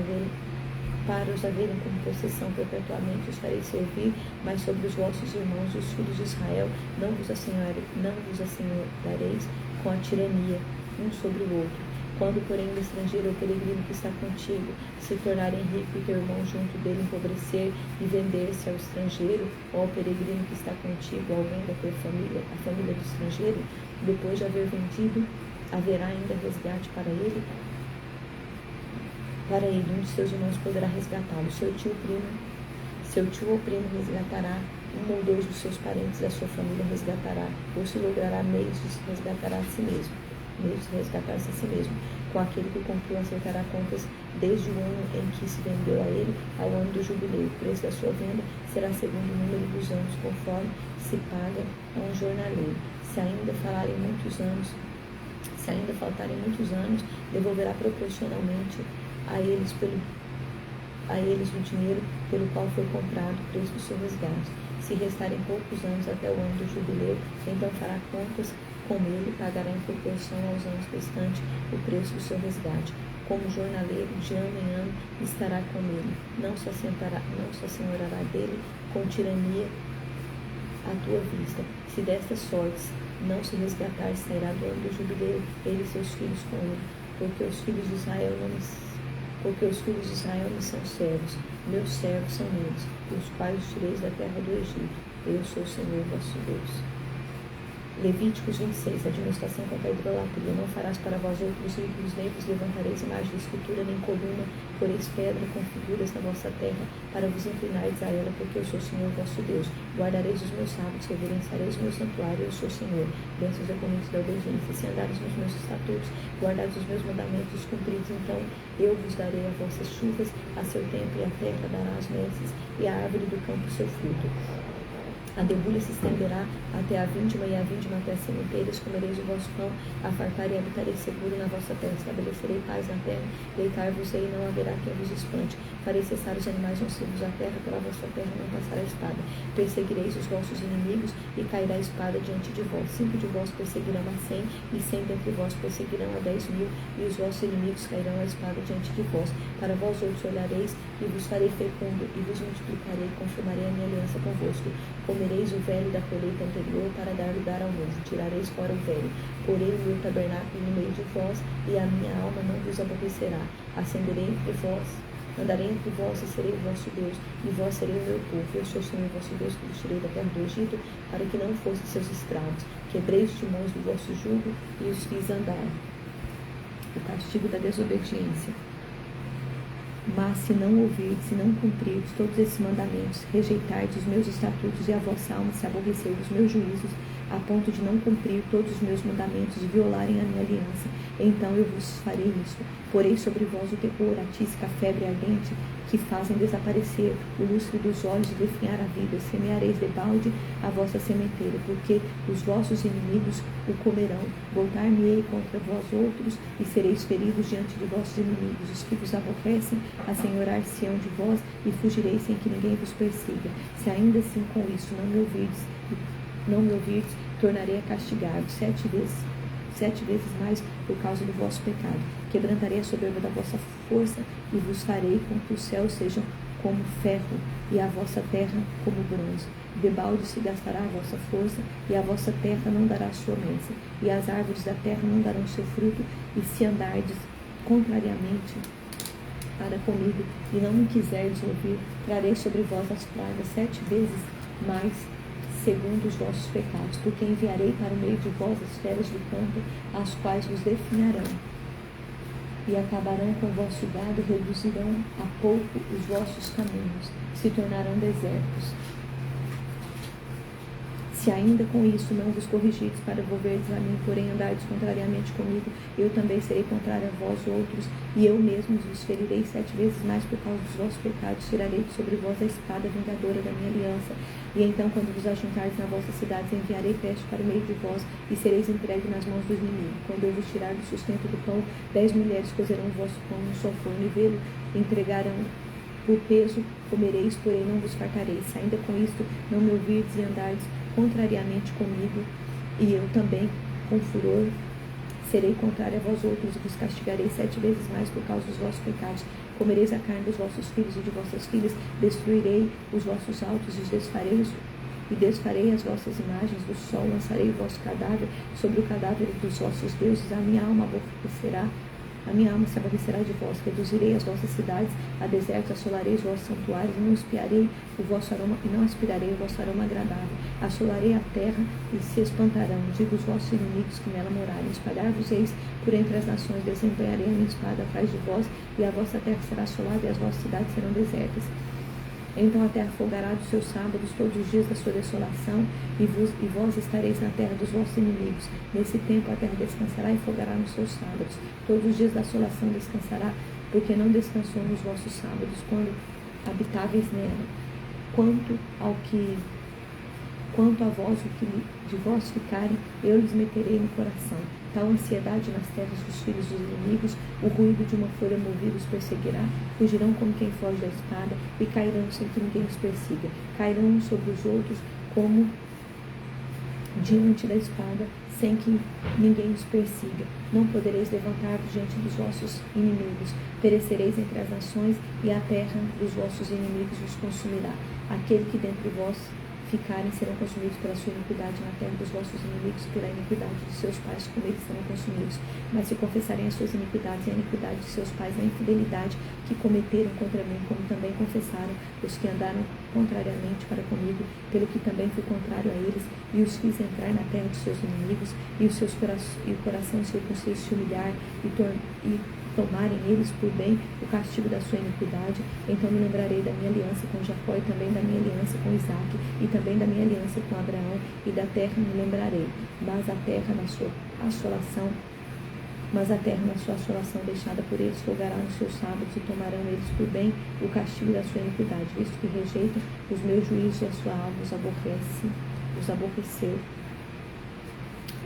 haverem como possessão perpetuamente, os fareis servir, mas sobre os vossos irmãos, os filhos de Israel, não vos assenhorareis com a tirania um sobre o outro. Quando, porém, o estrangeiro ou peregrino que está contigo se tornarem rico e teu irmão junto dele empobrecer e vender-se ao estrangeiro ou ao peregrino que está contigo, alguém da tua família, a família do estrangeiro, depois de haver vendido, haverá ainda resgate para ele? Para ele, um de seus irmãos poderá resgatá-lo. Seu tio ou primo resgatará, um ou dois dos seus parentes da sua família resgatará, ou se logrará meios de se resgatar a si mesmo. Meios de resgatar-se a si mesmo. Com aquele que comprou acertará contas desde o ano em que se vendeu a ele ao ano do jubileu. O preço da sua venda será segundo o número dos anos, conforme se paga a um jornaleiro. Se ainda faltarem muitos anos, devolverá proporcionalmente a eles o dinheiro pelo qual foi comprado, o preço do seu resgate. Se restarem poucos anos até o ano do jubileu, então fará contas com ele, pagará em proporção aos anos restantes o preço do seu resgate. Como jornaleiro, de ano em ano, estará com ele. Não se assenhorará dele com tirania à tua vista. Se destas sortes não se resgatar, sairá do ano do jubileu, ele e seus filhos com ele. Porque os filhos de Israel me são servos, meus servos são eles, os quais os tireis da terra do Egito. Eu sou o Senhor vosso Deus. Levíticos 26, administração contra a idolatria. Não farás para vós outros ídolos, nem vos levantareis imagem de escultura, nem coluna, poreis pedra com figuras na vossa terra, para vos inclinardes a ela, porque eu sou o Senhor vosso Deus. Guardareis os meus sábados, reverenciareis o meu santuário, eu sou o Senhor. Bênçãos documentos da obediência. Se andares nos meus estatutos, guardares os meus mandamentos cumpridos, então eu vos darei as vossas chuvas a seu tempo, e a terra dará as messes, e a árvore do campo o seu fruto. A debulha se estenderá até a vindima, e a vindima até as sementeiras. Comereis o vosso pão, a fartar, e habitareis seguro na vossa terra. Estabelecerei paz na terra, deitar-vos-ei, e não haverá quem vos espante. Farei cessar os animais nocivos da terra, pela vossa terra não passará a espada. Perseguireis os vossos inimigos, e cairá a espada diante de vós. 5 de vós perseguirão a 100, e 100 dentre vós perseguirão a 10.000, e os vossos inimigos cairão a espada diante de vós. Para vós outros olhareis, e vos farei fecundo, e vos multiplicarei, confirmarei a minha aliança convosco. Comereis o velho da colheita anterior, para dar lugar ao novo. Tirareis fora o velho. Porei o meu tabernáculo no meio de vós, e a minha alma não vos aborrecerá. Ascenderei entre vós, andarei entre vós, e serei o vosso Deus, e vós serei o meu povo. Eu sou o Senhor vosso Deus, que vos tirei da terra do Egito, para que não fossem seus escravos. Quebrei os timões do vosso jugo, e os fiz andar. O castigo da desobediência. Mas se não ouvirdes, se não cumprirdes todos esses mandamentos, rejeitardes os meus estatutos, e a vossa alma se aborrecer dos meus juízos, a ponto de não cumprir todos os meus mandamentos e violarem a minha aliança, então eu vos farei isto. Porei sobre vós o terror, a tísica, a febre ardente, que fazem desaparecer o lustre dos olhos e definhar a vida. Semeareis debalde a vossa sementeira, porque os vossos inimigos o comerão. Voltar-me-ei contra vós outros, e sereis feridos diante de vossos inimigos. Os que vos aborrecem assenhorar-se-ão de vós, e fugireis sem que ninguém vos persiga. Se ainda assim com isso não me ouvirdes, tornarei a castigar-vos 7 vezes mais por causa do vosso pecado. Quebrantarei a soberba da vossa força, e vos farei com que os céus sejam como ferro, e a vossa terra como bronze. Debalde se gastará a vossa força, e a vossa terra não dará sua bênção, e as árvores da terra não darão seu fruto, e se andardes contrariamente para comigo, e não me quiserdes ouvir, trarei sobre vós as pragas 7 vezes mais, segundo os vossos pecados, porque enviarei para o meio de vós as feras do campo, as quais vos definharão, e acabarão com o vosso gado, reduzirão a pouco os vossos caminhos, se tornarão desertos. Se ainda com isso não vos corrigides para volverdes a mim, porém andardes contrariamente comigo, eu também serei contrário a vós outros, e eu mesmo vos ferirei 7 vezes mais por causa dos vossos pecados. Tirarei sobre vós a espada vingadora da minha aliança, e então, quando vos ajuntardes na vossa cidade, enviarei peste para o meio de vós, e sereis entregues nas mãos dos inimigos. Quando eu vos tirar do sustento do pão, 10 mulheres cozerão o vosso pão no só forno, e vê-lo entregarão por peso, comereis, porém não vos fartareis. Se ainda com isto não me ouvirdes e andardes contrariamente comigo, e eu também, com furor, serei contrário a vós outros, e vos castigarei 7 vezes mais por causa dos vossos pecados. Comereis a carne dos vossos filhos e de vossas filhas, destruirei os vossos altos e os desfarei as vossas imagens do sol, lançarei o vosso cadáver sobre o cadáver dos vossos deuses. A minha alma aborrecerá A minha alma se aborrecerá de vós, reduzirei as vossas cidades a desertos, assolarei os vossos santuários, não espiarei o vosso aroma, e não aspirarei o vosso aroma agradável. Assolarei a terra e se espantarão, digo os vossos inimigos que nela morarem. Espalhar-vos-eis por entre as nações, desempenharei a minha espada atrás de vós, e a vossa terra será assolada, e as vossas cidades serão desertas. Então a terra folgará dos seus sábados todos os dias da sua desolação, e vós estareis na terra dos vossos inimigos. Nesse tempo a terra descansará e folgará nos seus sábados. Todos os dias da assolação descansará, porque não descansou nos vossos sábados, quando habitáveis nela. Quanto a vós, o que de vós ficarem, eu lhes meterei no coração. Tal ansiedade nas terras dos filhos dos inimigos, o ruído de uma folha movida os perseguirá, fugirão como quem foge da espada, e cairão sem que ninguém os persiga. Cairão uns sobre os outros, como diante da espada, sem que ninguém os persiga. Não podereis levantar-vos diante dos vossos inimigos, perecereis entre as nações, e a terra dos vossos inimigos os consumirá. Aquele que dentre vós ficarem serão consumidos pela sua iniquidade na terra dos vossos inimigos, pela iniquidade de seus pais, como eles serão consumidos. Mas se confessarem as suas iniquidades e a iniquidade de seus pais na infidelidade que cometeram contra mim, como também confessaram os que andaram contrariamente para comigo, pelo que também fui contrário a eles, e os fiz entrar na terra de seus inimigos, e o coração circunciso se humilhar, e tomarem eles por bem o castigo da sua iniquidade, então me lembrarei da minha aliança com Jacó, e também da minha aliança com Isaque, e também da minha aliança com Abraão, e da terra me lembrarei. Mas a terra na sua assolação deixada por eles folgará nos seus sábados, e tomarão eles por bem o castigo da sua iniquidade, visto que rejeitam os meus juízos, e a sua alma os aborreceu,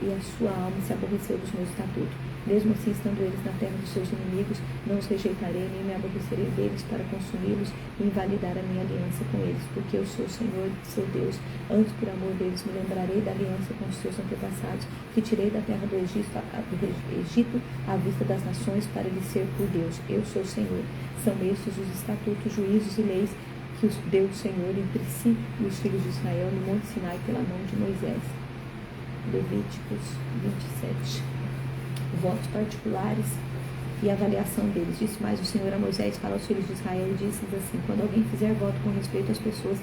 e a sua alma se aborreceu dos meus estatutos. Mesmo assim, estando eles na terra dos seus inimigos, não os rejeitarei, nem me aborrecerei deles para consumi-los e invalidar a minha aliança com eles, porque eu sou o Senhor, seu Deus. Antes, por amor deles, me lembrarei da aliança com os seus antepassados, que tirei da terra do Egito à vista das nações, para lhes ser por Deus. Eu sou o Senhor. São estes os estatutos, juízos e leis que os deu o Senhor entre si e os filhos de Israel no Monte Sinai pela mão de Moisés. Levíticos 27. Votos particulares e avaliação deles. Disse mais o Senhor a Moisés: fala aos filhos de Israel e disse-lhes assim: quando alguém fizer voto com respeito às pessoas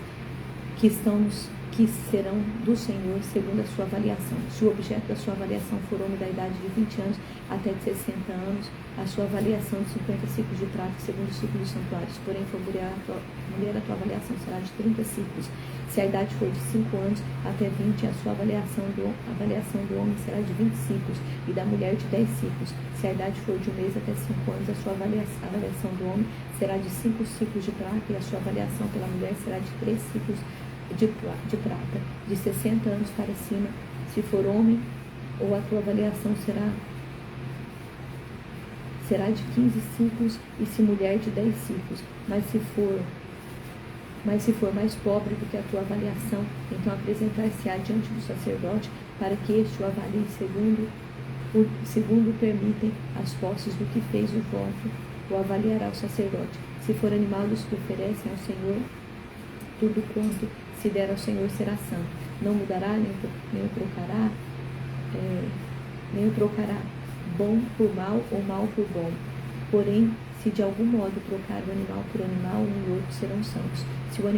que serão do Senhor, segundo a sua avaliação, se o objeto da sua avaliação for homem da idade de 20 anos até de 60 anos, a sua avaliação de 50 ciclos de prata, segundo o ciclo dos santuários. Porém, for mulher, a tua avaliação será de 30 ciclos. Se a idade for de 5 anos até 20, a sua avaliação do homem será de 20 ciclos, e da mulher de 10 ciclos. Se a idade for de 1 mês até 5 anos, a sua avaliação do homem será de 5 ciclos de prata, e a sua avaliação pela mulher será de 3 ciclos de prata. De 60 anos para cima, se for homem, ou a tua avaliação será de 15 ciclos, e se mulher de 10 ciclos. Mas se for mais pobre do que a tua avaliação, então apresentar-se-á diante do sacerdote, para que este o avalie segundo permitem as posses do que fez o voto, o avaliará o sacerdote. Se for animal dos que oferecem ao Senhor, tudo quanto se der ao Senhor será santo. Não mudará, nem o trocará bom por mal, ou mal por bom. Porém, se de algum modo trocar o animal por animal, um e outro serão santos. Se for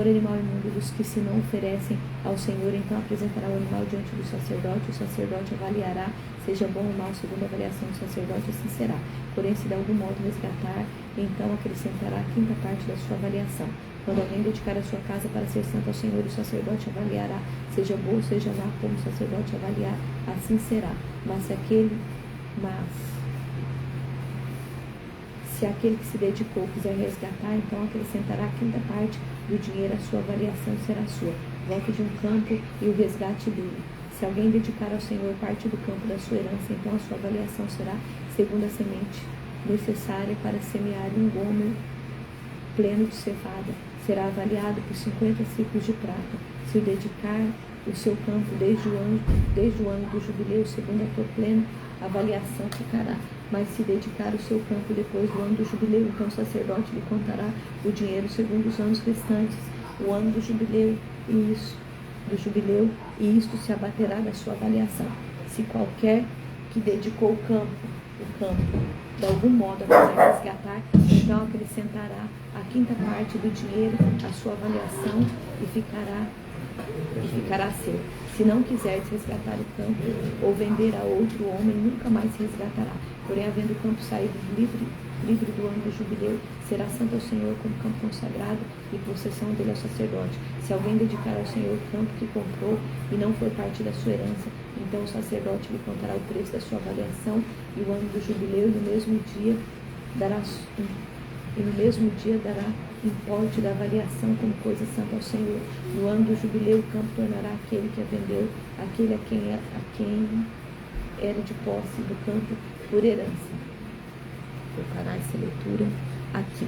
animal imundo dos que se não oferecem ao Senhor, então apresentará o animal diante do sacerdote, o sacerdote avaliará, seja bom ou mal, segundo a avaliação do sacerdote, assim será. Porém, se de algum modo resgatar, então acrescentará a 5ª parte da sua avaliação. Quando alguém dedicar a sua casa para ser santo ao Senhor, o sacerdote avaliará, seja bom ou seja má, como o sacerdote avaliar, assim será. Se aquele que se dedicou quiser resgatar, então acrescentará a 5ª parte do dinheiro, a sua avaliação será sua. Voto de um campo e o resgate dele. Se alguém dedicar ao Senhor parte do campo da sua herança, então a sua avaliação será segundo a semente necessária para semear um gomer pleno de cevada. Será avaliado por 50 ciclos de prata. Se o dedicar o seu campo desde o ano do jubileu, segundo a tua plena avaliação ficará. Mas se dedicar o seu campo depois do ano do jubileu, então o sacerdote lhe contará o dinheiro segundo os anos restantes, o ano do jubileu, e isto se abaterá da sua avaliação. Se qualquer que dedicou o campo o campo, de algum modo vai resgatar, então acrescentará a quinta parte do dinheiro à sua avaliação e ficará seu. Se não quiseres resgatar o campo ou vender a outro homem, nunca mais resgatará. Porém, havendo o campo saído livre do ano do jubileu, será santo ao Senhor como campo consagrado e possessão dele ao sacerdote. Se alguém dedicar ao Senhor o campo que comprou e não for parte da sua herança, então o sacerdote lhe contará o preço da sua avaliação e o ano do jubileu, e no mesmo dia dará importe da avaliação como coisa santa ao Senhor. No ano do jubileu, o campo tornará aquele que a vendeu, aquele a quem era de posse do campo por herança. Colocará essa leitura aqui.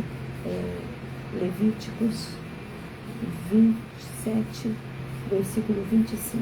Levíticos 27, versículo 25.